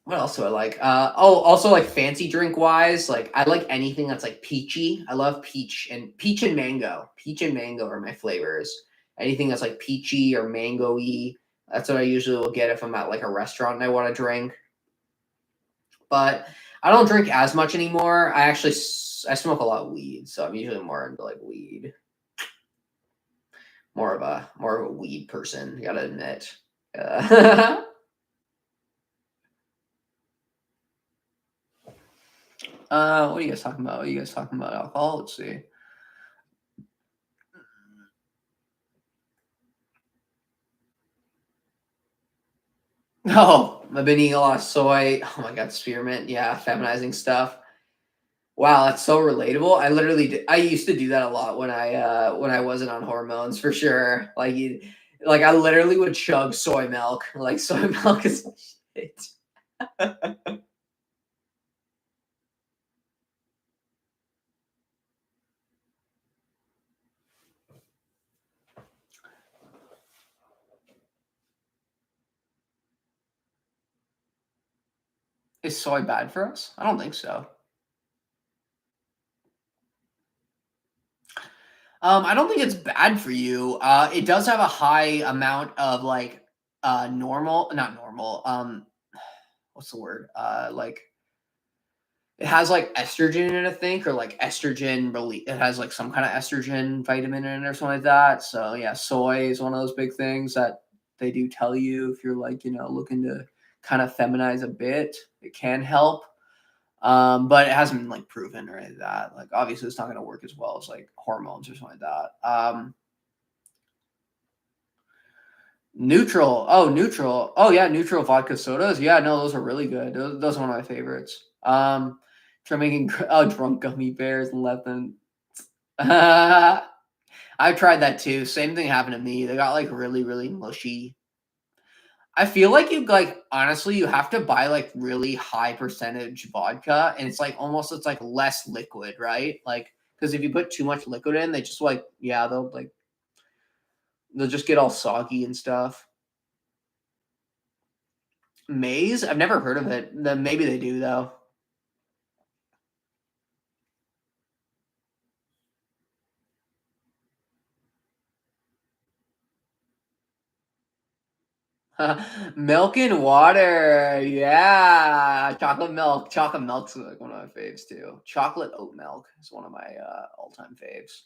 What else do I like? Also like fancy drink wise, like I like anything that's like peachy. I love peach and mango. Peach and mango are my flavors. Anything that's like peachy or mango-y, that's what I usually will get if I'm at like a restaurant and I want to drink. But I don't drink as much anymore. I smoke a lot of weed, so I'm usually more into like weed. More of a weed person, you gotta admit. What are you guys talking about? Are you guys talking about alcohol? Let's see. Oh, I've been eating a lot of soy. Oh my god, spearmint. Yeah, feminizing stuff. Wow, that's so relatable. I used to do that a lot when I wasn't on hormones for sure. Like I literally would chug soy milk. Like soy milk is my shit. Is soy bad for us? I don't think so. I don't think it's bad for you. It does have a high amount of like not normal. What's the word? Like it has like estrogen in it, I think, or like estrogen release. It has like some kind of estrogen vitamin in it or something like that. So yeah, soy is one of those big things that they do tell you if you're like, looking to kind of feminize a bit, it can help. But it hasn't been like proven or anything like that. Like obviously it's not going to work as well as like hormones or something like that. Neutral. Oh, neutral. Oh yeah, neutral vodka sodas. Yeah, no, those are really good. Those are one of my favorites. Try making drunk gummy bears and let them. I tried that too. Same thing happened to me. They got like really, really mushy. I feel like honestly you have to buy like really high percentage vodka, and it's like less liquid, right? Like because if you put too much liquid in, they just they'll just get all soggy and stuff. Maize? I've never heard of it. Then maybe they do though. Milk and water. Yeah. Chocolate milk. Chocolate milk's like one of my faves too. Chocolate oat milk is one of my all-time faves.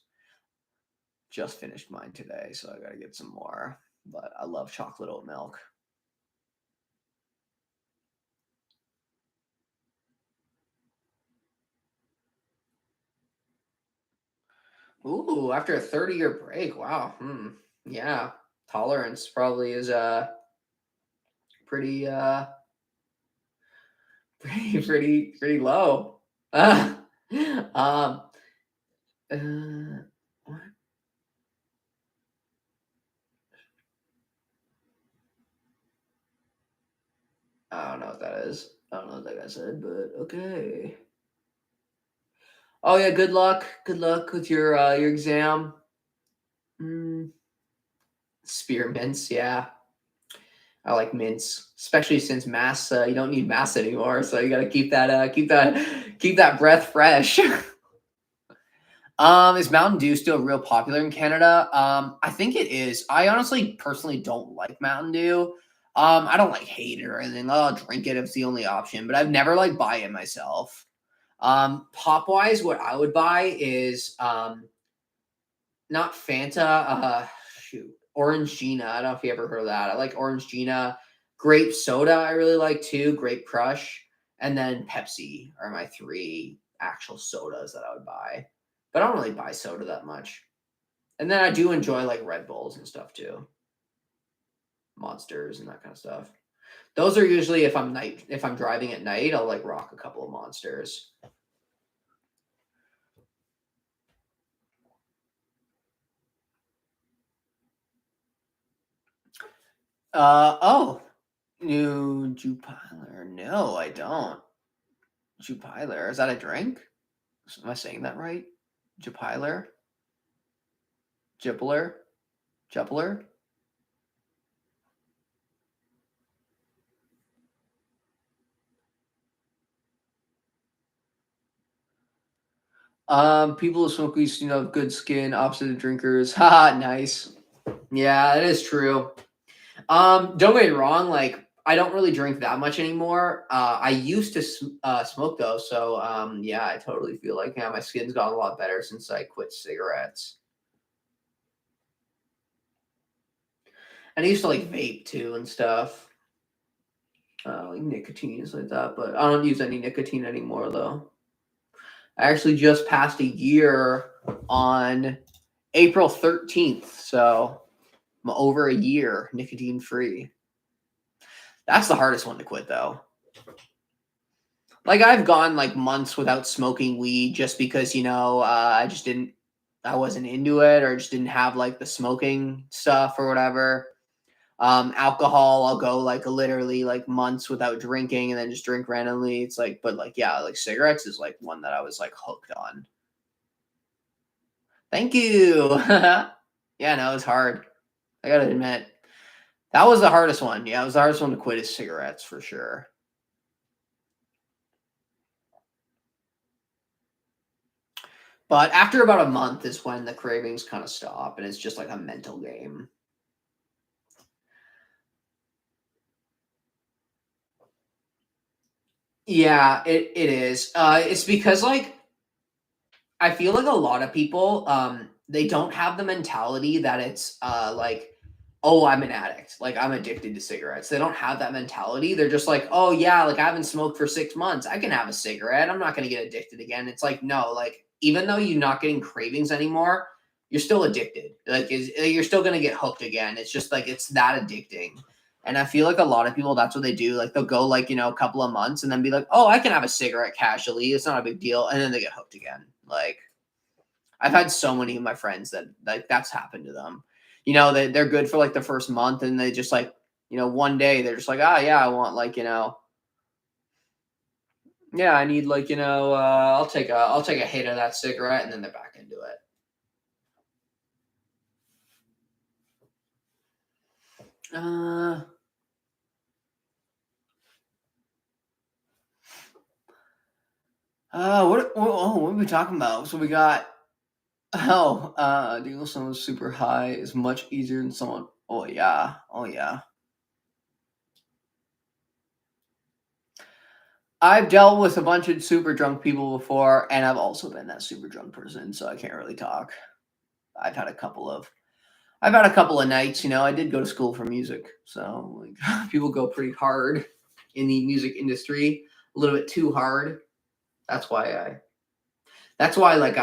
Just finished mine today, so I gotta get some more. But I love chocolate oat milk. Ooh, after a 30-year break. Wow. Yeah. Tolerance probably is pretty pretty low. Um what? I don't know what that is. I don't know what that guy said, but okay. Oh yeah, good luck. Good luck with your exam. Mm, spearmints, yeah. I like mints, especially since mass. You don't need mass anymore, so you got to keep that breath fresh. Is Mountain Dew still real popular in Canada? I think it is. I honestly, personally, don't like Mountain Dew. I don't like hate it or anything. I'll drink it if it's the only option, but I've never like buy it myself. Pop wise, what I would buy is not Fanta. Shoot, Orange Gina. I don't know if you ever heard of that. I like Orange Gina. Grape soda, I really like too. Grape Crush, and then Pepsi are my three actual sodas that I would buy. But I don't really buy soda that much. And then I do enjoy like Red Bulls and stuff too, Monsters and that kind of stuff. Those are usually if I'm driving at night, I'll like rock a couple of Monsters. Oh, new Jupiler. No, I don't. Jupiler. Is that a drink? Am I saying that right? Jupiler? Jupiler? Jupiler? People who smoke weed, have good skin, opposite of drinkers. Haha, nice. Yeah, it is true. Don't get me wrong, like I don't really drink that much anymore. I used to smoke though, so yeah, I totally feel like my skin's gotten a lot better since I quit cigarettes. And I used to like vape too and stuff, like nicotine and like that. But I don't use any nicotine anymore though. I actually just passed a year on April 13th, so I'm over a year nicotine free. That's the hardest one to quit though. Like I've gone like months without smoking weed just because I wasn't into it or just didn't have like the smoking stuff or whatever. Alcohol, I'll go like literally like months without drinking and then just drink randomly. It's like, but like yeah, like cigarettes is like one that I was like hooked on. Thank you. Yeah, no, it's hard. I gotta admit. That was the hardest one. Yeah, it was the hardest one to quit is cigarettes for sure. But after about a month is when the cravings kind of stop and it's just like a mental game. Yeah, it is. It's because like I feel like a lot of people they don't have the mentality that it's like oh I'm an addict, like I'm addicted to cigarettes. They don't have that mentality. They're just like oh yeah, like I haven't smoked for 6 months. I can have a cigarette. I'm not gonna get addicted again. It's like no, like even though you're not getting cravings anymore, you're still addicted. Like you're still gonna get hooked again. It's just like it's that addicting. And I feel like a lot of people, that's what they do. Like they'll go like, a couple of months and then be like, oh, I can have a cigarette casually. It's not a big deal. And then they get hooked again. Like I've had so many of my friends that like that's happened to them. They're good for like the first month and they just like, one day they're just like, ah, yeah, I want like, yeah, I need like, I'll take a hit of that cigarette and then they're back into it. What are we talking about? So we got dealing with someone super high is much easier than someone. Oh yeah, oh yeah. I've dealt with a bunch of super drunk people before, and I've also been that super drunk person, so I can't really talk. I've had a couple of, I've had a couple of nights. I did go to school for music, so like people go pretty hard in the music industry, a little bit too hard. That's why like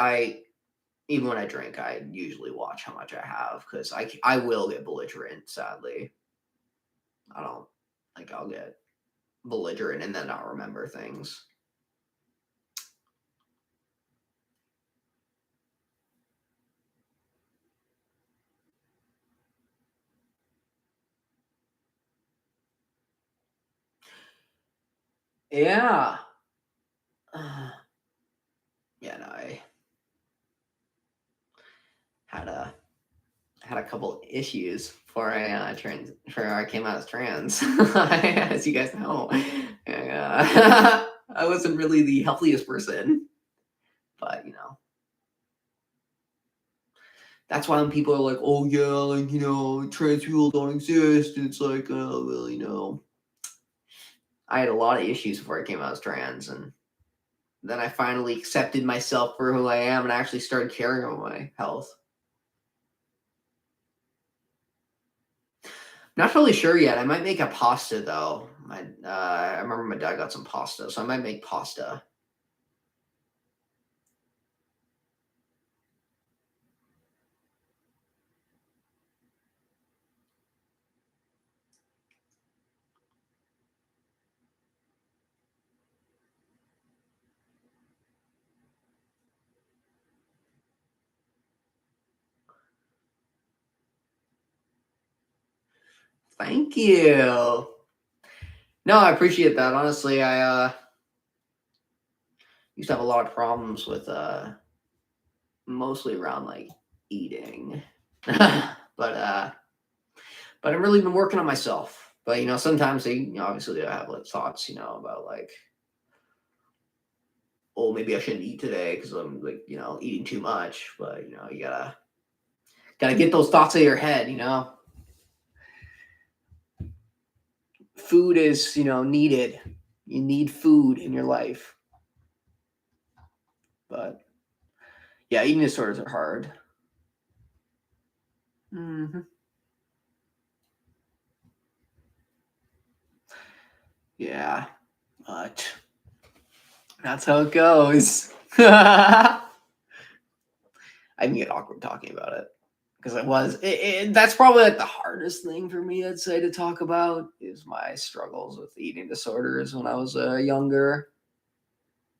even when I drink, I usually watch how much I have because I will get belligerent. Sadly, I don't like I'll get belligerent and then not remember things. Yeah. Yeah, no, I had a couple issues before I came out as trans. As you guys know, I wasn't really the healthiest person, but that's why when people are like, "Oh yeah, like trans people don't exist," and it's like, "Oh well, I had a lot of issues before I came out as trans, and then I finally accepted myself for who I am and actually started caring about my health." Not really sure yet. I might make a pasta though. I remember my dad got some pasta, so I might make pasta. Thank you. No, I appreciate that. Honestly, I used to have a lot of problems with mostly around like eating. but I've really been working on myself. But sometimes obviously I have like thoughts, about like, oh, maybe I shouldn't eat today because I'm like, eating too much. But you gotta get those thoughts out of your head. Food is, needed. You need food in your life. But yeah, eating disorders are hard. Mm-hmm. Yeah, but that's how it goes. I can get awkward talking about it because that's probably like the hardest thing for me, I'd say, to talk about is my struggles with eating disorders when I was younger,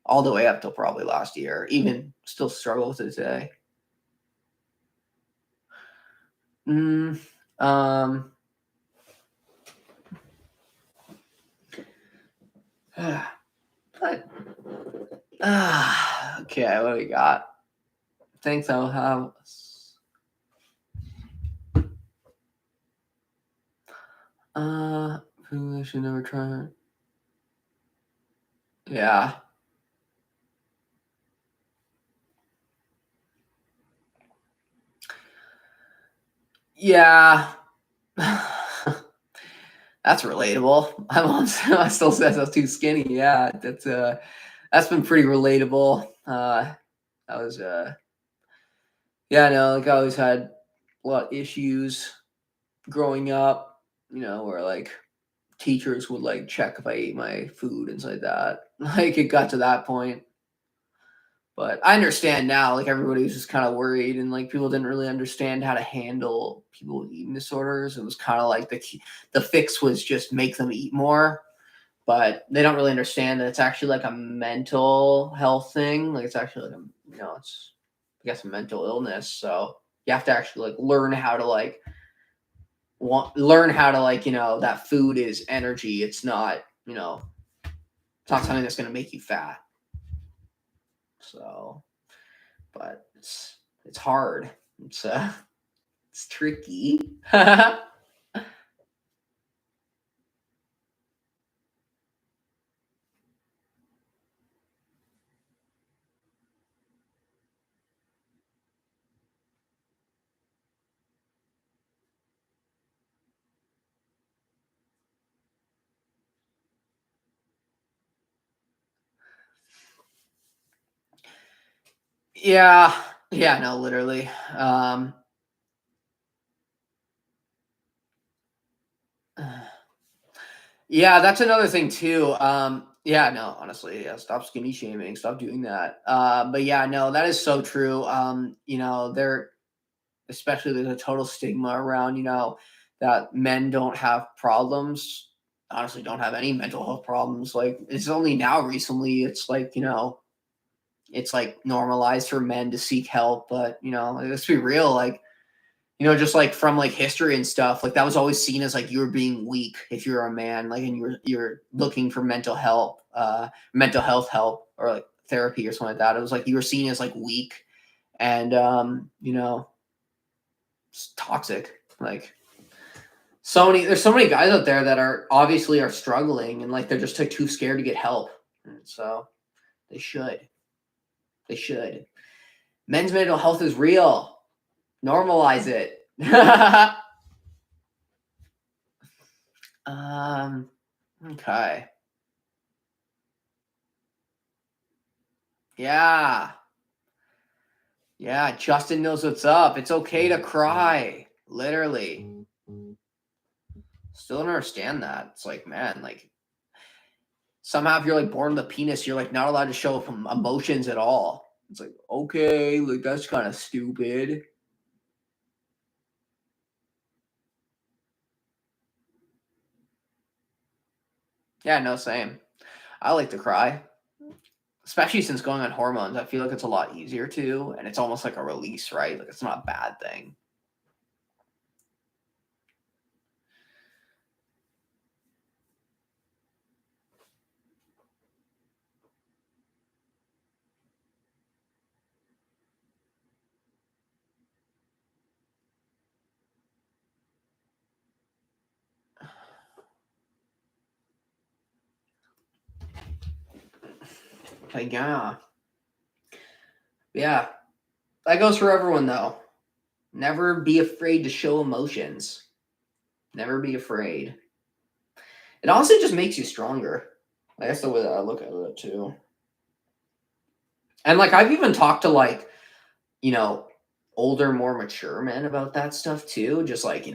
all the way up till probably last year. Even still struggle with it today. Mm, um, but okay, what do we got? Thanks, I'll have. Food I should never try. Yeah. Yeah. That's relatable. My mom still says I was too skinny. Yeah, that's been pretty relatable. I was yeah, no, like I always had a lot of issues growing up, where like teachers would like check if I ate my food and stuff like that. Like it got to that point. But I understand now, like everybody was just kind of worried, and like people didn't really understand how to handle people with eating disorders. It was kind of like the fix was just make them eat more, but they don't really understand that it's actually like a mental health thing. Like it's actually like it's I guess a mental illness. So you have to actually like learn how to like that food is energy. It's not it's not something that's going to make you fat. So. But it's hard. It's tricky. Yeah. Yeah, no, literally. Yeah, that's another thing too. Yeah, no, honestly, yeah, stop skinny shaming, stop doing that. But yeah, no, that is so true. There, especially there's a total stigma around, that men don't have problems. Honestly, don't have any mental health problems. Like it's only now recently, it's like it's like normalized for men to seek help. But let's be real, like just like from like history and stuff, like that was always seen as like you were being weak if you're a man, like and you're looking for mental health help or like therapy or something like that. It was like you were seen as like weak and it's toxic. Like there's so many guys out there that are obviously are struggling and like they're just like too scared to get help. And so they should. They should. Men's mental health is real. Normalize it. Okay. Yeah. Yeah, Justin knows what's up. It's okay to cry. Literally. Still don't understand that. It's like, man, like somehow if you're like born with a penis, you're like not allowed to show emotions at all. It's like, okay, like that's kind of stupid. Yeah, no, same. I like to cry. Especially since going on hormones, I feel like it's a lot easier to, and it's almost like a release, right? Like it's not a bad thing. Like, yeah. Yeah. That goes for everyone though. Never be afraid to show emotions. Never be afraid. It honestly just makes you stronger. Like, that's the way that I look at it too. And like I've even talked to like, you know, older, more mature men about that stuff too. Just like,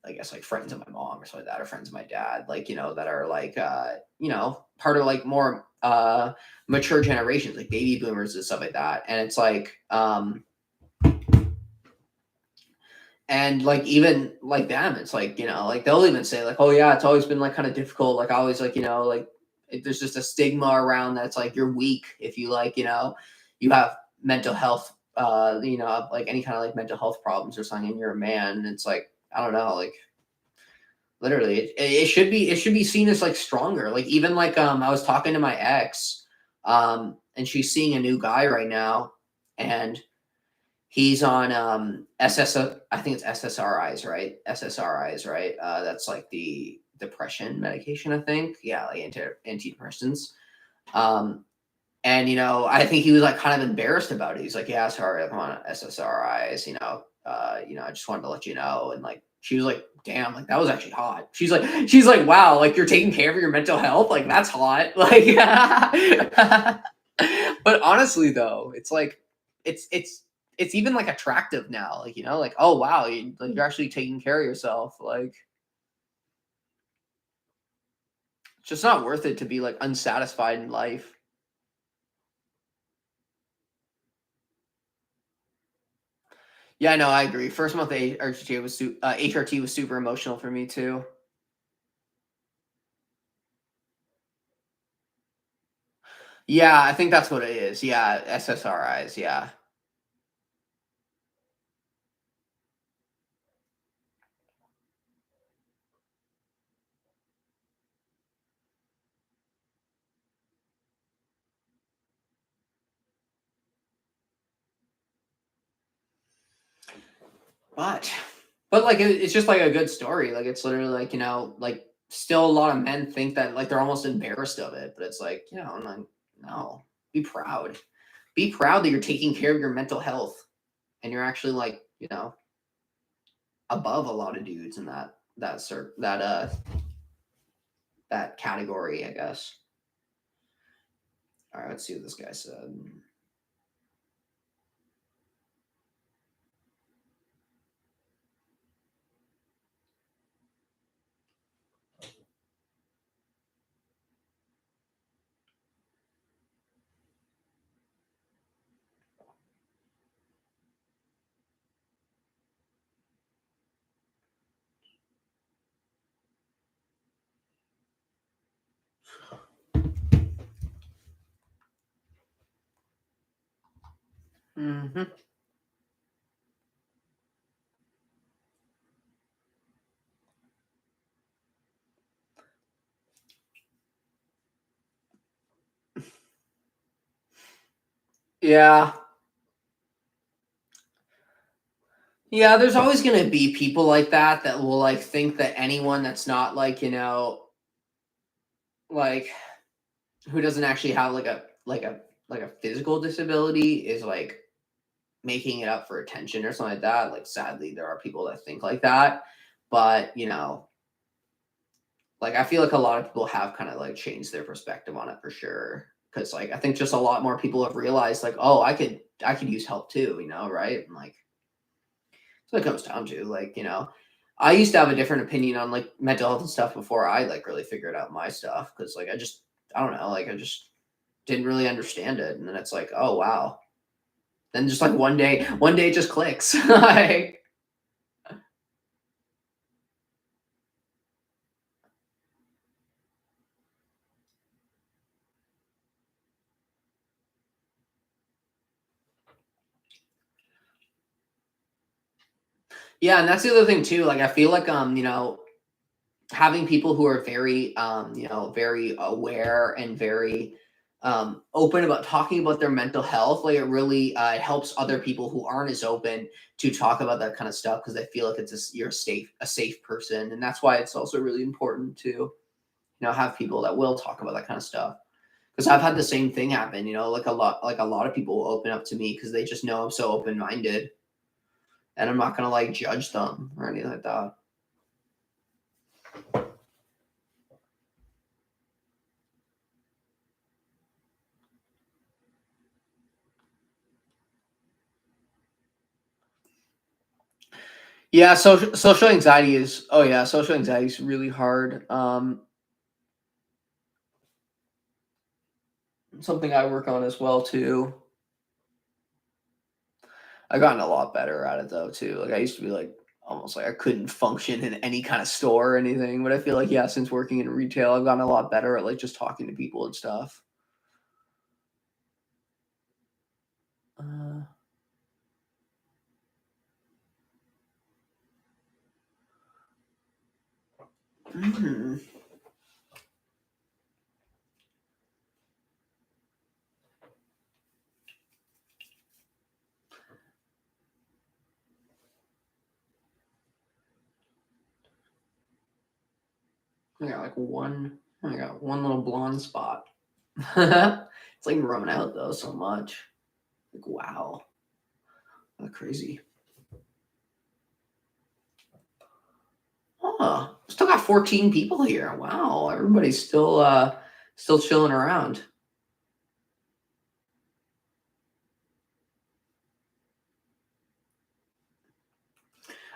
I guess like friends of my mom or something like that, or friends of my dad, like, that are like part of like more mature generations, like baby boomers and stuff like that. And it's like and like even like them, it's like, like they'll even say like, oh yeah, it's always been like kind of difficult. Like I always like, like there's just a stigma around that's like you're weak if you like, you have mental health, like any kind of like mental health problems or something, and you're a man. And it's like, I don't know, like literally it should be seen as like stronger. Like even like I was talking to my ex, and she's seeing a new guy right now, and he's on I think it's SSRIs, right? SSRIs, right? That's like the depression medication, I think. Yeah, like antidepressants. Um, and I think he was like kind of embarrassed about it. He's like, "Yeah, sorry, I'm on SSRIs. I just wanted to let you know." And like, she was like, "Damn, like that was actually hot." She's like, "Wow, like you're taking care of your mental health. Like that's hot." Like, but honestly, though, it's like, it's even like attractive now. Like like, oh wow, you're actually taking care of yourself. Like, it's just not worth it to be like unsatisfied in life. Yeah, no, I agree. First month HRT was super emotional for me too. Yeah, I think that's what it is. Yeah, SSRIs. Yeah, but like it's just like a good story. Like it's literally like like still a lot of men think that like they're almost embarrassed of it, but it's like I'm like, no, be proud. Be proud that you're taking care of your mental health and you're actually like above a lot of dudes in that category, I guess. All right, let's see what this guy said. Hmm. Yeah. Yeah, there's always going to be people like that will like think that anyone that's not like, like who doesn't actually have like a physical disability is like making it up for attention or something like that. Like sadly there are people that think like that. But, like I feel like a lot of people have kind of like changed their perspective on it for sure. Cause like I think just a lot more people have realized like, oh, I could use help too, right? And like that's what it comes down to. Like, I used to have a different opinion on like mental health and stuff before I like really figured out my stuff. Cause like I don't know, like I just didn't really understand it. And then it's like, oh wow. Then just like one day it just clicks. Like yeah, and that's the other thing too. Like I feel like having people who are very very aware and very open about talking about their mental health, like it really it helps other people who aren't as open to talk about that kind of stuff because they feel like you're a safe person, and that's why it's also really important to have people that will talk about that kind of stuff. Because I've had the same thing happen, like a lot of people will open up to me because they just know I'm so open minded, and I'm not gonna like judge them or anything like that. Yeah, social anxiety is oh yeah, social anxiety is really hard. Something I work on as well too. I've gotten a lot better at it though too. Like I used to be like almost like I couldn't function in any kind of store or anything, but I feel like yeah, since working in retail, I've gotten a lot better at like just talking to people and stuff. Uh, mhm. I got one little blonde spot. It's like running out though so much. Like wow, that's crazy. Oh, still got 14 people here. Wow, everybody's still chilling around.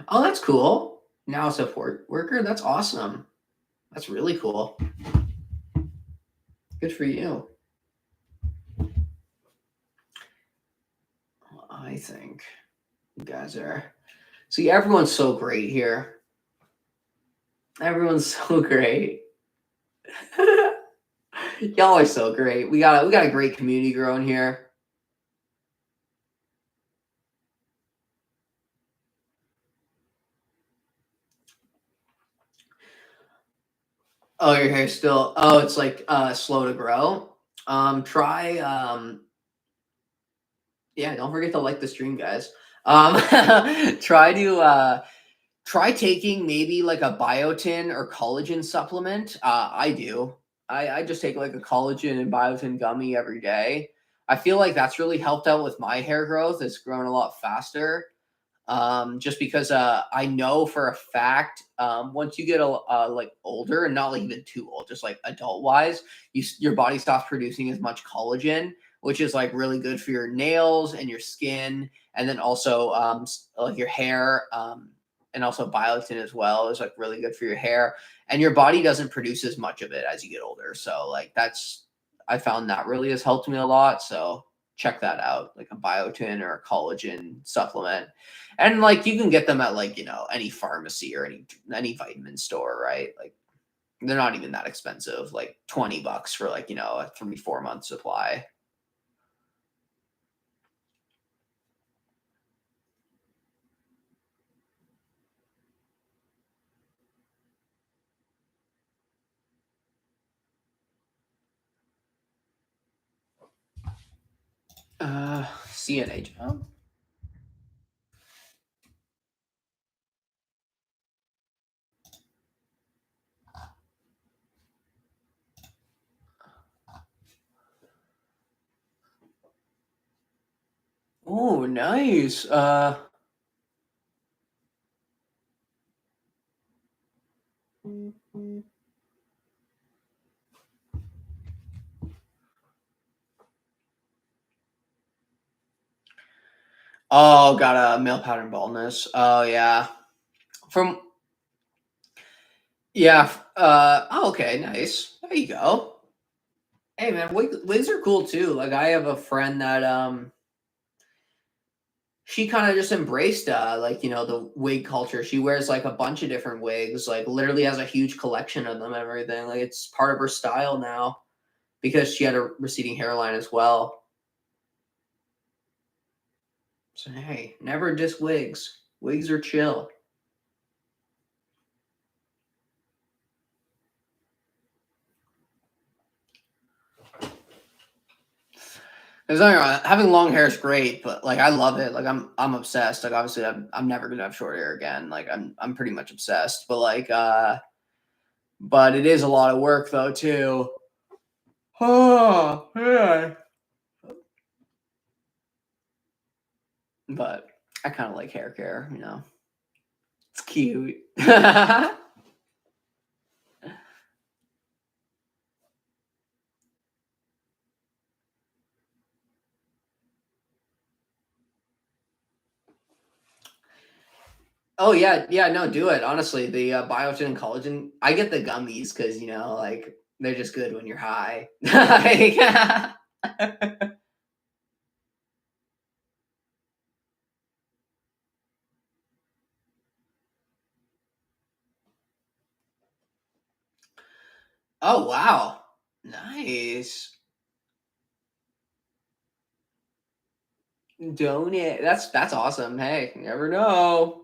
Oh, that's cool. Now support worker. That's awesome. That's really cool. Good for you. I think you guys are. See, everyone's so great here. Everyone's so great. Y'all are so great. We got a great community growing here. Oh, your hair still. Oh, it's like slow to grow. Try yeah, don't forget to like the stream, guys. Um try to try taking maybe like a biotin or collagen supplement. I do. I just take like a collagen and biotin gummy every day. I feel like that's really helped out with my hair growth. It's grown a lot faster. Just because I know for a fact once you get like older and not like even too old, just like adult wise, your body stops producing as much collagen, which is like really good for your nails and your skin, and then also like your hair. And also biotin as well is like really good for your hair, and your body doesn't produce as much of it as you get older. So like I found that really has helped me a lot. So check that out, like a biotin or a collagen supplement. And like you can get them at like, any pharmacy or any vitamin store, right? Like they're not even that expensive, like $20 for like, a 3-4 month supply. CNA job. Oh, nice. Oh, got a male pattern baldness. Oh, yeah. From yeah. Oh, okay, nice. There you go. Hey, man, wigs are cool too. Like, I have a friend that she kind of just embraced like, the wig culture. She wears like a bunch of different wigs. Like, literally has a huge collection of them and everything. Like, it's part of her style now because she had a receding hairline as well. So hey, never just wigs. Wigs are chill. There's nothing wrong. Having long hair is great, but like I love it. Like I'm obsessed. Like obviously I'm never gonna have short hair again. Like I'm pretty much obsessed. But like but it is a lot of work though too. Oh yeah. But I kind of like hair care. It's cute. Oh yeah, yeah. No, do it. Honestly, the biotin and collagen. I get the gummies because like they're just good when you're high. Oh wow, nice. Donate. That's awesome. Hey, you never know.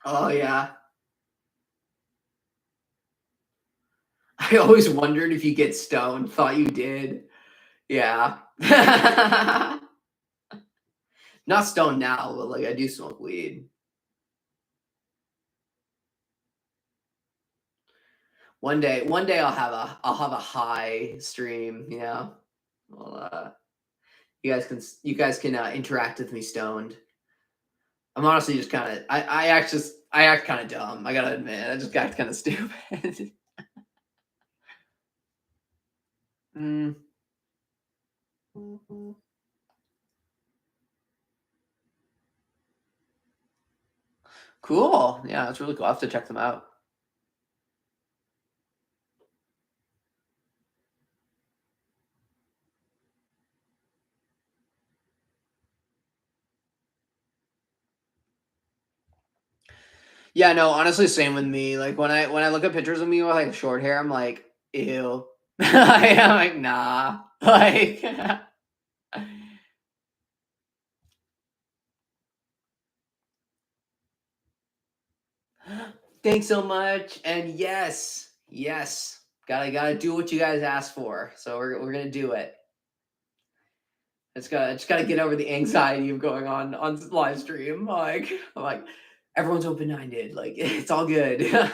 Oh yeah. I always wondered if you get stoned. Thought you did. Yeah. Not stoned now, but like I do smoke weed. One day I'll have a high stream. Well, you guys can interact with me stoned. I'm honestly just kind of I act kind of dumb. I gotta admit, I just act kind of stupid. Mm. Cool. Yeah, that's really cool. I have to check them out. Yeah, no, honestly, same with me. Like when I look at pictures of me with like short hair, I'm like, ew. I'm like, nah. Like, thanks so much. And yes, yes, gotta do what you guys asked for. So we're gonna do it. It's gotta get over the anxiety of going on live stream. Like, I'm like, everyone's open minded. Like, it's all good.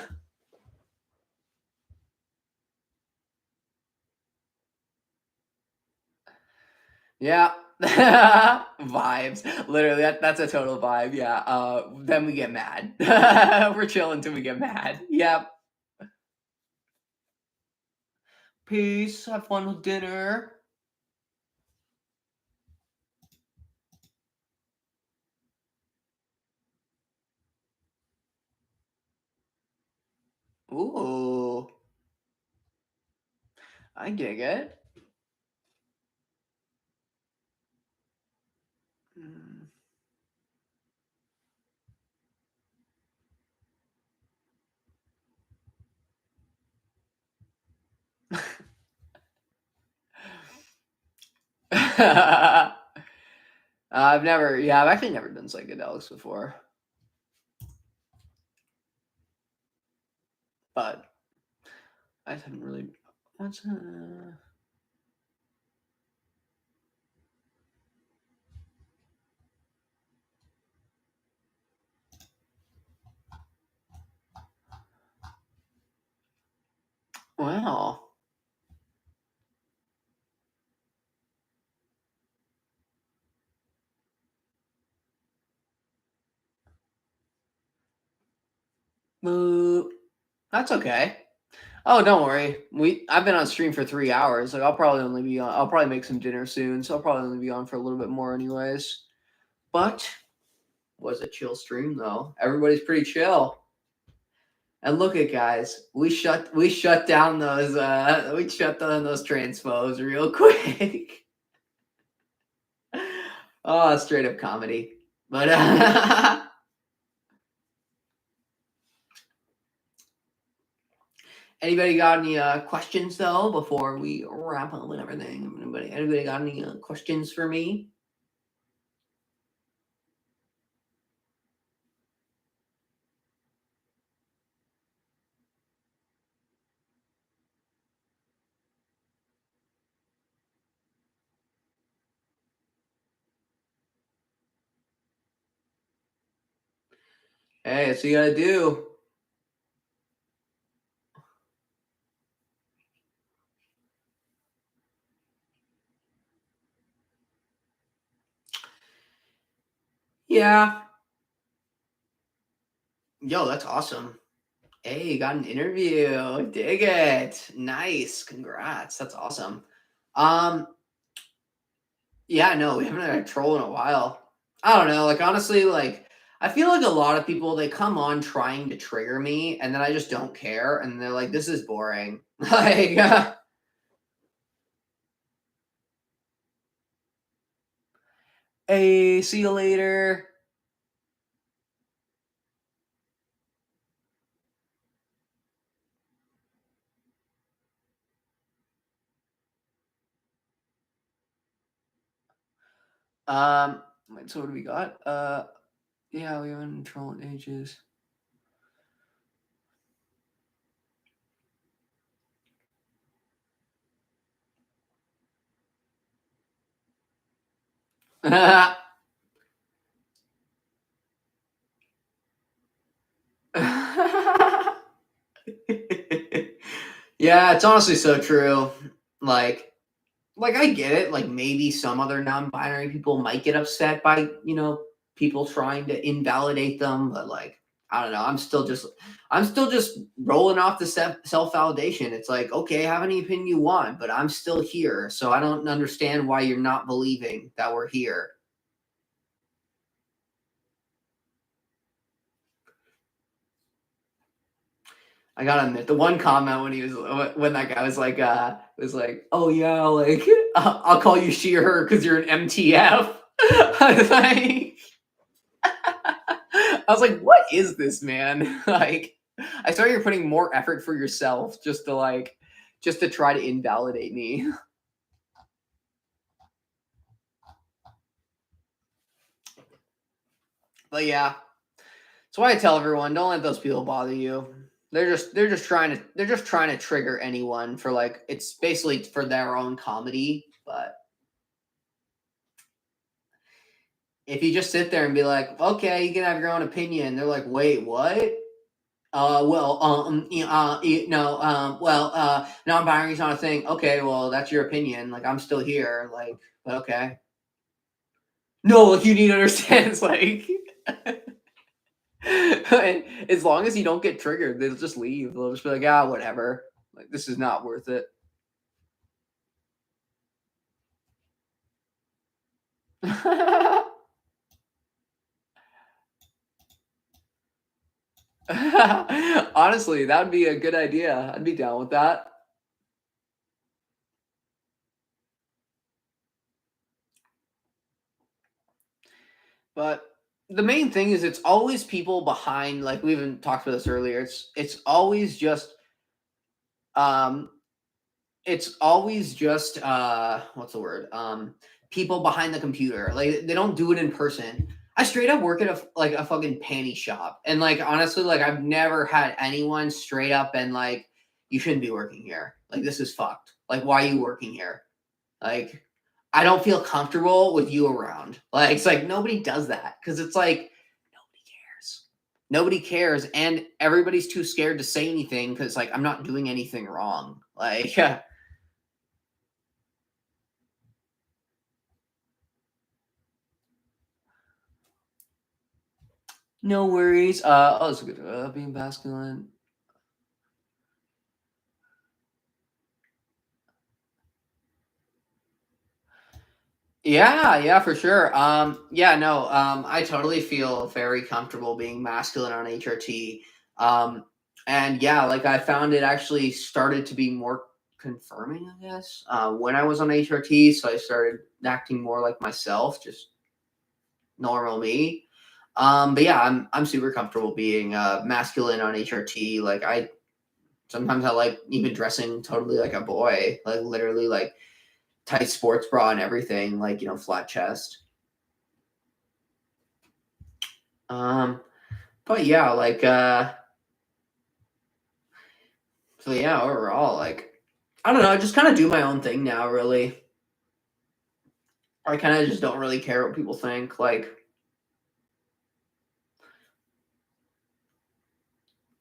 Yeah. Vibes. Literally, that's a total vibe. Yeah. Then we get mad. We're chilling until we get mad. Yep. Peace. Have fun with dinner. Ooh, I dig it. Mm. I've actually never done psychedelics before, but I just haven't really. What's wow. Boo. That's okay. Oh, don't worry. I've been on stream for 3 hours. Like I'll probably make some dinner soon, so I'll probably only be on for a little bit more anyways. But was a chill stream though. Everybody's pretty chill. And look at guys, we shut down those transphobes real quick. Oh, straight up comedy. But anybody got any questions though before we wrap up and everything? Anybody got any questions for me? Hey, that's what you gotta do. Yeah. Yo, that's awesome. Hey, you got an interview. Dig it. Nice. Congrats. That's awesome. Yeah, no, we haven't had a troll in a while. I don't know. Like honestly, like I feel like a lot of people they come on trying to trigger me, and then I just don't care, and they're like, "This is boring." Like, hey, see you later. So what do we got? Yeah, we haven't trolled in ages. Yeah, it's honestly so true. Like, I get it. Like, maybe some other non-binary people might get upset by people trying to invalidate them, but like, I don't know. I'm still just rolling off the self validation. It's like, okay, have any opinion you want, but I'm still here, so I don't understand why you're not believing that we're here. I gotta admit, the one comment when that guy was like, oh yeah, like I'll call you she or her because you're an MTF. I was like, what is this, man? Like, I saw you're putting more effort for yourself just to try to invalidate me. But yeah, that's why I tell everyone, don't let those people bother you. They're just trying to trigger anyone for like it's basically for their own comedy, but if you just sit there and be like, okay, you can have your own opinion, they're like, wait, what? Non-binary is not a thing. Okay, well, that's your opinion. Like, I'm still here. Like, but okay. No, like you need to understand. It's like, as long as you don't get triggered, they'll just leave. They'll just be like, whatever. Like, this is not worth it. Honestly, that would be a good idea. I'd be down with that. But the main thing is it's always people behind, like we even talked about this earlier. It's always just um what's the word? people behind the computer. Like they don't do it in person. I straight up work at a fucking panty shop. And like honestly, like I've never had anyone straight up and like, you shouldn't be working here. Like this is fucked. Like why are you working here? Like I don't feel comfortable with you around. Like it's like nobody does that because it's like nobody cares. Nobody cares, and everybody's too scared to say anything because like I'm not doing anything wrong. Like no worries. Oh, it's good. Being masculine. Yeah, for sure. Yeah, no, I totally feel very comfortable being masculine on HRT. And yeah, like I found it actually started to be more confirming, I guess, when I was on HRT. So I started acting more like myself, just normal me. But yeah, I'm super comfortable being masculine on HRT. Like I sometimes I like even dressing totally like a boy, like literally like tight sports bra and everything, like flat chest. But yeah, like so yeah, overall, like I don't know, I just kind of do my own thing now, really. I kind of just don't really care what people think. Like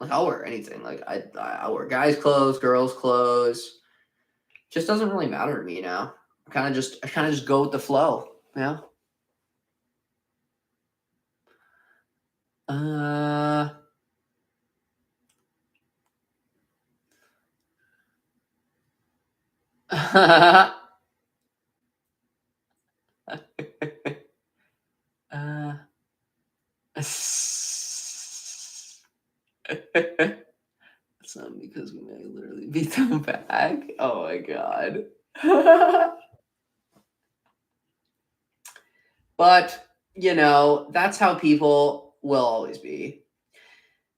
I'll wear anything. Like I wear guys' clothes, girls' clothes. Just doesn't really matter to me now. I kind of just go with the flow. Yeah. Uh. uh. It's not because we may literally beat them back. Oh my god. But, that's how people will always be.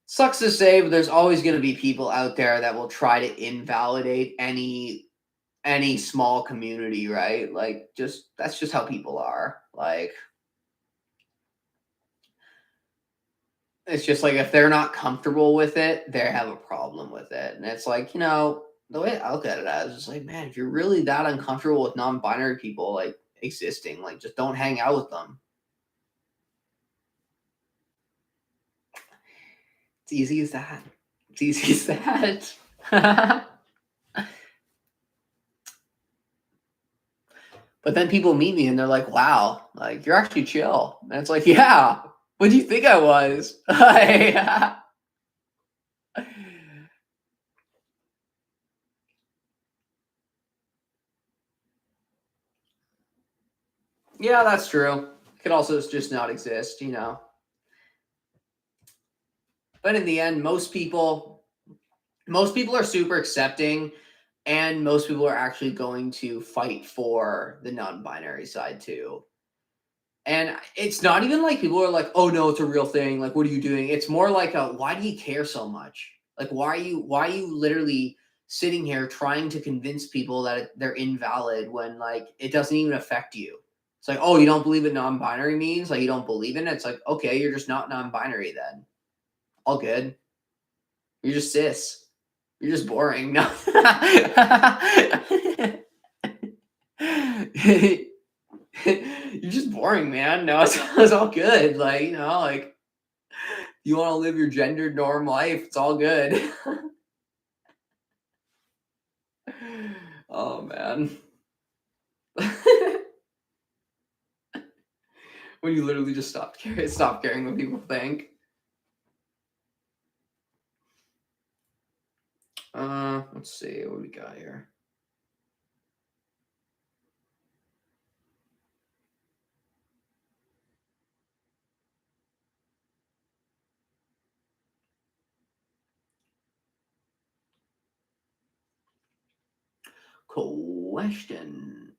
Sucks to say, but there's always going to be people out there that will try to invalidate any small community, right? Like just that's just how people are. Like it's just like if they're not comfortable with it, they have a problem with it. And it's like, the way I look at it as is like, man, if you're really that uncomfortable with non-binary people like existing, like just don't hang out with them. It's easy as that. It's easy as that. But then people meet me and they're like, wow, like you're actually chill. And it's like, yeah, what do you think I was? Yeah, that's true. It could also just not exist. But in the end, most people are super accepting, and most people are actually going to fight for the non-binary side too. And it's not even like people are like, "Oh no, it's a real thing. Like, what are you doing?" It's more like, "Why do you care so much? Like, why are you literally sitting here trying to convince people that they're invalid when like it doesn't even affect you?" It's like, "Oh, you don't believe what non-binary means? Like, you don't believe in it?" It's like, okay, you're just not non-binary then. All good. You're just cis. You're just boring. No. You're just boring, man. No, it's all good. Like, like you want to live your gendered norm life, it's all good. Oh man. When you literally just stop caring what people think. Let's see what we got here. Question.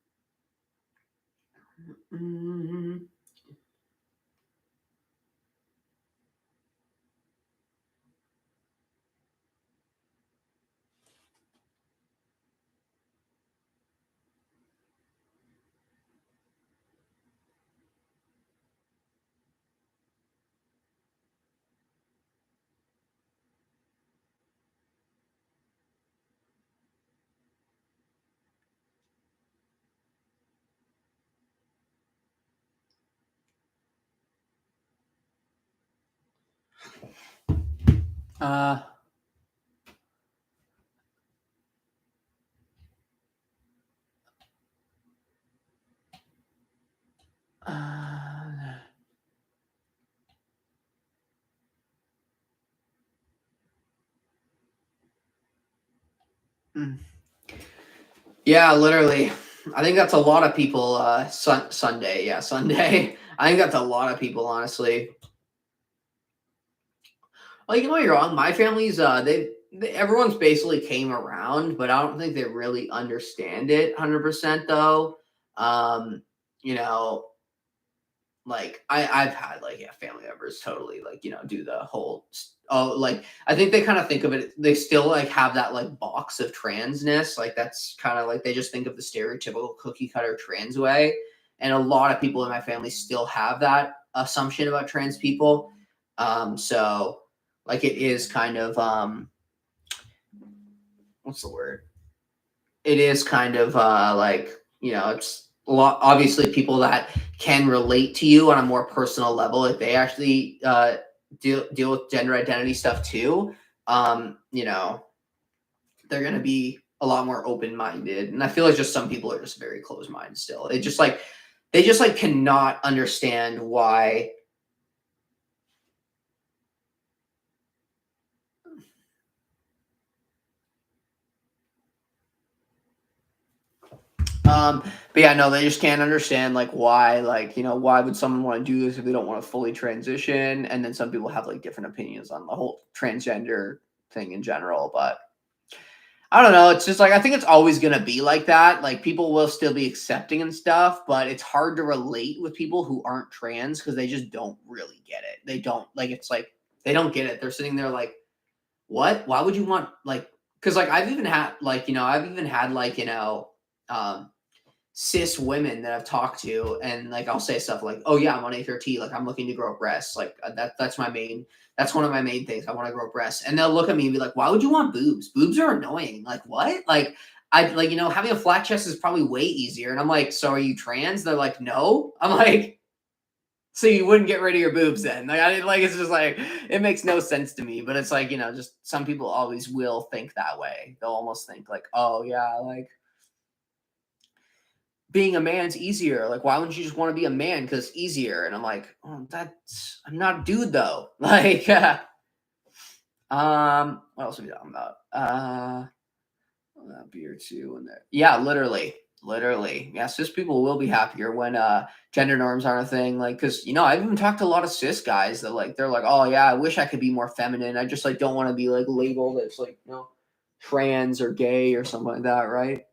Mm-hmm. Uh, uh, mm. Yeah, literally. I think that's a lot of people. Sunday, yeah, Sunday. I think that's a lot of people, honestly. Like, you know, you're wrong. My family's everyone's basically came around, but I don't think they really understand it 100% though. You know, like I've had like family members totally like do the whole like I think they kind of think of it, they still like have that like box of transness, like that's kind of like they just think of the stereotypical cookie cutter trans way, and a lot of people in my family still have that assumption about trans people. So like it is kind of what's the word, it is kind of like it's a lot, obviously people that can relate to you on a more personal level, if they actually deal with gender identity stuff too, you know, they're going to be a lot more open-minded. And I feel like just some people are just very close-minded still. They just like cannot understand why but yeah, no, they just can't understand like why, like, why would someone want to do this if they don't want to fully transition? And then some people have like different opinions on the whole transgender thing in general. But I don't know. It's just like I think it's always gonna be like that. Like people will still be accepting and stuff, but it's hard to relate with people who aren't trans because they just don't really get it. They don't like it's like they don't get it. They're sitting there like, what? Why would you want like because like I've even had like, um cis women that I've talked to, and like I'll say stuff like, "Oh yeah, I'm on HRT, like I'm looking to grow breasts, like that's one of my main things. I want to grow breasts," and they'll look at me and be like, "Why would you want boobs? Boobs are annoying. Like what? Like I like having a flat chest is probably way easier." And I'm like, "So are you trans?" They're like, "No." I'm like, "So you wouldn't get rid of your boobs then?" Like I like it's just like it makes no sense to me. But it's like just some people always will think that way. They'll almost think like, "Oh yeah, like." Being a man's easier. Like, why wouldn't you just want to be a man because it's easier? And I'm like, oh, I'm not a dude though. Like, what else are we talking about? Beer too, and there. Yeah, literally. Yeah, cis people will be happier when gender norms aren't a thing. Like, because I've even talked to a lot of cis guys that like they're like, oh yeah, I wish I could be more feminine. I just like don't want to be like labeled as like trans or gay or something like that, right?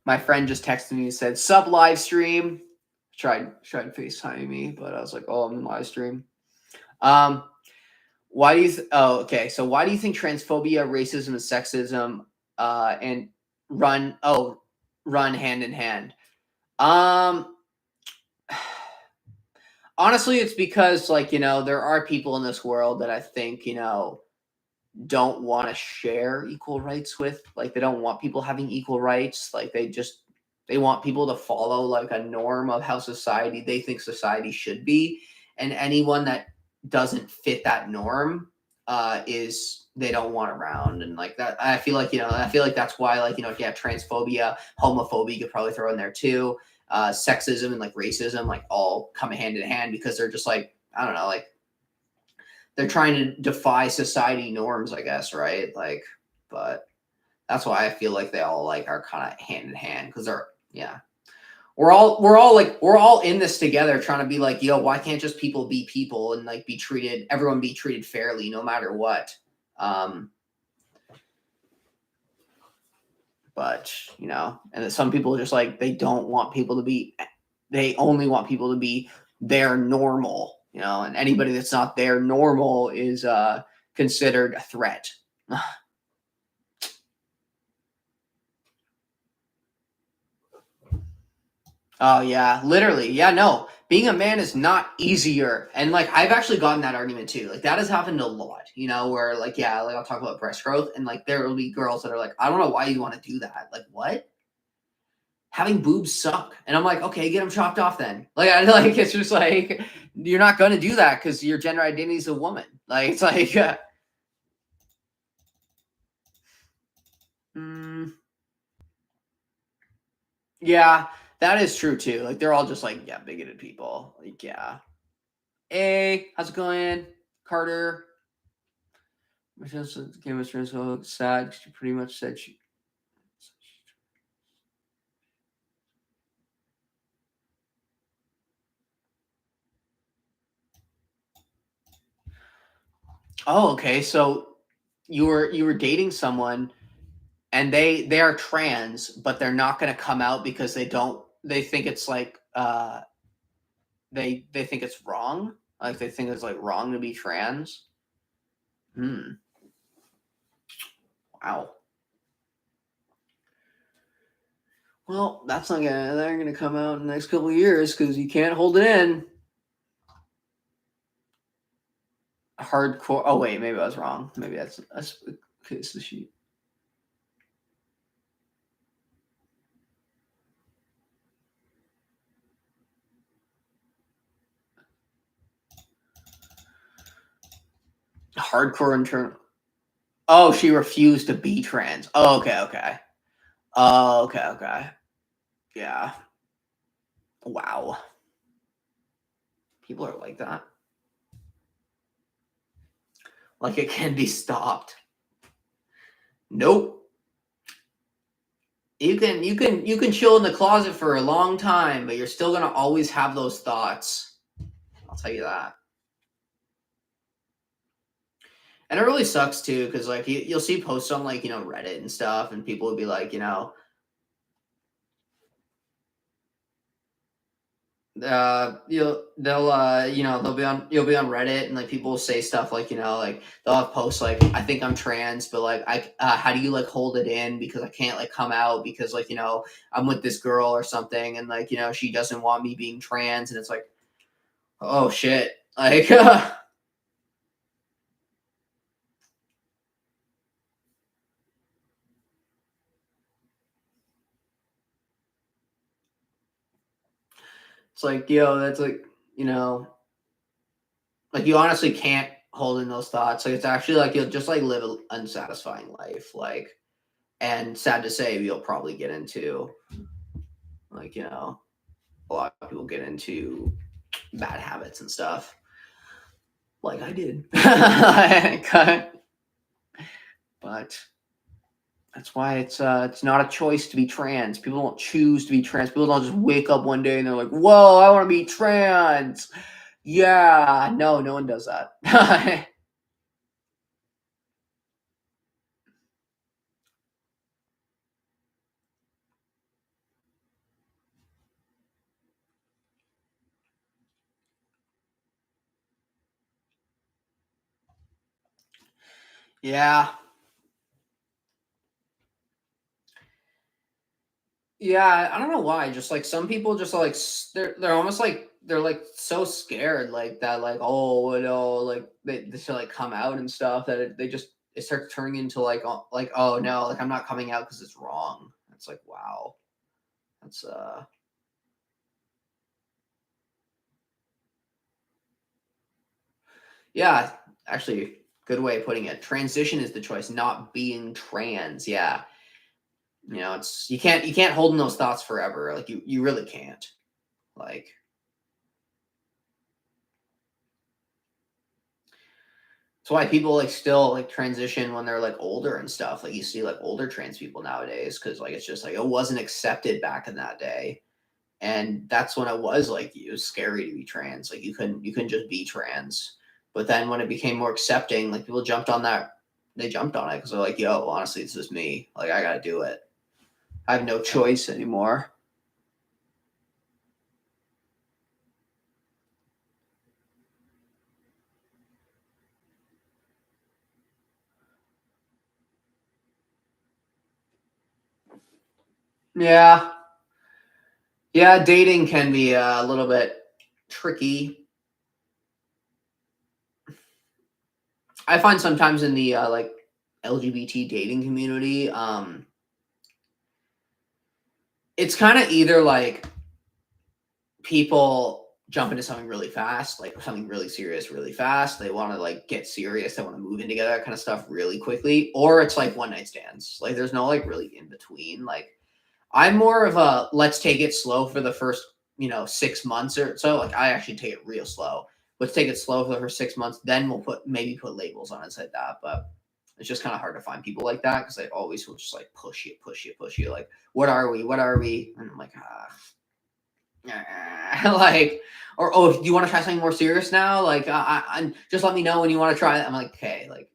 My friend just texted me and said, "Sub live stream." Tried FaceTiming me, but I was like, "Oh, I'm in live stream." Um, why do you? Oh, okay. So why do you think transphobia, racism, and sexism, and run hand in hand? Um, honestly, it's because like there are people in this world that I think don't want to share equal rights with. Like they don't want people having equal rights. Like they want people to follow like a norm of how they think society should be, and anyone that doesn't fit that norm is they don't want around. And like that I feel like that's why like yeah, transphobia, homophobia you could probably throw in there too, sexism and like racism like all come hand in hand because they're just like I don't know, like they're trying to defy society norms, I guess, right? Like, but that's why I feel like they all like are kind of hand in hand because they're yeah. We're all in this together trying to be like, yo, why can't just people be people and like everyone be treated fairly no matter what? But and then some people just like they don't want people to be they only want people to be their normal, and anybody that's not their normal is considered a threat. Oh yeah, literally. Yeah, no. Being a man is not easier. And like I've actually gotten that argument too. Like that has happened a lot, where like yeah, like I'll talk about breast growth and like there will be girls that are like, I don't know why you want to do that. Like what? having boobs suck. And I'm like, okay, get them chopped off then. Like, it's just like, you're not going to do that because your gender identity is a woman. Like, it's like, yeah, that is true too. Like, they're all just like, yeah, bigoted people. Like, yeah. Hey, how's it going, Carter? Michelle said the game was so sad. She pretty much said she. Oh, okay. So you were dating someone, and they are trans, but they're not going to come out because they think it's like they think it's wrong. Like, they think it's like wrong to be trans. Wow. Well, they're gonna come out in the next couple of years because you can't hold it in. Hardcore. Oh wait, maybe I was wrong. Maybe that's okay. It's the sheet. Hardcore internal. Oh, she refused to be trans. Oh, okay, okay. Oh, okay, okay. Yeah. Wow. People are like that. Like, it can be stopped. Nope. You can chill in the closet for a long time, but you're still gonna always have those thoughts. I'll tell you that. And it really sucks too, because like you'll see posts on like Reddit and stuff, and people will be like you'll be on Reddit, and like people will say stuff like like they'll have posts like, I think I'm trans, but like how do you like hold it in because I can't like come out because like I'm with this girl or something, and like she doesn't want me being trans, and it's like, oh shit, like it's like, that's like like you honestly can't hold in those thoughts. Like, it's actually like you'll just like live an unsatisfying life, like. And sad to say, you'll probably get into like a lot of people get into bad habits and stuff, like I did. But that's why it's not a choice to be trans. People don't choose to be trans. People don't just wake up one day and they're like, "Whoa, I want to be trans." Yeah, no one does that. Yeah. Yeah, I don't know why. Just like some people, just like they're almost like they're like so scared, like that, like, oh no, like they should like come out and stuff that they just it starts turning into like oh no, like I'm not coming out because it's wrong. It's like, wow, that's yeah, actually, good way of putting it. Transition is the choice, not being trans. Yeah, it's you can't hold in those thoughts forever. Like you really can't. Like, that's why people like still like transition when they're like older and stuff. Like, you see like older trans people nowadays because like it's just like it wasn't accepted back in that day, and that's when it was like it was scary to be trans. Like you couldn't just be trans. But then when it became more accepting, like people jumped on that. They jumped on it because they're like, yo, honestly, it's just me. Like, I gotta do it. I have no choice anymore. Yeah, yeah. Dating can be a little bit tricky. I find sometimes in the like LGBT dating community, it's kind of either like people jump into something really fast, like something really serious really fast. They want to like get serious. They want to move in together, that kind of stuff really quickly. Or it's like one night stands. Like there's no like really in between. Like I'm more of a let's take it slow for the first, 6 months or so. Like I actually take it real slow. Let's take it slow for the first 6 months. Then we'll put labels on it like that. But it's just kind of hard to find people like that because they always will just like push you. Like, what are we? What are we? And I'm like, like, or do you want to try something more serious now? Like, I just let me know when you want to try it. I'm like, okay, like,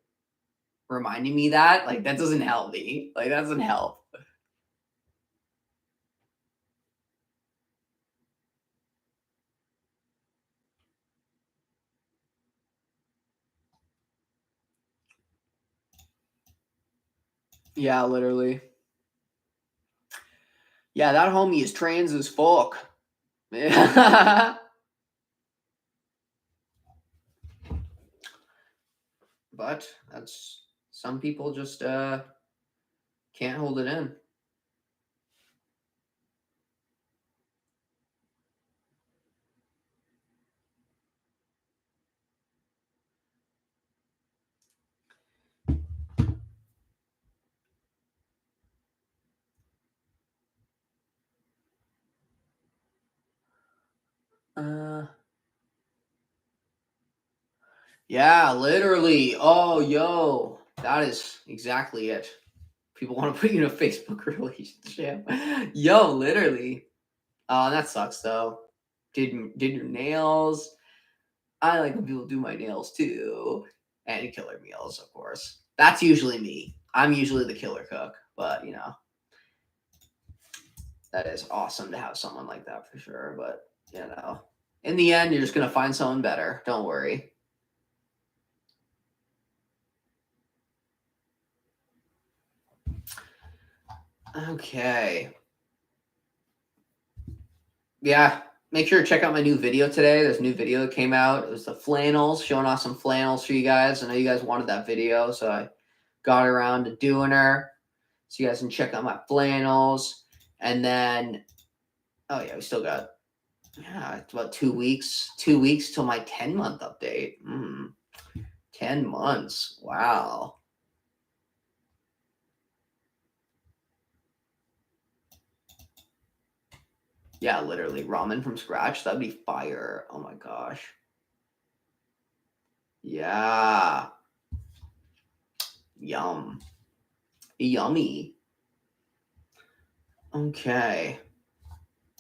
reminding me that, like, that doesn't help me. Like, that doesn't help. Yeah, literally. Yeah, that homie is trans as fuck. Yeah. But that's some people just can't hold it in. Yeah, literally. Oh, yo, that is exactly it. People want to put you in a Facebook relationship. Yo, literally. That sucks though. Did your nails. I like when people do my nails too. And killer meals, of course. That's usually me. I'm usually the killer cook, but that is awesome to have someone like that for sure. But in the end, you're just gonna find someone better. Don't worry. Okay. Yeah, make sure to check out my new video today. There's a new video that came out. It was the flannels, showing off some flannels for you guys. I know you guys wanted that video, so I got around to doing her. So you guys can check out my flannels. And then, oh yeah, we still got, it's about 2 weeks. 2 weeks till my 10-month update. 10 months. Wow. Yeah, literally ramen from scratch. That'd be fire. Oh my gosh. Yeah. Yum. Yummy. Okay.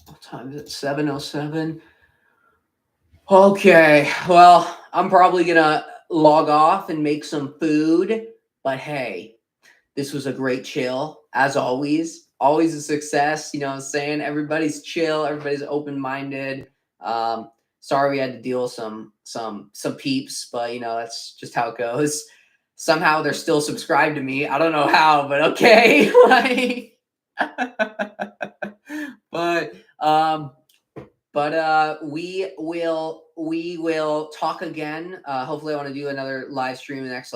What time is it? 7:07. Okay. Well, I'm probably gonna log off and make some food. But hey, this was a great chill, as always. Always a success. You know what I'm saying? Everybody's chill, everybody's open-minded. Sorry we had to deal with some peeps, but that's just how it goes. Somehow they're still subscribed to me. I don't know how, but okay. Like but we will talk again. Hopefully I want to do another live stream the next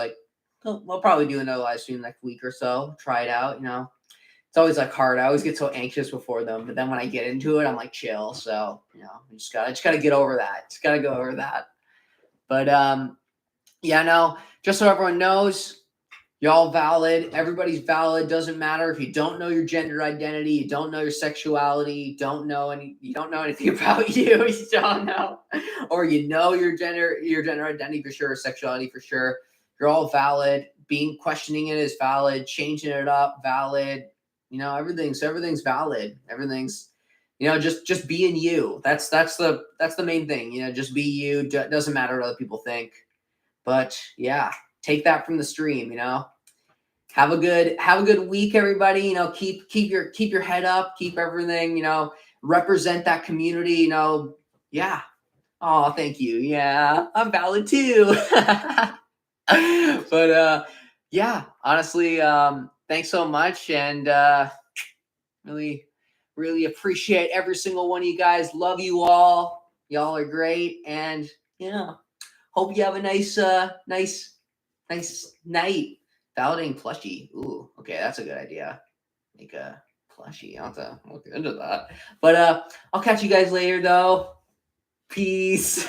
we'll probably do another live stream next week or so. Try it out, It's always like hard. I always get so anxious before them, but then when I get into it, I'm like chill. So, I just gotta get over that. Just gotta go over that. But just so everyone knows, y'all valid. Everybody's valid. Doesn't matter if you don't know your gender identity, you don't know your sexuality, you don't know anything about you. You don't know, or your gender identity for sure, sexuality for sure. You're all valid. Questioning it is valid. Changing it up, valid. Everything's valid. Everything's just being you. That's the main thing. Just be you. Doesn't matter what other people think. But yeah, take that from the stream. Have a good week, everybody. Keep your head up. Keep everything. Represent that community. Yeah. Oh, thank you. Yeah, I'm valid too. But yeah, honestly, thanks so much, and really appreciate every single one of you guys. Love you all. Y'all are great, and hope you have a nice night. Validating plushie. Ooh, okay, that's a good idea. Make a fleshy. I'll have to look into that. But I'll catch you guys later, though. Peace.